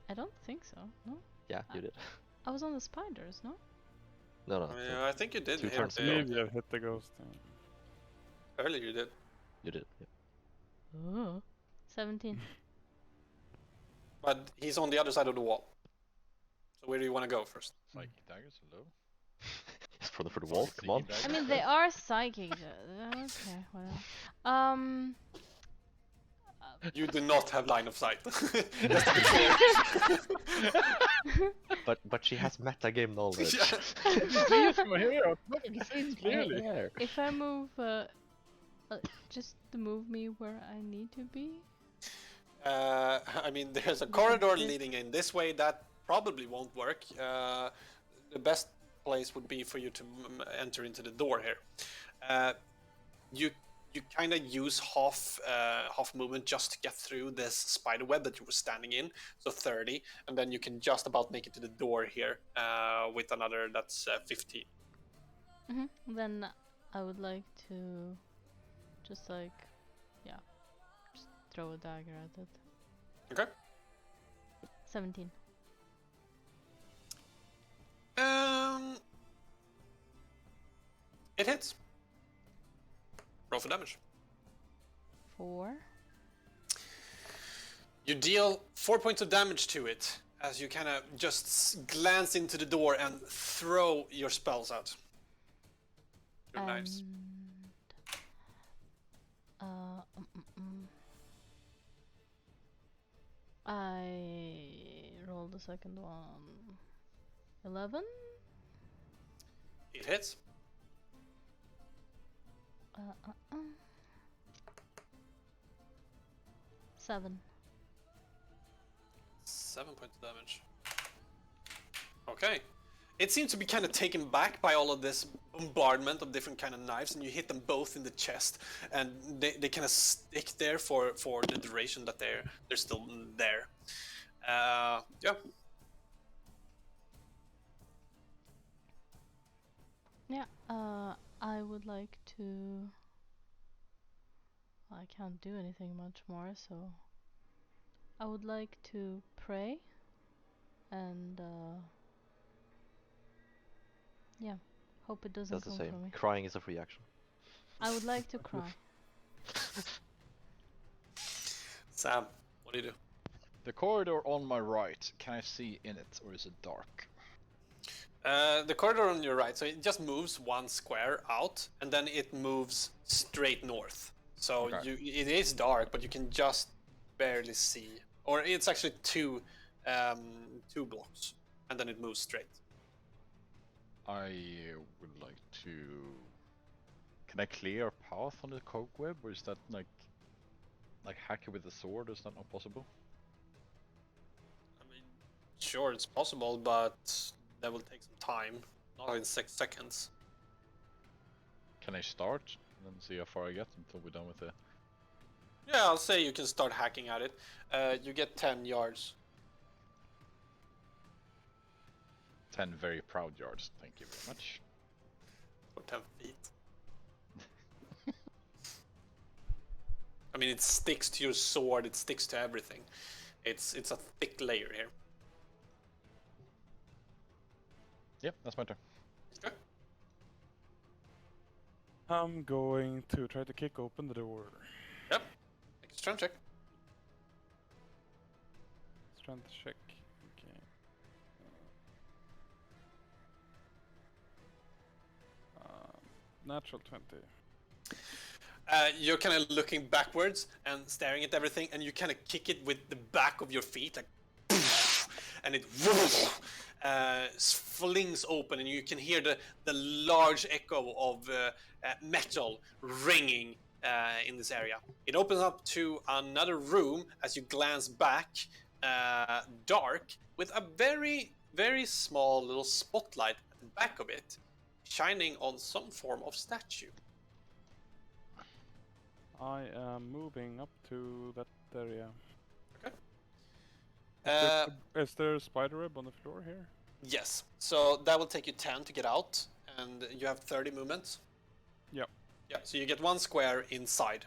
I don't think so. No. Yeah, you did. I was on the spiders, no? No. Yeah, I think you did. Two hit turns the- ago. Maybe I've hit the ghost. Earlier you did. You did. Yeah. Oh. 17. But he's on the other side of the wall. So where do you want to go first? Psychic daggers, hello? He's for the wall. Come on. Psychic I daggers? mean, they are psychic. Okay, whatever. You do not have line of sight. Just to be clear. But she has metagame knowledge. Yeah. See it from here, it's nothing seems clearly. There. If I move, just to move me where I need to be. I mean, there's a corridor leading in this way that probably won't work. The best place would be for you to enter into the door here. You kind of use half movement just to get through this spider web that you were standing in, so 30, and then you can just about make it to the door here with another that's 15. Then I would like to just just throw a dagger at it. Okay. 17. It hits. Roll for damage. 4. You deal 4 points of damage to it as you kind of just glance into the door and throw your spells out. Your knives. I rolled the second one. 11? It hits. Uh, uh, uh. 7. 7 points of damage. Okay. It seems to be kind of taken back by all of this bombardment of different kind of knives, and you hit them both in the chest, and they kind of stick there for the duration that they're still there. Yeah. Yeah, I would like to... I can't do anything much more, so... I would like to pray and, yeah, hope it doesn't That's the come same. for me. Crying is a free action. I would like to cry. Sam, what do you do? The corridor on my right, can I see in it, or is it dark? The corridor on your right, so it just moves 1 square out, and then it moves straight north. So Okay. it is dark, but you can just barely see. Or it's actually 2 blocks, and then it moves straight. I would like to... Can I clear a path on the cobweb, or is that like hack it with a sword? Is that not possible? I mean, sure, it's possible, but that will take some time. Not in 6 seconds. Can I start and then see how far I get until we're done with it? Yeah, I'll say you can start hacking at it. You get 10 yards. 10 very proud yards, thank you very much. Or 10 feet. I mean, it sticks to your sword, it sticks to everything. It's a thick layer here. Yep, that's my turn. Okay. I'm going to try to kick open the door. Yep. Make a strength check. Strength check. Okay. Natural 20. You're kind of looking backwards and staring at everything, and you kind of kick it with the back of your feet, like, and it flings open, and you can hear the large echo of metal ringing in this area. It opens up to another room as you glance back, dark, with a very, very small little spotlight at the back of it, shining on some form of statue. I am moving up to that area. Okay. Is there a spider web on the floor here? Yes. So that will take you 10 to get out, and you have 30 movements. Yep. Yeah, so you get 1 square inside.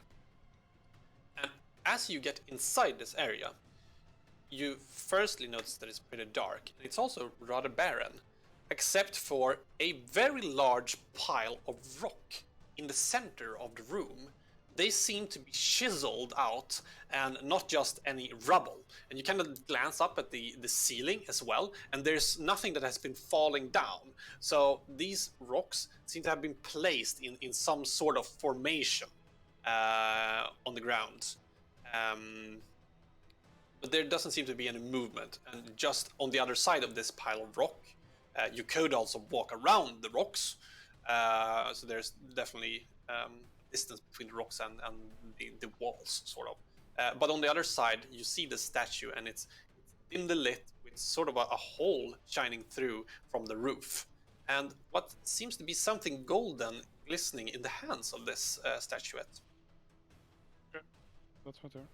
And as you get inside this area, you firstly notice that it's pretty dark, and it's also rather barren, except for a very large pile of rock in the center of the room. They seem to be chiseled out and not just any rubble. And you kind of glance up at the ceiling as well, and there's nothing that has been falling down. So these rocks seem to have been placed in some sort of formation on the ground. But there doesn't seem to be any movement. And just on the other side of this pile of rock, you could also walk around the rocks. So there's definitely distance between the rocks and the walls, sort of. But on the other side, you see the statue, and it's dimly lit with sort of a hole shining through from the roof. And what seems to be something golden glistening in the hands of this statuette. That's my turn.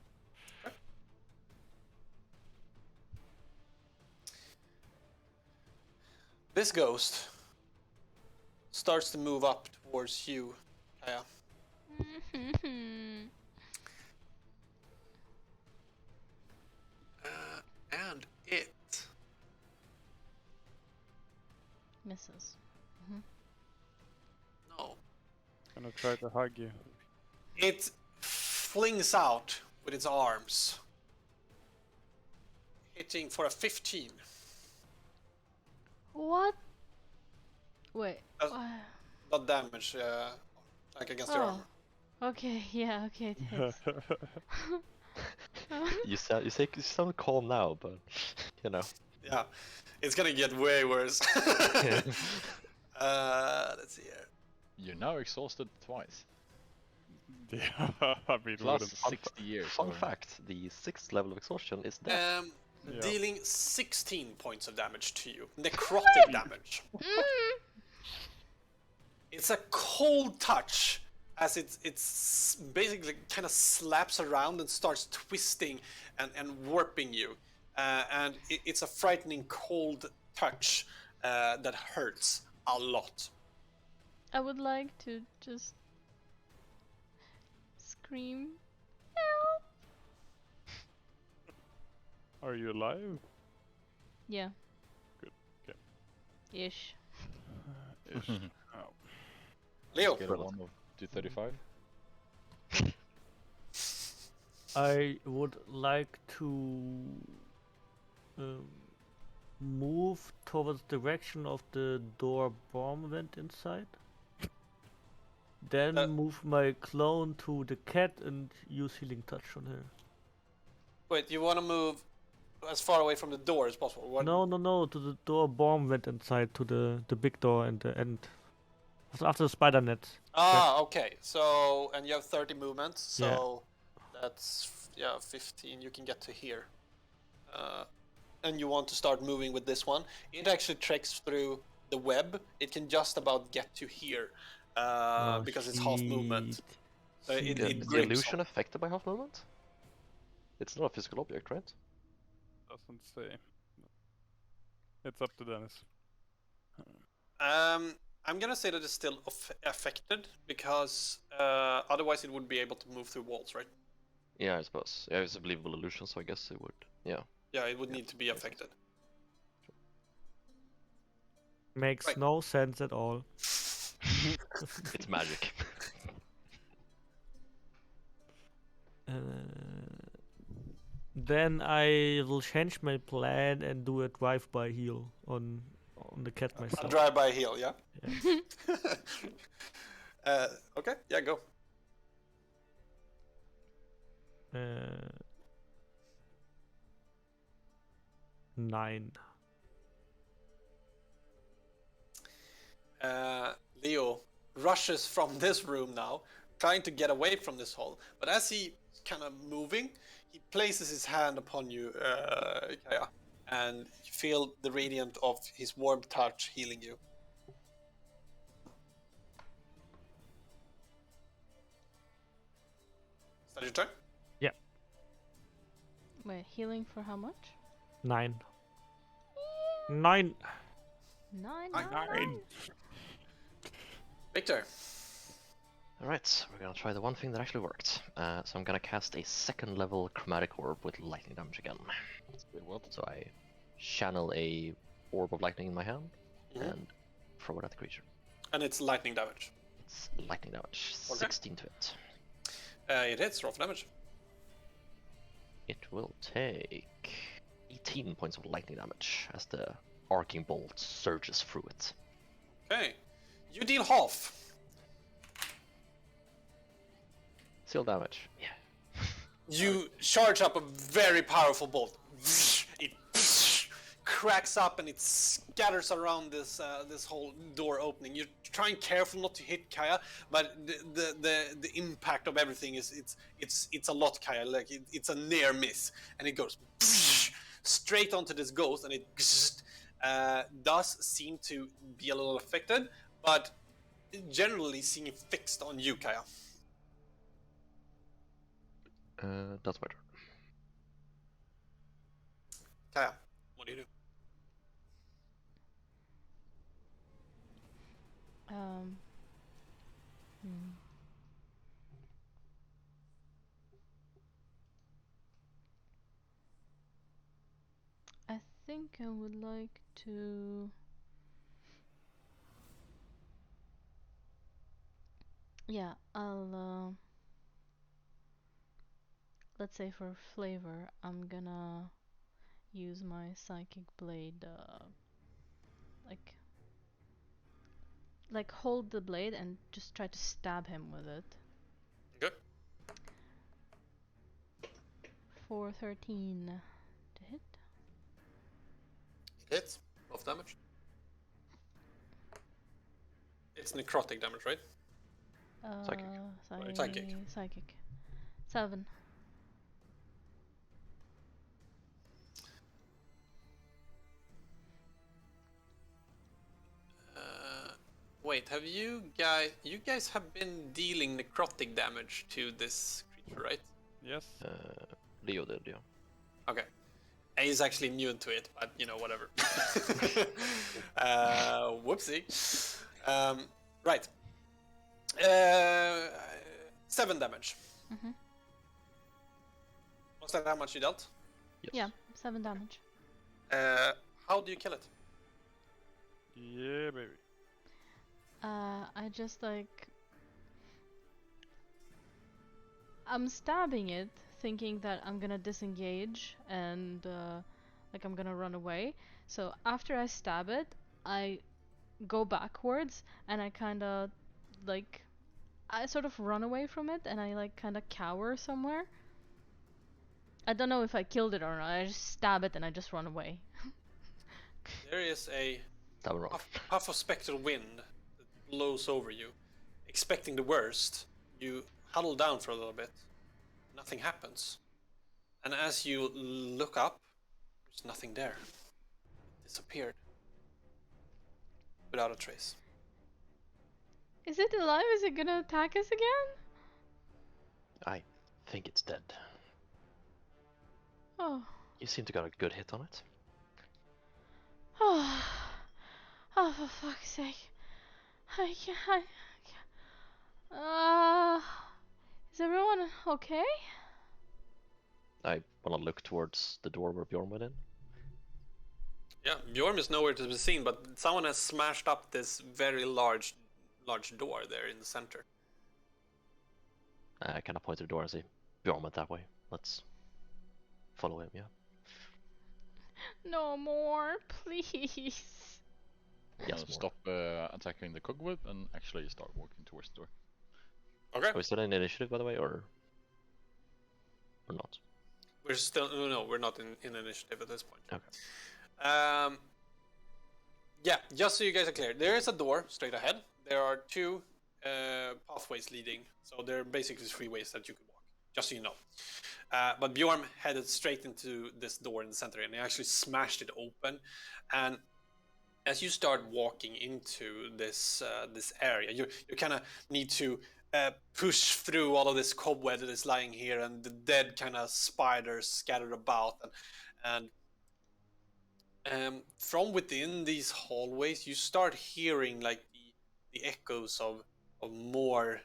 This ghost starts to move up towards you, Kaya. And it Misses. no, Gonna try to hug you. it flings out with its arms, hitting for a 15. What? Wait. That's- Not damage, like against your Oh. armor. Okay, yeah, okay, thanks. You sound calm now, but you know. Yeah, it's gonna get way worse. Let's see here. You're now exhausted twice. Yeah, I mean, Plus wouldn't- 60 years. Fun or- fact: the 6th level of exhaustion is death. Yeah. Dealing 16 points of damage to you. Necrotic damage. It's a cold touch as it's basically kind of slaps around and starts twisting and warping you. And it's a frightening cold touch that hurts a lot. I would like to just scream, help! Are you alive? Yeah. Good, okay. Ish. Ish. Oh. Leo. Get a 1 of 235. I would like to move towards the direction of the door bomb went inside. Then move my clone to the cat and use healing touch on her. Wait, you want to move as far away from the door as possible? What? No, to the door bomb went inside, to the big door and the end. After the spider net. Ah, okay. So, and you have 30 movements, so Yeah. that's 15. You can get to here. And you want to start moving with this one. It actually treks through the web. It can just about get to here because it's half movement. It Is the grips illusion on. affected by half movement? It's not a physical object, right? Doesn't say. It's up to Dennis. I'm gonna say that it's still affected because otherwise it wouldn't be able to move through walls, right? Yeah, I suppose. Yeah, it's a believable illusion, so I guess it would. Yeah. Yeah, it would need to be affected. Makes Right. no sense at all. It's magic. Then I will change my plan and do a drive-by heal on the cat A myself. drive-by heal, yeah? Yeah. Okay, yeah, go. 9. Leo rushes from this room now, trying to get away from this hole. But as he's kind of moving, he places his hand upon you, Kaya, and you feel the radiant of his warm touch healing you. Is that your turn? Yeah. Wait, healing for how much? 9. 9. Nine, Nine. nine, nine. Victor. Alright, we're gonna try the one thing that actually worked. So I'm gonna cast a 2nd level chromatic orb with lightning damage again. So I channel a orb of lightning in my hand and throw it at the creature. And it's lightning damage. It's lightning damage, Okay. 16 to hit. It hits, roll for damage. It will take 18 points of lightning damage as the arcing bolt surges through it. Okay. You deal half. Seal damage. Yeah. You charge up a very powerful bolt. It cracks up and it scatters around this whole door opening. You're trying careful not to hit Kaya, but the impact of everything is it's a lot, Kaya. Like it's a near miss, and it goes straight onto this ghost, and it does seem to be a little affected, but generally seeming fixed on you, Kaya. That's my turn. Kaya, what do you do? Hmm. I think I would like to. Yeah, I'll. Let's say for flavor, I'm gonna use my psychic blade. Like hold the blade and just try to stab him with it. Good. For 13 to hit. It hits. Half damage. It's necrotic damage, right? Psychic. Psychic. Psychic. 7. Wait, have you guys have been dealing necrotic damage to this creature, right? Yes. Leo did, yeah. Okay. He's actually immune to it, but you know, whatever. Whoopsie. Right. 7 damage. Mhm. Was that how much you dealt? Yes. Yeah, 7 damage. How do you kill it? Yeah, baby. I just like. I'm stabbing it, thinking that I'm gonna disengage and like I'm gonna run away. So after I stab it, I go backwards and I kind of like I sort of run away from it and I like kind of cower somewhere. I don't know if I killed it or not. I just stab it and I just run away. There is a That was wrong. puff of spectral wind that blows over you. Expecting the worst, you huddle down for a little bit. Nothing happens. And as you look up, there's nothing there. It disappeared. Without a trace. Is it alive? Is it gonna attack us again? I think it's dead. Oh. You seem to got a good hit on it. Oh. Oh, for fuck's sake. I can't. Is everyone okay? I wanna look towards the door where Bjorn went in. Yeah, Bjorn is nowhere to be seen, but someone has smashed up this very large door there in the center. I kind of point to the door and say, Bjorn went that way. Let's follow him, yeah. No more, please. Yes, more. Stop attacking the cogweb and actually start walking towards the door. Okay. Are we still in initiative, by the way, or not? We're still no, we're not in initiative at this point. Okay. Yeah, just so you guys are clear, there is a door straight ahead. There are 2 pathways leading, so there are basically 3 ways that you can walk. Just so you know. But Bjorn headed straight into this door in the center, and he actually smashed it open. And as you start walking into this area, you kind of need to push through all of this cobweb that is lying here, and the dead kind of spiders scattered about, and from within these hallways, you start hearing like the echoes of more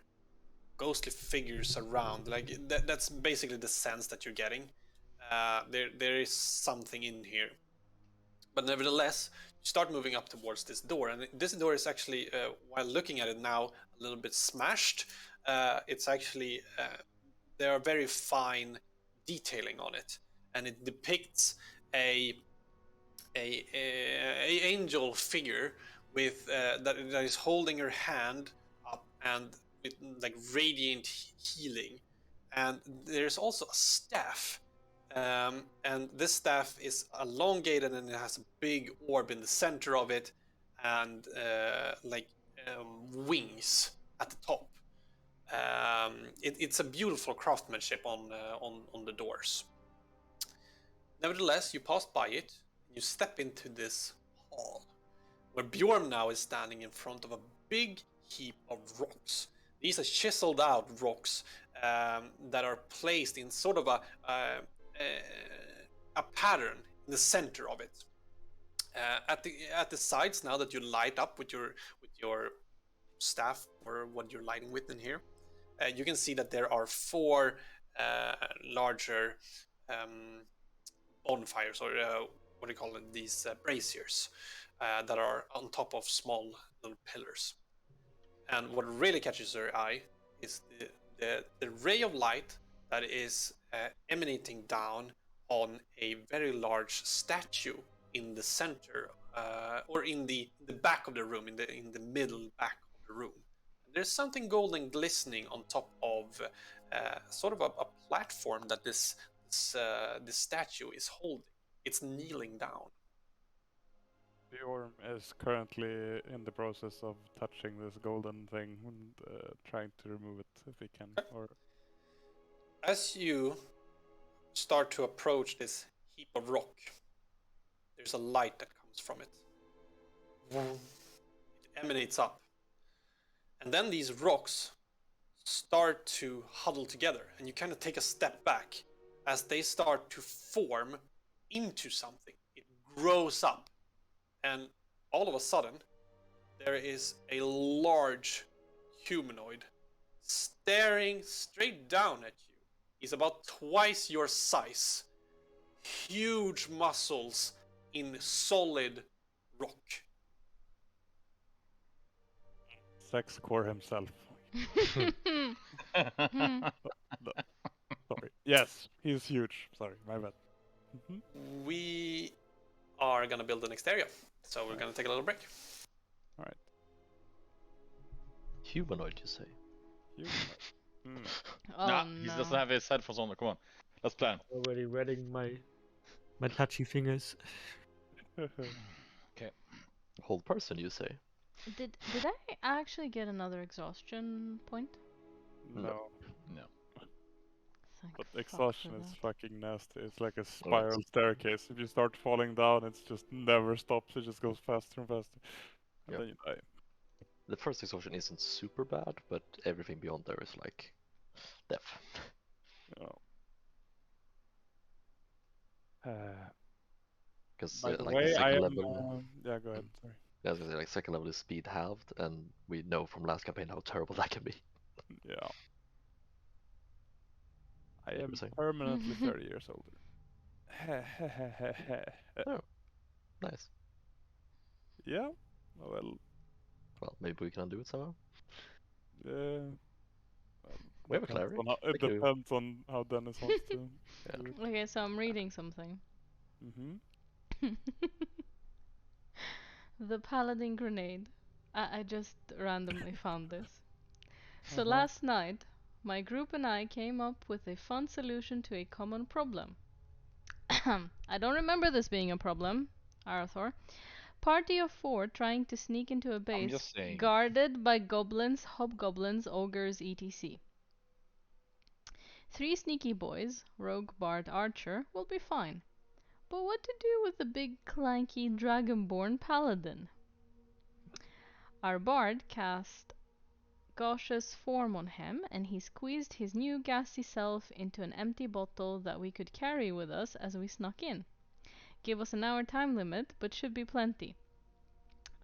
ghostly figures around. Like that's basically the sense that you're getting. There is something in here, but nevertheless, you start moving up towards this door, and this door is actually, while looking at it now, a little bit smashed. It's actually there are very fine detailing on it, and it depicts a angel figure with that is holding her hand up and with like radiant healing, and there's also a staff, and this staff is elongated and it has a big orb in the center of it, and wings at the top. It's a beautiful craftsmanship on the doors. Nevertheless, you pass by it, and you step into this hall, where Bjorn now is standing in front of a big heap of rocks. These are chiseled out rocks that are placed in sort of a pattern in the center of it. At the sides, now that you light up with your staff or what you're lighting with in here, you can see that there are 4 larger bonfires, or what do you call it? These braziers that are on top of small little pillars. And what really catches your eye is the ray of light that is emanating down on a very large statue in the center, or in the back of the room, in the middle back of the room. And there's something golden glistening on top of sort of a platform that this statue is holding. It's kneeling down. Bjorn is currently in the process of touching this golden thing and trying to remove it if he can. Or As you start to approach this heap of rock, there's a light that comes from it. It emanates up. And then these rocks start to huddle together, and you kind of take a step back as they start to form into something. It grows up, and all of a sudden, there is a large humanoid staring straight down at you. He's about twice your size, huge muscles in solid rock. sex core himself. Sorry. Yes, he's huge. Sorry, my bad. We are gonna build the next area, so we're gonna take a little break. All right. Humanoid, you say? Humanoid. Oh Nah, no. he doesn't have his headphones on. Come on, let's plan. Already reading my touchy fingers. Whole person, you say? Did I actually get another exhaustion point? No, No. Thank but fuck exhaustion for is that. fucking nasty. It's like a spiral staircase. If you start falling down, it's just never stops. It just goes faster and faster, and Yep. then you die. The first exhaustion isn't super bad, but everything beyond there is like death. You Because by the like way, the I second am. level, Yeah, go ahead. Sorry. I was gonna say like second level is speed halved, and we know from last campaign how terrible that can be. Yeah. I You am were saying? permanently 30 years older. Oh, nice. Yeah. Well, Well, maybe we can undo it somehow. well, We have a cleric. it depends on how Dennis wants to Yeah. do it. Okay, so I'm reading something. Mm-hmm. The paladin grenade. I just randomly found this. So Uh-huh. last night, my group and I came up with a fun solution to a common problem. I don't remember this being a problem, Arathor. Party of 4 trying to sneak into a I'm base just saying. guarded by goblins, hobgoblins, ogres, etc. 3 sneaky boys, rogue, bard, archer, will be fine. But what to do with the big clanky dragonborn paladin? Our bard cast gaseous form on him, and he squeezed his new gassy self into an empty bottle that we could carry with us as we snuck in. Give us an hour time limit, but should be plenty.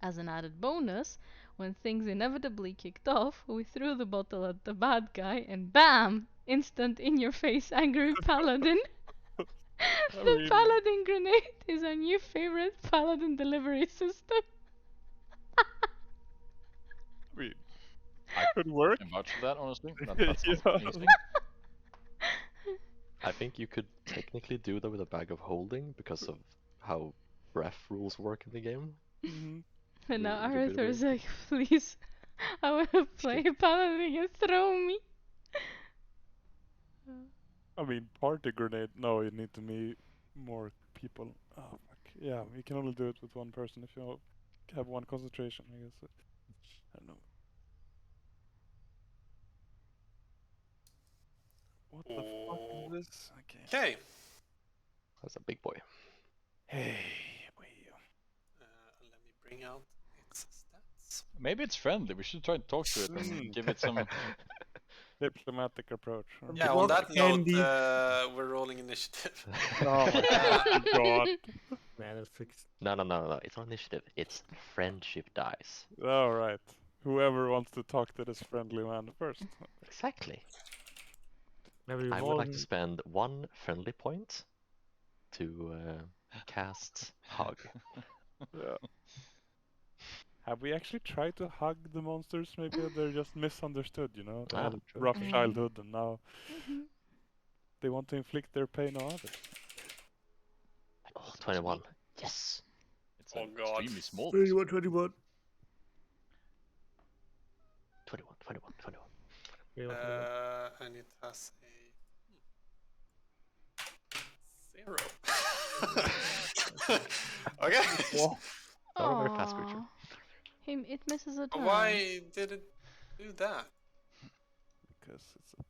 As an added bonus, when things inevitably kicked off, we threw the bottle at the bad guy and BAM! Instant in your face angry paladin. The paladin grenade is our new favorite paladin delivery system. I mean, I could work. I'm vouch for that, honestly. That sounds Yeah. amazing. I think you could technically do that with a bag of holding because of how breath rules work in the game. Mm-hmm. And now Would you be Arthur's able- like, please, I want to play paladin and throw me. I mean, party grenade. No, you need to meet more people. Oh, fuck. Yeah, you can only do it with one person if you have one concentration, I guess. I don't know. What the fuck is this? Okay. Okay. That's a big boy. Hey, Let me bring out its stats. Maybe it's friendly. We should try to talk to it and give it some. diplomatic approach. Or... Yeah, What on that can note, be- we're rolling initiative. Oh my god. Man, it's fixed. No. It's not initiative. It's friendship dice. All right. Whoever wants to talk to this friendly man first. Exactly. Every I would like roll- to spend 1 friendly point to cast Hug. Yeah. Have we actually tried to hug the monsters? Maybe they're just misunderstood, you know? They had a True. rough Mm. childhood and now they want to inflict their pain on others. Oh, 21. Yes. It's Oh an god. extremely small. 21, 21. 21. 21, 21. And it has a 0. Okay. Whoa. Not a very fast creature. Aw. It misses a turn. Why did it do that? Because it's a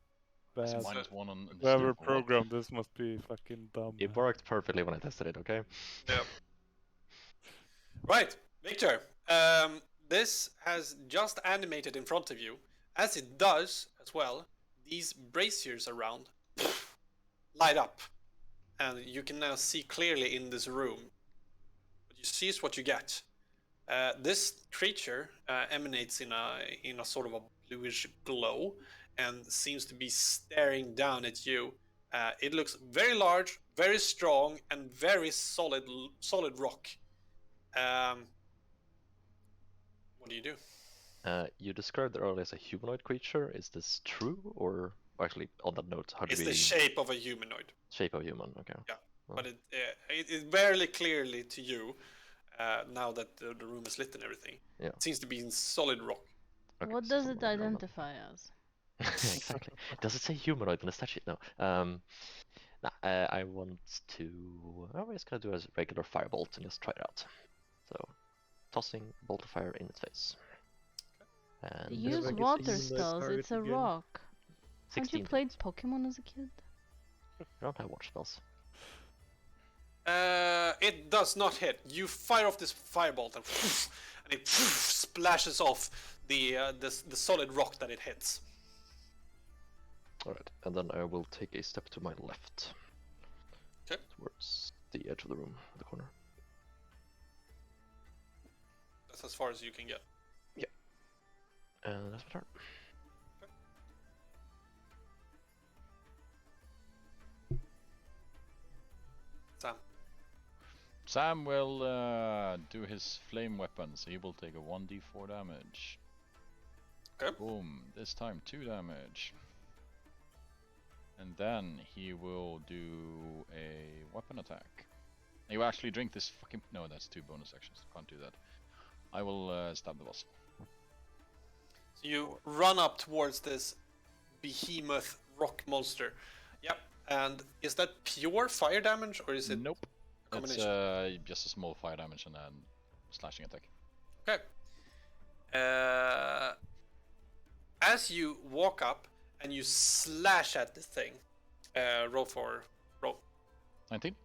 It's bad. -1 on the Whoever stupid roll. programmed this must be fucking dumb. It worked perfectly when I tested it, okay? Yep. Right, Victor. This has just animated in front of you. As it does as well, these braziers around light up, and you can now see clearly in this room. What you see is what you get. This creature emanates in a sort of a bluish glow and seems to be staring down at you. It looks very large, very strong, and very solid rock. What do you do? You described it earlier as a humanoid creature. Is this true, or actually on that note, how do It's we the shape of a humanoid. shape of human? Okay. Yeah, Well, but it is barely clearly to you now that the room is lit and everything. Yeah. It seems to be in solid rock. okay, What so does it somewhere around that. identify as? Exactly. Does it say humanoid on the statue? No. Nah, I want to. I'm just gonna do a regular firebolt and just try it out. So, tossing bolt of fire in its face. And Use Use like a water humanoid spells, target it's a again. rock. Haven't 16 you played hits. Pokemon as a kid? I don't have watch spells. It does not hit. You fire off this firebolt and it splashes off the solid rock that it hits. Alright, and then I will take a step to my left. Okay. Towards the edge of the room, the corner. That's as far as you can get. And that's my turn. Sam. Sam will do his flame weapons. He will take a 1d4 damage. Okay. Boom. This time 2 damage. And then he will do a weapon attack. He will actually drink this fucking... No, that's 2 bonus actions. Can't do that. I will stab the boss. So you run up towards this behemoth rock monster. Yep. And is that pure fire damage or is it Nope. a It's combination? just a small fire damage and then slashing attack. Okay. As you walk up and you slash at this thing, roll. 19?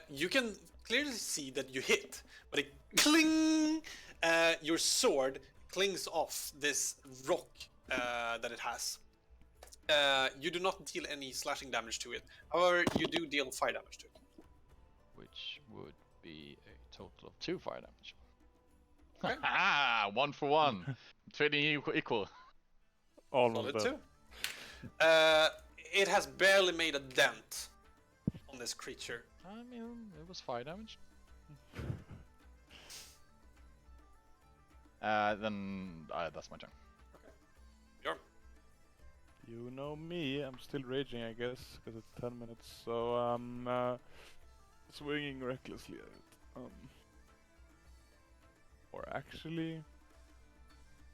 You can clearly see that you hit, but it cling. Your sword clings off this rock that it has. You do not deal any slashing damage to it. However, you do deal fire damage to it. Which would be a total of 2 fire damage. Okay. Ha! 1 for 1. Trading equal. Almost Solid dead. too. It has barely made a dent on this creature. I mean, it was fire damage. Then that's my turn. Bjorn. You know me, I'm still raging, I guess, because it's 10 minutes, so I'm swinging recklessly at it. Or actually,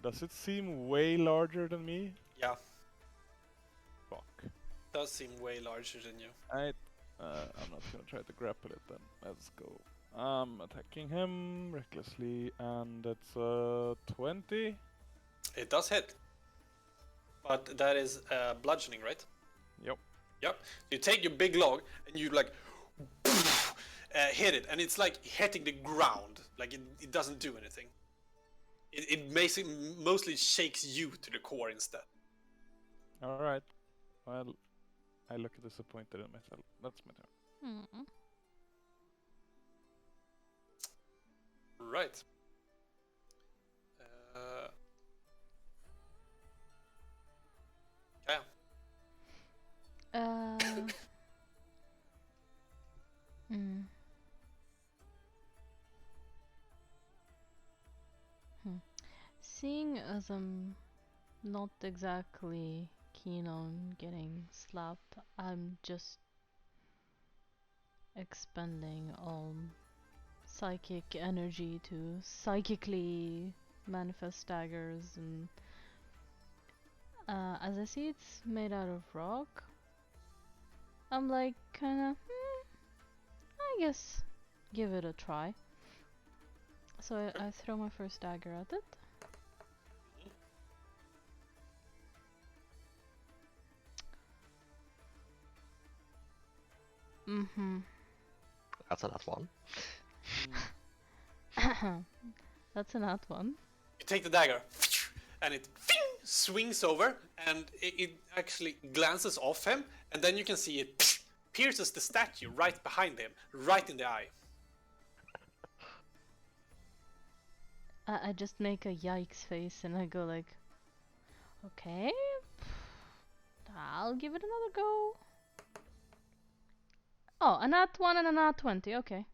does it seem way larger than me? Yeah, Fuck. does seem way larger than you. I'm not gonna try to grapple it then. Let's go. I'm attacking him recklessly, and it's 20. It does hit. But that is bludgeoning, right? Yep. Yep. You take your big log and you like hit it, and it's like hitting the ground. Like it doesn't do anything. It basically mostly shakes you to the core instead. Alright. Well, I look disappointed in myself. That's my turn. Hmm. Right. Yeah. Hmm. Seeing as I'm not exactly keen on getting slapped, I'm just expending all psychic energy to psychically manifest daggers, and as I see it's made out of rock, I'm like kinda, I guess give it a try. So I throw my first dagger at it. Mm-hmm. That's a nat one. That's a nat one. You take the dagger, and it swings over, and it actually glances off him, and then you can see it pierces the statue right behind him, right in the eye. I just make a yikes face and I go like, okay, I'll give it another go. Oh, a nat 1 and a nat 20, okay.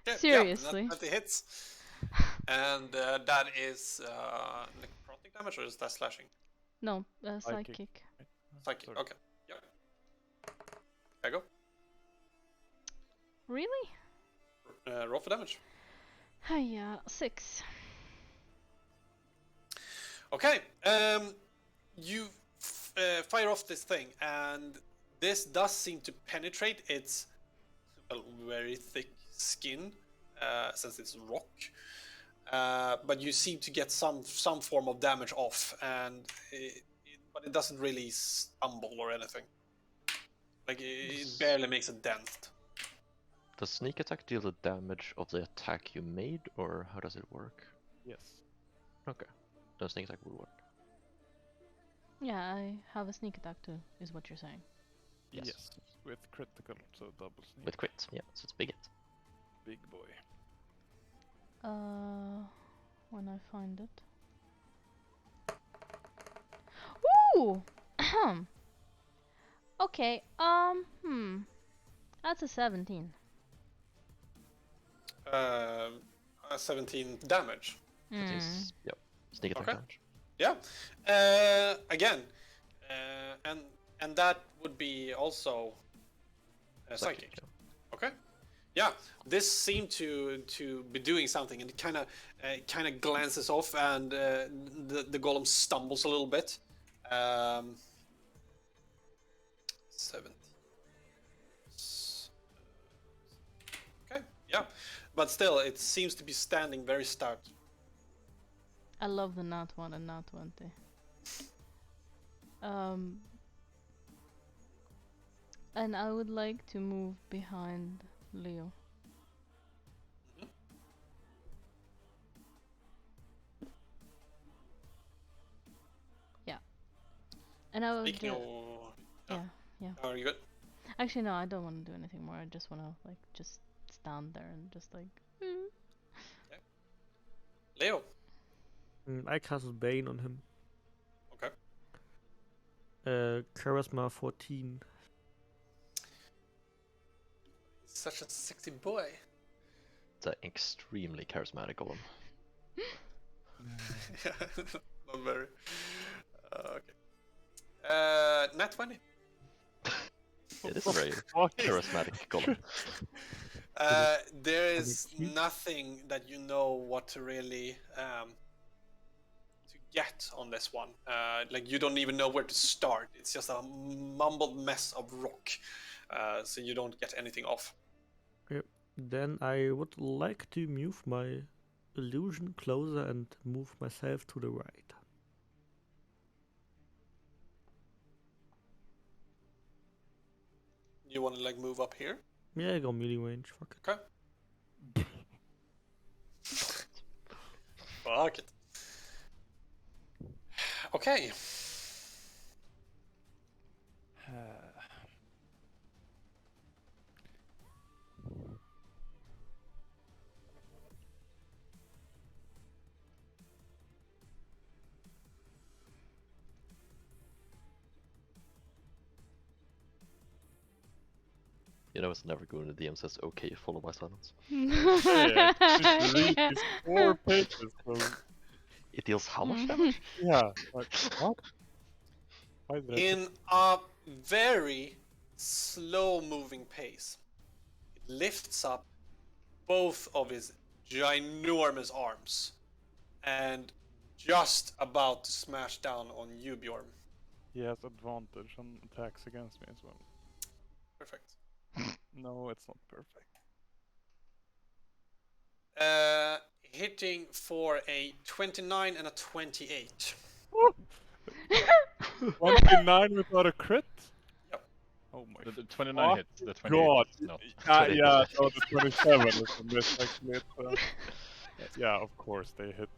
Yeah, Seriously. Yeah, that hits. And that is necrotic damage, or is that slashing? No, Psychic. psychic. Psychic, Sorry. okay. Yeah. There you Really? go. Roll for damage. Hiya, 6. Okay, you fire off this thing, and this does seem to penetrate its very thick skin, since it's rock. But you seem to get some form of damage off, and but it doesn't really stumble or anything. Like it barely makes a dent. Does sneak attack deal the damage of the attack you made, or how does it work? Yes. Okay, then sneak attack will work. Yeah, I have a sneak attack too, is what you're saying. Yes. With critical, so double sneak. With crit, yeah, so it's big hit. Big boy. When I find it. Woo! Okay, that's a 17. 17 damage. That is, yep, sneak attack Okay. damage. Yeah. Again, and that would be also psychic. Yeah. Okay. Yeah, this seemed to be doing something, and it kind of glances off, and the golem stumbles a little bit. 17. Okay. Yeah, but still, it seems to be standing very stout. I love the nat 1 and nat 20. And I would like to move behind Leo. Yeah. And I would Speaking of, yeah. are you good? Actually no, I don't want to do anything more. I just want to like just stand there and just like Leo. I casted Bane on him. Okay. Charisma 14. Such a sexy boy. It's an extremely charismatic golem. Yeah, not very. Okay. Nat 20. It is a very Fuck. charismatic golem. There is cute? nothing that you know what to really to get on this one. Like you don't even know where to start. It's just a mumbled mess of rock. So you don't get anything off. Then I would like to move my illusion closer and move myself to the right. You want to like move up here? Yeah, I go melee range. Fuck it. Okay. Fuck it. Okay. You know, it's never good when the DM says, okay, follow my silence. Yeah, just read these 4 pages. So, It deals how much damage? yeah. Like, what? Why did I In a very slow moving pace, it lifts up both of his ginormous arms and just about to smash down on you, Bjorn. He has advantage on attacks against me as well. Perfect. No, it's not perfect. hitting for a 29 and a 28. 29 without a crit? Yep. Oh my The 29 fuck hits, the 28 God. is not. 28 Yeah, is no, the 27 is a miss actually. Yeah, of course they hit.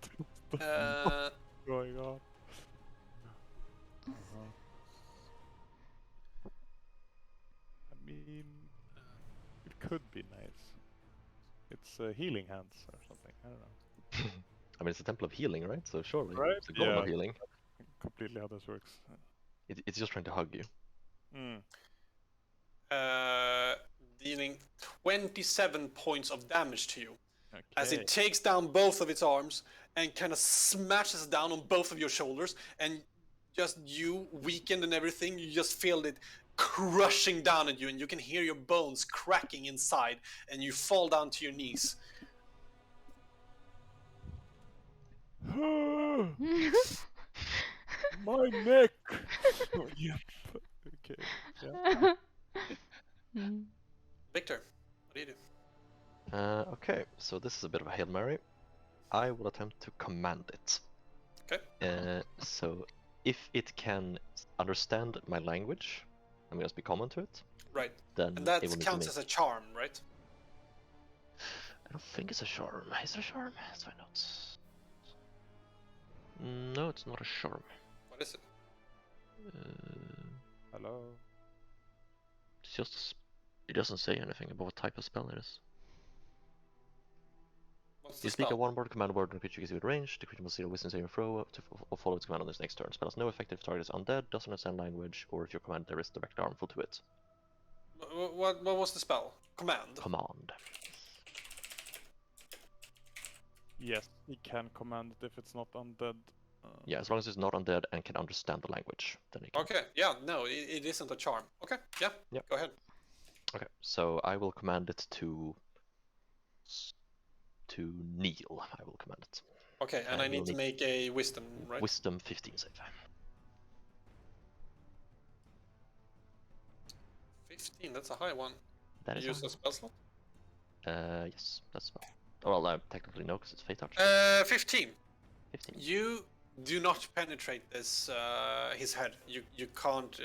Uh, Going on? Uh-huh. I mean, it could be nice. It's healing hands or something. I don't know. I mean, it's a temple of healing, right? So surely Right? it's a golem of Yeah. healing. Completely how this works. It's just trying to hug you. Mm. uh, dealing 27 points of damage to you. As Okay. it takes down both of its arms and kind of smashes down on both of your shoulders, and just you weakened and everything, you just feel it crushing down at you, and you can hear your bones cracking inside, and you fall down to your knees. My neck. Yeah. Okay. Yeah. Mm. Victor, what do you do? Okay, so this is a bit of a Hail Mary. I will attempt to command it. Okay. So if it can understand my language, I'm gonna speak common to it. Right. Then And that it will need counts to as make... a charm, right? I don't think it's a charm. Is it a charm? Let's find out. No, it's not a charm. What is it? Hello. It's just it doesn't say anything about what type of spell it is. What's You the speak a spell? one-word command word and creature gets within range. The creature must zero wisdom saving throw or follow its command on its next turn. Spell has no effect if the target is undead, doesn't understand language, or if your command there is direct harmful to it. What was the spell? Command. Command. Yes, he can command it if it's not undead. Yeah, as long as it's not undead and can understand the language, then it can. Okay, yeah, no, it isn't a charm. Okay, yeah, Yep. go ahead. Okay, so I will command it to kneel. I will command it. Okay, and I And you'll need to need make a wisdom, right? Wisdom 15 save. 15, that's a high one. That is Use a a spell slot? yes, that's well. Well, I technically no, because it's Fate Touch. 15. 15. You do not penetrate this his head. You can't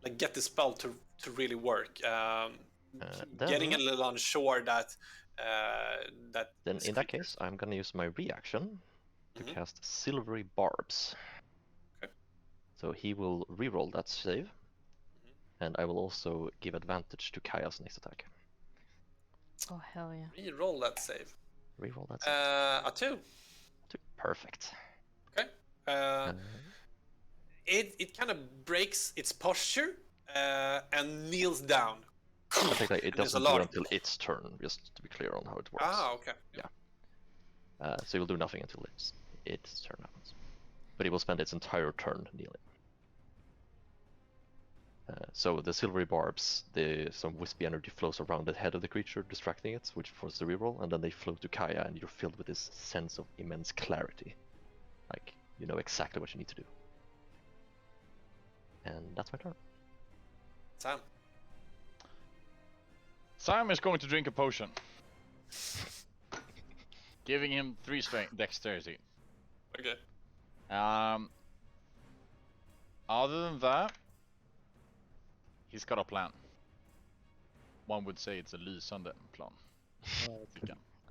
like get the spell to really work. Getting a Then- little unsure that that. Then this in that creature's- case, I'm gonna use my reaction to Mhm. cast Silvery Barbs. Okay. So he will reroll that save, Mhm. and I will also give advantage to Kaya's next attack. Oh hell yeah. Reroll that save. Reroll that save. A 2. Perfect. Okay. It kind of breaks its posture and kneels down. I think like, it And there's a doesn't do lot it of- until its turn, just to be clear on how it works. Ah, okay. So it will do nothing until its turn happens. But it will spend its entire turn kneeling. So the silvery barbs, some wispy energy flows around the head of the creature, distracting it, which forces the reroll, and then they flow to Kaya, and you're filled with this sense of immense clarity. Like, you know exactly what you need to do. And that's my turn. Sam. Sam is going to drink a potion. Giving him 3 strength dexterity. Okay. Other than that, he's got a plan. One would say it's a lysande plan.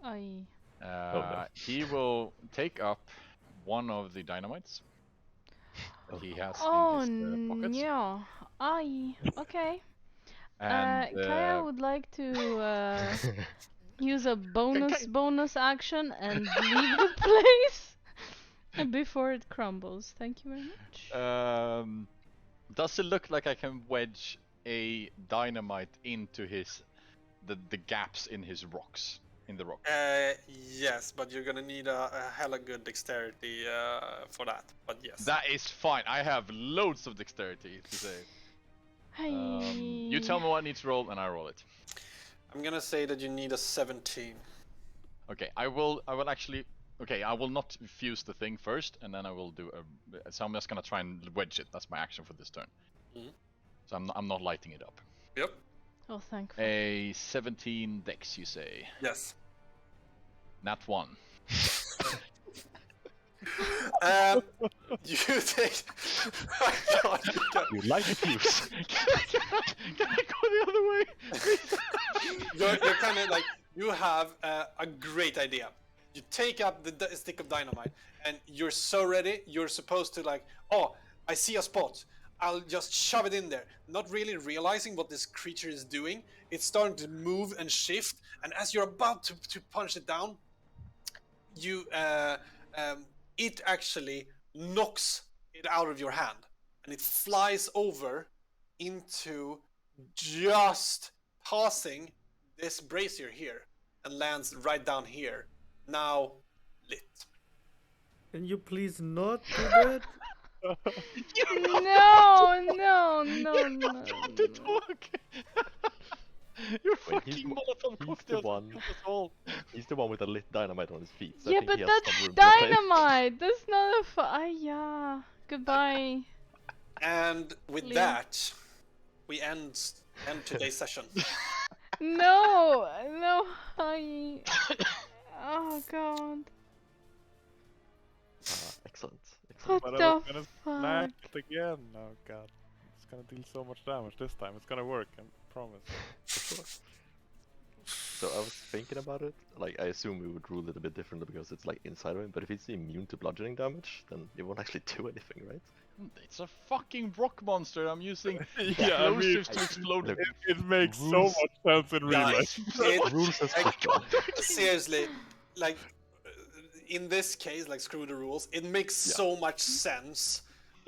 Aye. no. He will take up one of the dynamites that he has Oh in his pockets. yeah. Aye. Okay. And Kaya would like to use a bonus action and leave the place before it crumbles. Thank you very much. does it look like I can wedge a dynamite into the gaps in his rocks, in the rock? Yes, but you're gonna need a hella good dexterity for that. But yes. That is fine. I have loads of dexterity to say. You tell me what I need to roll and I roll it. I'm gonna say that you need a 17. Okay, I will actually. Okay, I will not fuse the thing first, and then I will do a. So I'm just gonna try and wedge it. That's my action for this turn. Mhm. So I'm not lighting it up. Yep. Oh, thankful. A 17 dex, you say? Yes. Nat 1. You take. Oh God, you got- You light the fuse. Can I go the other way? you're kind of like you have a great idea. You take up the stick of dynamite, and you're so ready. You're supposed to like, oh, I see a spot. I'll just shove it in there, not really realizing what this creature is doing. It's starting to move and shift, and as you're about to punch it down, you it actually knocks it out of your hand, and it flies over into just passing this brazier here and lands right down here. Now lit. Can you please not do that? No, no, no, no. Trying to talk. You're Wait, he's fucking the- Molotov he's the cocktails. one. Killed us all. He's the one with the lit dynamite on his feet. So I Yeah, think but he has that's some room to play. dynamite. That's not a yeah. Goodbye. And with Leave. that, we end today's session. No, no, I. Oh God. Excellent. What Excellent. But I the was gonna smack fuck? it again. Oh god. It's gonna deal so much damage this time. It's gonna work, I promise. So I was thinking about it. Like, I assume we would rule it a bit differently because it's like inside of him. But if it's immune to bludgeoning damage, then it won't actually do anything, right? It's a fucking rock monster. I'm using Yeah, I mean, explosives to explode. Look, it makes so Rules- much sense in real Guys, life. it- rules as I football. seriously, like in this case, like screw the rules. It makes Yeah. so much sense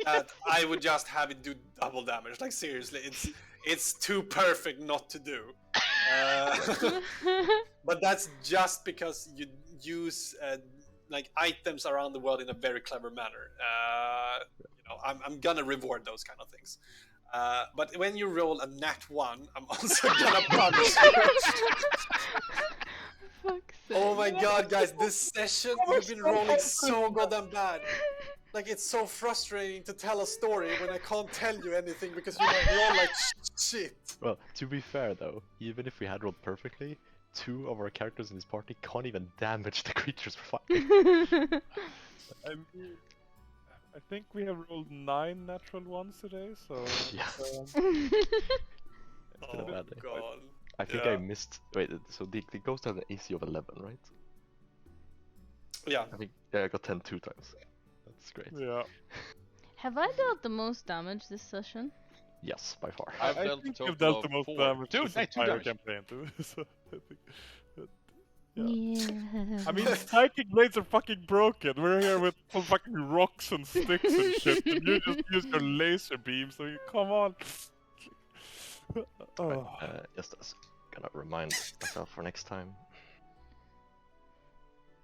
that I would just have it do double damage. Like seriously, it's too perfect not to do. But that's just because you use like items around the world in a very clever manner. You know, I'm gonna reward those kind of things. But when you roll a nat 1, I'm also gonna punish you. Fuck's Oh my sake. god, guys, this session you've been rolling so goddamn bad. Like it's so frustrating to tell a story when I can't tell you anything because you roll like shit. Well, to be fair though, even if we had rolled perfectly, 2 of our characters in this party can't even damage the creatures we're fighting. I mean, I think we have rolled 9 natural ones today, so Yeah. um, It's been a bad day. God. I think I missed. Wait, so the ghost has an AC of 11, right? Yeah. I think I got 10 2 times. That's great. yeah. Have I dealt the most damage this session? Yes, by far. I've I dealt a think total you've dealt the of most 4. damage Dude, this hey, 2 entire damage. campaign too. So I think, yeah. Yeah. I mean, psychic blades are fucking broken. We're here with some fucking rocks and sticks and shit, and you just use your laser beam. So you come on. Right, Oh. just gonna remind myself for next time.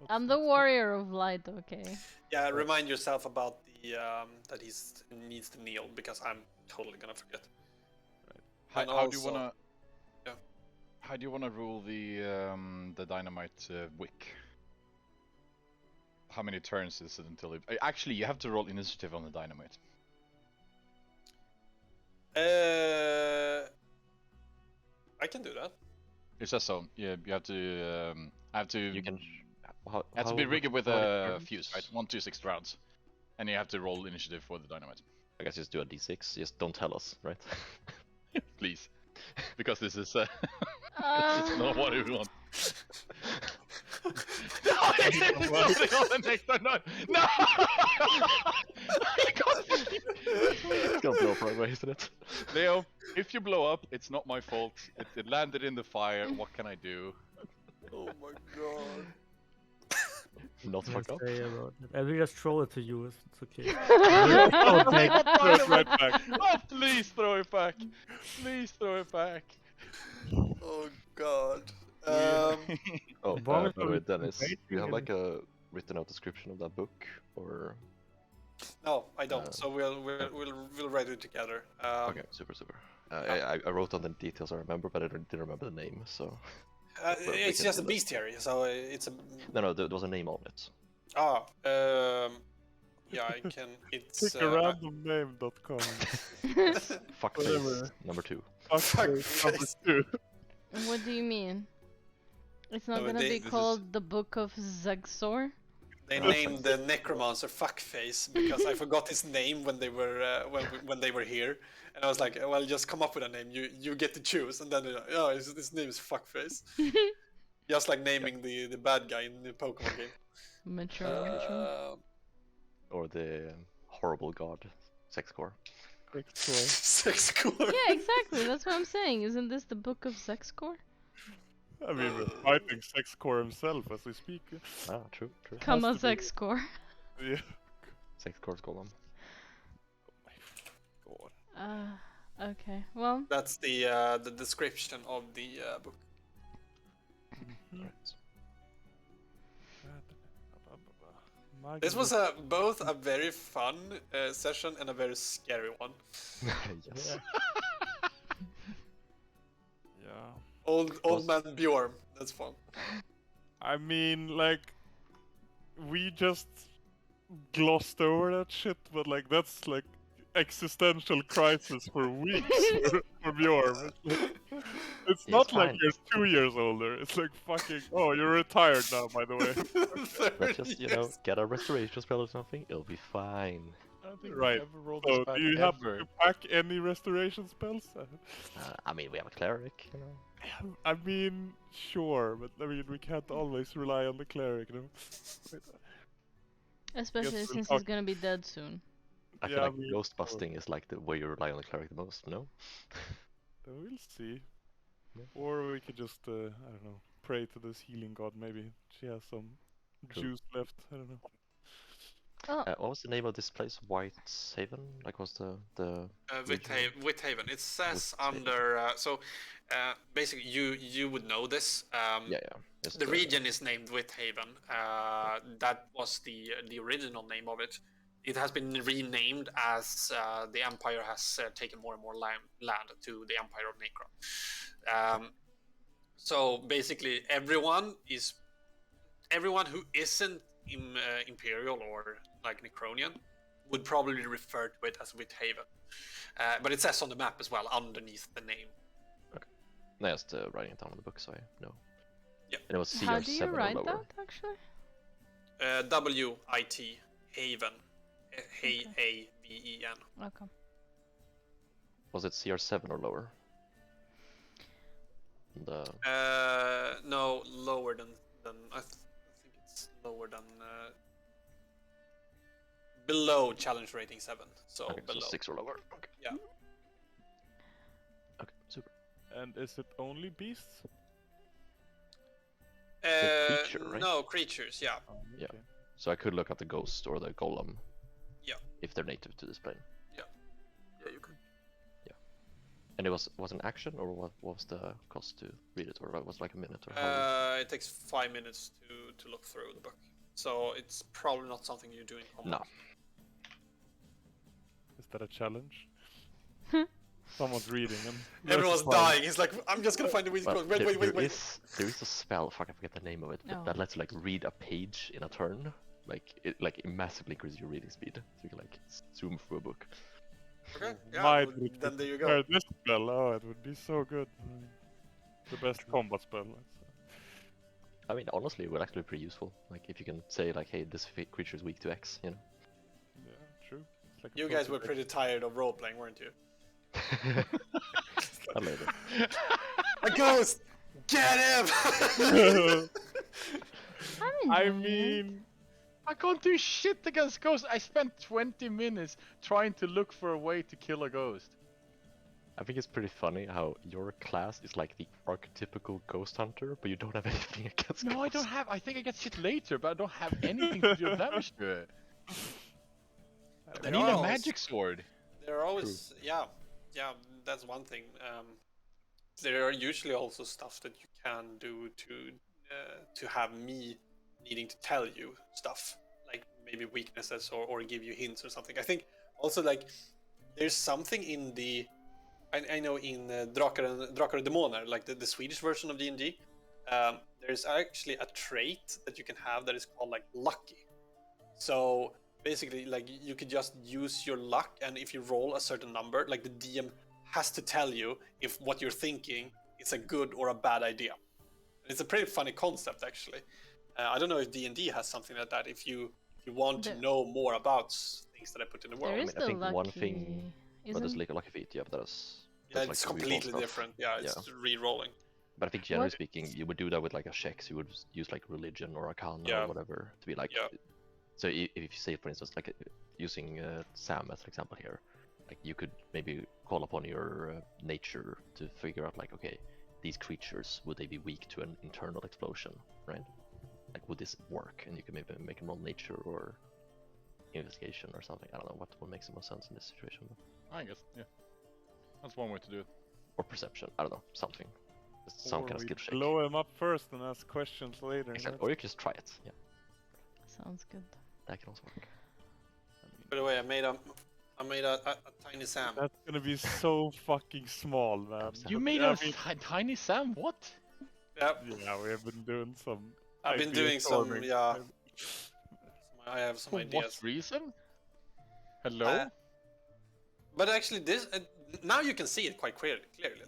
I'm the warrior of light, okay? Yeah, remind yourself about the that he needs to kneel because I'm totally gonna forget. How, And how do you also- wanna? Yeah. How do you wanna rule the dynamite wick? How many turns is it until it? Actually, you have to roll initiative on the dynamite. I can do that. It says so. Yeah, you have to. I have to. You can. How, Have to be rigged with how many a turns? fuse, right? 1, 2, 6 rounds, and you have to roll initiative for the dynamite. I guess just do a d6. Just don't tell us, right? Please, because this is this is not what we want. No, it's on the next turn. No, no. It's gonna blow up right away, isn't it? Leo, if you blow up, it's not my fault. It landed in the fire. What can I do? Oh my god. Not fuck up. Say about it. I will just throw it to you. It's okay. Oh, take Throw it right back. Oh, please throw it back. Please throw it back. Oh god. Oh, Bomb is by the way, probably Dennis, do you have and- like a written out description of that book, or? No, I don't. Uh, So we'll write it together. Okay, super. I wrote down the details I remember, but I didn't remember the name, so. Well, we It's can just a do that. bestiary, so it's a. No, there was a name on it. Yeah, I can. It's. Pick a randomname.com. Fuckface Whatever. number 2. Fuck Fuckface number face. 2. What do you mean? It's not No, gonna they- be this is- called the Book of Zegzor. They named the necromancer Fuckface because I forgot his name when they were when they were here, and I was like, well, just come up with a name. You get to choose, and then oh, his name is Fuckface. Just like naming the bad guy in the Pokemon game. Mature. Or the horrible god, sex core. Sex core. Yeah, exactly. That's what I'm saying. Isn't this the Book of Zegzor? I mean, we're fighting Sex Core himself as we speak. Ah, true. Come on, to be. Zegzor. Yeah. Sex core's golem. God. Okay. Well, That's the description of the book. Right. This was both a very fun session and a very scary one. Yes. Yeah. Old man Bjorn. That's fun. I mean, like, we just glossed over that shit, but like that's like existential crisis for weeks for Bjorn. It's He's not like fine. you're 2 years older. It's like fucking. Oh, you're retired now, by the way. Let's just, get a restoration spell or something. It'll be fine. I don't think Right. we ever rolled So, this back do you have ever. to pack any restoration spells? I mean, we have a cleric, you know. I mean, sure, but I mean, we can't always rely on the cleric, you know. especially we'll since talk- he's gonna be dead soon. I feel Yeah, like we- ghost busting is like the way you rely on the cleric the most, no? We'll see. Yeah. Or we could just, I don't know, pray to this healing god. Maybe she has some True. juice left. I don't know. Oh, What was the name of this place? White Haven? Like, was the Whithaven. It says Whithaven. under basically you would know this. yeah. It's The region is named Whithaven. That was the original name of it. It has been renamed as the Empire has taken more and more land to the Empire of Necron. So basically, everyone who isn't Imperial or like Necronian would probably refer to it as Whithaven. But it says on the map as well underneath the name. No, just writing it down in the book, so I know. Yeah. And it was CR7 how do you or write lower. that actually? W-I-T, Haven. Haven. Okay. Was it CR7 or lower? The No, lower than I think it's lower than below challenge rating 7. So okay, below. so 6 or lower. Okay. Yeah. Okay, super. And is it only beasts? creature, right? No, creatures, yeah. Yeah. Okay. So I could look at the ghost or the golem. Yeah. If they're native to this plane. Yeah, you can. And it was an action, or what was the cost to read it, or was it like a minute, or how? It takes 5 minutes to look through the book. So it's probably not something you do in combat. No. Is that a challenge? Someone's reading and Everyone's dying. He's like, I'm just gonna find the weak Well, code. Wait. There is a spell. Fuck, I forget the name of it. Oh. That lets you like read a page in a turn. Like it massively increases your reading speed. So you can like zoom through a book. Okay, yeah, Might well, we then there you prepare go. this spell. Oh, it would be so good. The best combat spell. I mean, honestly, it would actually be pretty useful. Like if you can say like, hey, this creature is weak to X, you know. Yeah, true. It's like a You guys were total pretty tired of role playing, weren't you? I later. A ghost! Get him! deck. I'm I enjoying it. mean, I can't do shit against ghosts. I spent 20 minutes trying to look for a way to kill a ghost. I think it's pretty funny how your class is like the archetypical ghost hunter, but you don't have anything against No, I ghosts. don't have. I think I get shit later, but I don't have anything to deal damage to it. I They need are a always- magic sword. There are always, yeah, that's one thing. There are usually also stuff that you can do to have me needing to tell you stuff, like maybe weaknesses or give you hints or something. I think also like there's something in the I know in Drakar och Demoner, like the Swedish version of D&D, there's actually a trait that you can have that is called like lucky. So basically, like you could just use your luck, and if you roll a certain number, like the DM has to tell you if what you're thinking is a good or a bad idea. It's a pretty funny concept, actually. I don't know if D&D has something like that. If you want to The- know more about things that I put in the world. There I is mean, I the think lucky. one thing. Well, there's Isn't like a lucky feat, yeah, but that's Yeah, like it's the reroll completely stuff. different. Yeah, it's Yeah. re-rolling. But I think generally What- speaking, you would do that with like a checks. You would use like religion or arcana Yeah. or whatever to be like. Yeah. So if you say, for instance, like using Sam as an example here, like you could maybe call upon your nature to figure out like, okay, these creatures, would they be weak to an internal explosion, right? Like, would this work? And you can maybe make a roll nature or investigation or something. I don't know what makes the most sense in this situation. I guess, yeah. That's one way to do it. Or perception. I don't know, something. Just some Or kind of we skill check. blow him up first and ask questions later. Exactly. Or you can just try it. Yeah, Sounds good. that can also work. By the way, I made a tiny Sam. That's gonna be so fucking small, man. Sam. You But, made I a mean, tiny Sam? What? Yeah, yeah, we have been doing some. I've been idea doing some. storming. Yeah, I have some For ideas. what reason? Hello? But actually, this now you can see it quite clearly,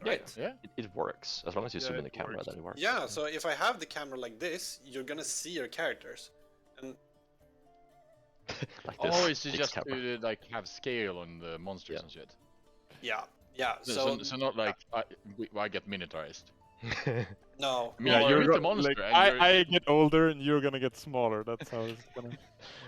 right? Yeah. It works as long as you Yeah, zoom in the it camera. works. Then it works. Yeah. So if I have the camera like this, you're gonna see your characters. And Like this. Oh, it's fixed just camera. to like have scale on the monsters Yeah. and shit. yeah. So not like I get miniaturized. no. I mean, Yeah, you you're hit the go- monster like and you're- I get older and you're gonna get smaller. That's how it's gonna.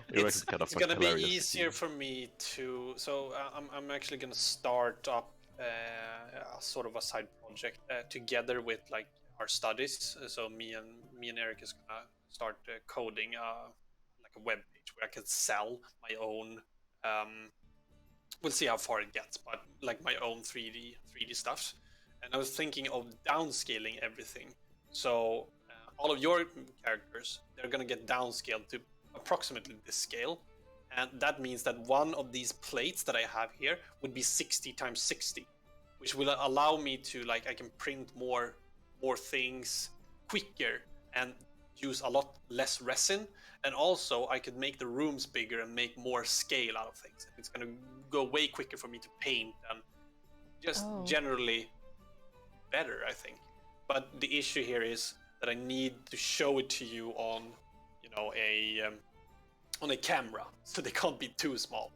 It's kind of It's gonna be hilarious to easier see. for me to. So I'm actually gonna start up a sort of a side project together with like our studies. So me and Eric is gonna start coding like a web page where I can sell my own. We'll see how far it gets, but like my own 3D stuff. And I was thinking of downscaling everything. So all of your characters, they're gonna get downscaled to approximately this scale, and that means that one of these plates that I have here would be 60 times 60, which will allow me to like I can print more things quicker and use a lot less resin, and also I could make the rooms bigger and make more scale out of things. It's gonna go way quicker for me to paint and just Oh. generally better, I think. But the issue here is that I need to show it to you on, you know, on a camera, so they can't be too small.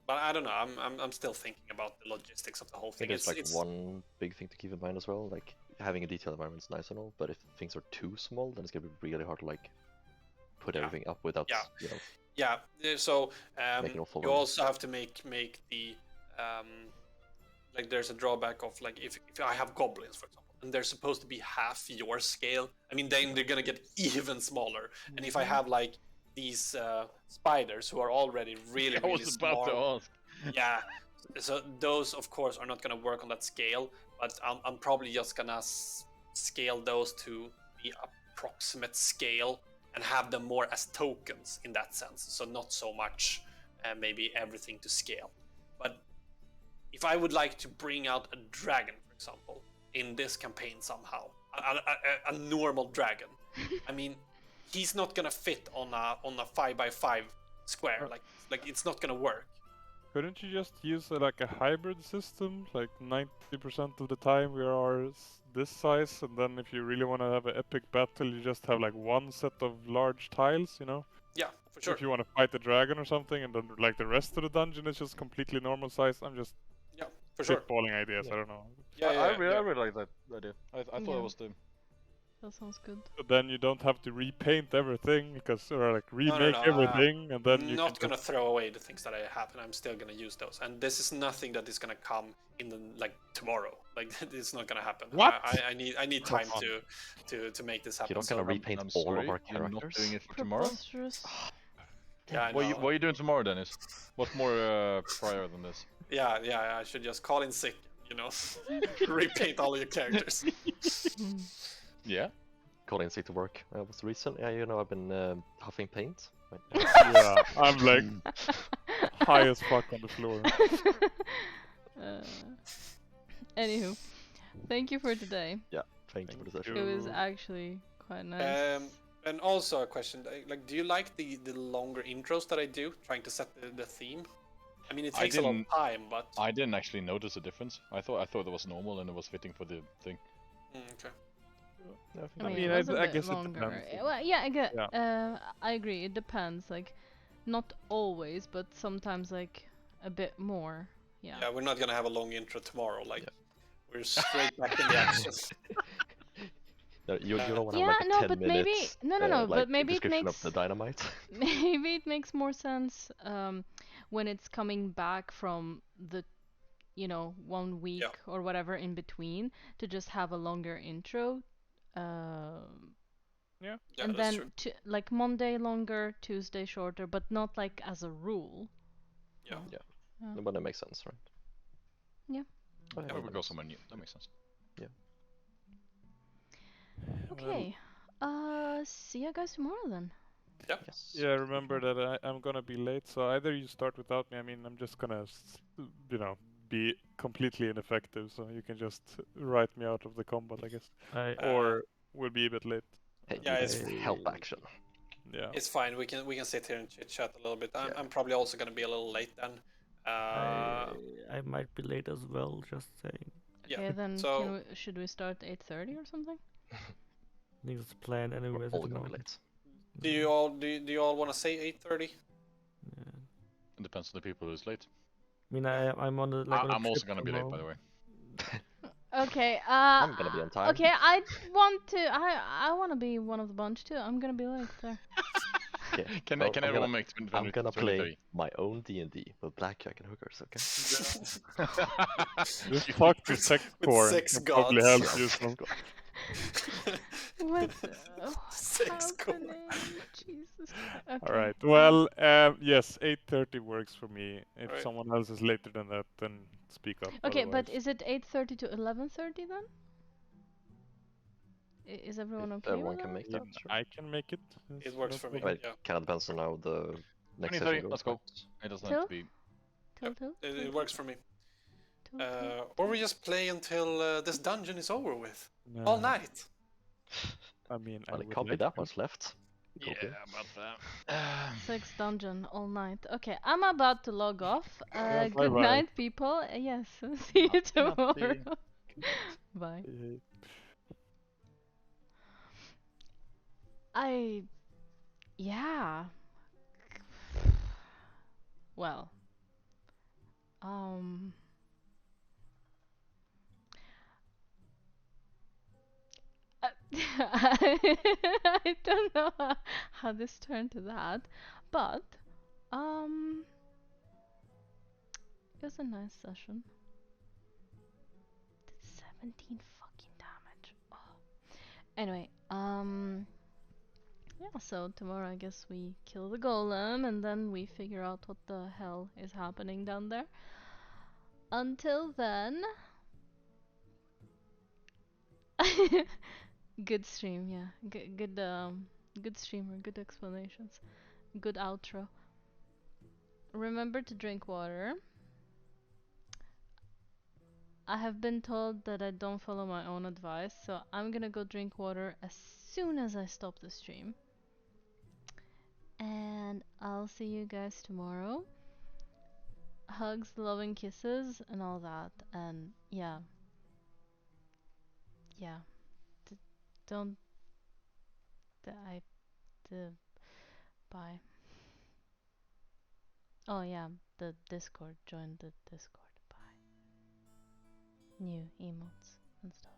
But I don't know. I'm still thinking about the logistics of the whole I thing. think it's like one big thing to keep in mind as well. Like having a detailed environment is nice and all, but if things are too small, then it's gonna be really hard to like put Yeah. everything up without Yeah. you know. Yeah. So Make it all full you on. also have to make the like there's a drawback of like if I have goblins, for example, and they're supposed to be half your scale. I mean, then they're gonna get even smaller. And if I have like these spiders who are already really I was about small, to ask. yeah, so those of course are not going to work on that scale, but I'm probably just gonna scale those to the approximate scale and have them more as tokens in that sense, so not so much maybe everything to scale. But if I would like to bring out a dragon, for example, in this campaign somehow, a normal dragon, I mean, he's not gonna fit on a 5x5 square. Like it's not gonna work. Couldn't you just use like a hybrid system? Like 90% of the time we are this size, and then if you really want to have an epic battle, you just have like one set of large tiles, you know? Yeah, for sure. If you want to fight a dragon or something, and then like the rest of the dungeon is just completely normal size. I'm just Yeah, for sure. spitballing ideas. Yeah. I don't know. Yeah, I yeah, really like that idea. I thought Yeah. it was the That sounds good. But then you don't have to repaint everything because, or like no, remake everything, and then you not can gonna throw away the things that I have, and I'm still gonna use those. And this is nothing that is gonna come in the like tomorrow. Like it's not gonna happen. What? I need Come time on. to make this happen. You're not so- gonna repaint I'm all sorry, of our you're not characters. doing it for tomorrow. Preposterous. Yeah, I What know. are you doing tomorrow, Dennis? What's more prior than this? Yeah, I should just call in sick, you know, repaint all your characters. Hmm. Yeah. Call in sick to work. What's the reason? Yeah, you know, I've been huffing paint. Right? Yeah, I'm like high as fuck on the floor. Anywho, thank you for today. Yeah, thank you for the session. It was actually quite nice. And also a question, like, do you like the longer intros that I do, trying to set the theme? I mean, it I takes a long didn't- time, but I didn't actually notice a difference. I thought it was normal and it was fitting for the thing. Okay. Yeah, I I think mean, mean, it was a I bit guess it longer. depends. Well, yeah, Yeah. I agree. It depends. Like, not always, but sometimes like a bit more. Yeah. Yeah, we're not gonna have a long intro tomorrow. Like, Yeah. we're straight back in the action. No, you don't want to Yeah, have like a no, 10 but maybe minutes no, like but maybe it description of makes the dynamite. maybe it makes more sense when it's coming back from the 1 week Yeah. or whatever in between to just have a longer intro. Um, Yeah. Yeah, and that's then true. like Monday longer, Tuesday shorter, but not like as a rule. Yeah. Yeah. Yeah. But that makes sense, right? Yeah. Oh, yeah, Yeah, no, we that go makes somewhere new. That makes sense. Well, Okay. See you guys tomorrow then. Yeah. yes. yeah, remember that I'm gonna be late, so either you start without me. I mean, I'm just gonna, be completely ineffective, so you can just write me out of the combat, I guess. I Or we'll be a bit late. Hey, Yeah, we it's can help action. Yeah. It's fine. We can sit here and chit chat a little bit. I'm Yeah. I'm probably also gonna be a little late then. I might be late as well. Just saying. Yeah, Okay, then so- should we start 8:30 or something? I think it's the plan We're anyways. all at the gonna be moment. late. do you all want to say 8:30? Yeah. It depends on the people who's late. I mean, I'm on a I'm also trip gonna be late, by tomorrow. the way. Okay. I'm gonna be on time. Okay, I want to be one of the bunch too. I'm gonna be late there. Okay. Can well, everyone make I'm gonna play 2030? my own D&D with blackjack and hookers, okay? Just talk to Sex with Core. sex Can probably gods. help you. Some... What? Sex How's the god. name? Jesus. Okay. All right. Well, yes, 8:30 works for me. If Right. someone else is later than that, then speak up. Okay, but Otherwise. is it 8:30 to 11:30 then? Is everyone If okay everyone with can that? make that, sure. I can make it. It It's works no for me. problem. It Yeah. kind of depends on how the next 2030, session goes. let's go. right? It doesn't have to be. Till. It works for me. Till. Or we just play until this dungeon is over with. No, All night. I mean, I Well, it would can't be like that to. much left. Yeah, Okay. about that. 6 dungeon all night. Okay, I'm about to log off. Yeah, Good bye-bye. night, people. Yes, see you tomorrow. Nutty. Bye. Hey, Yeah. Well. Um. I don't know how this turned to that, but it was a nice session. Did 17 fucking damage. Oh. Anyway, yeah. So tomorrow, I guess we kill the golem, and then we figure out what the hell is happening down there. Until then. Good stream, yeah. Good streamer, good explanations. Good outro. Remember to drink water. I have been told that I don't follow my own advice, so I'm gonna go drink water as soon as I stop the stream. And I'll see you guys tomorrow. Hugs, loving kisses, and all that. And yeah. Yeah. Don't. I. Bye. Oh yeah, the Discord. Join the Discord. Bye. New emotes and stuff.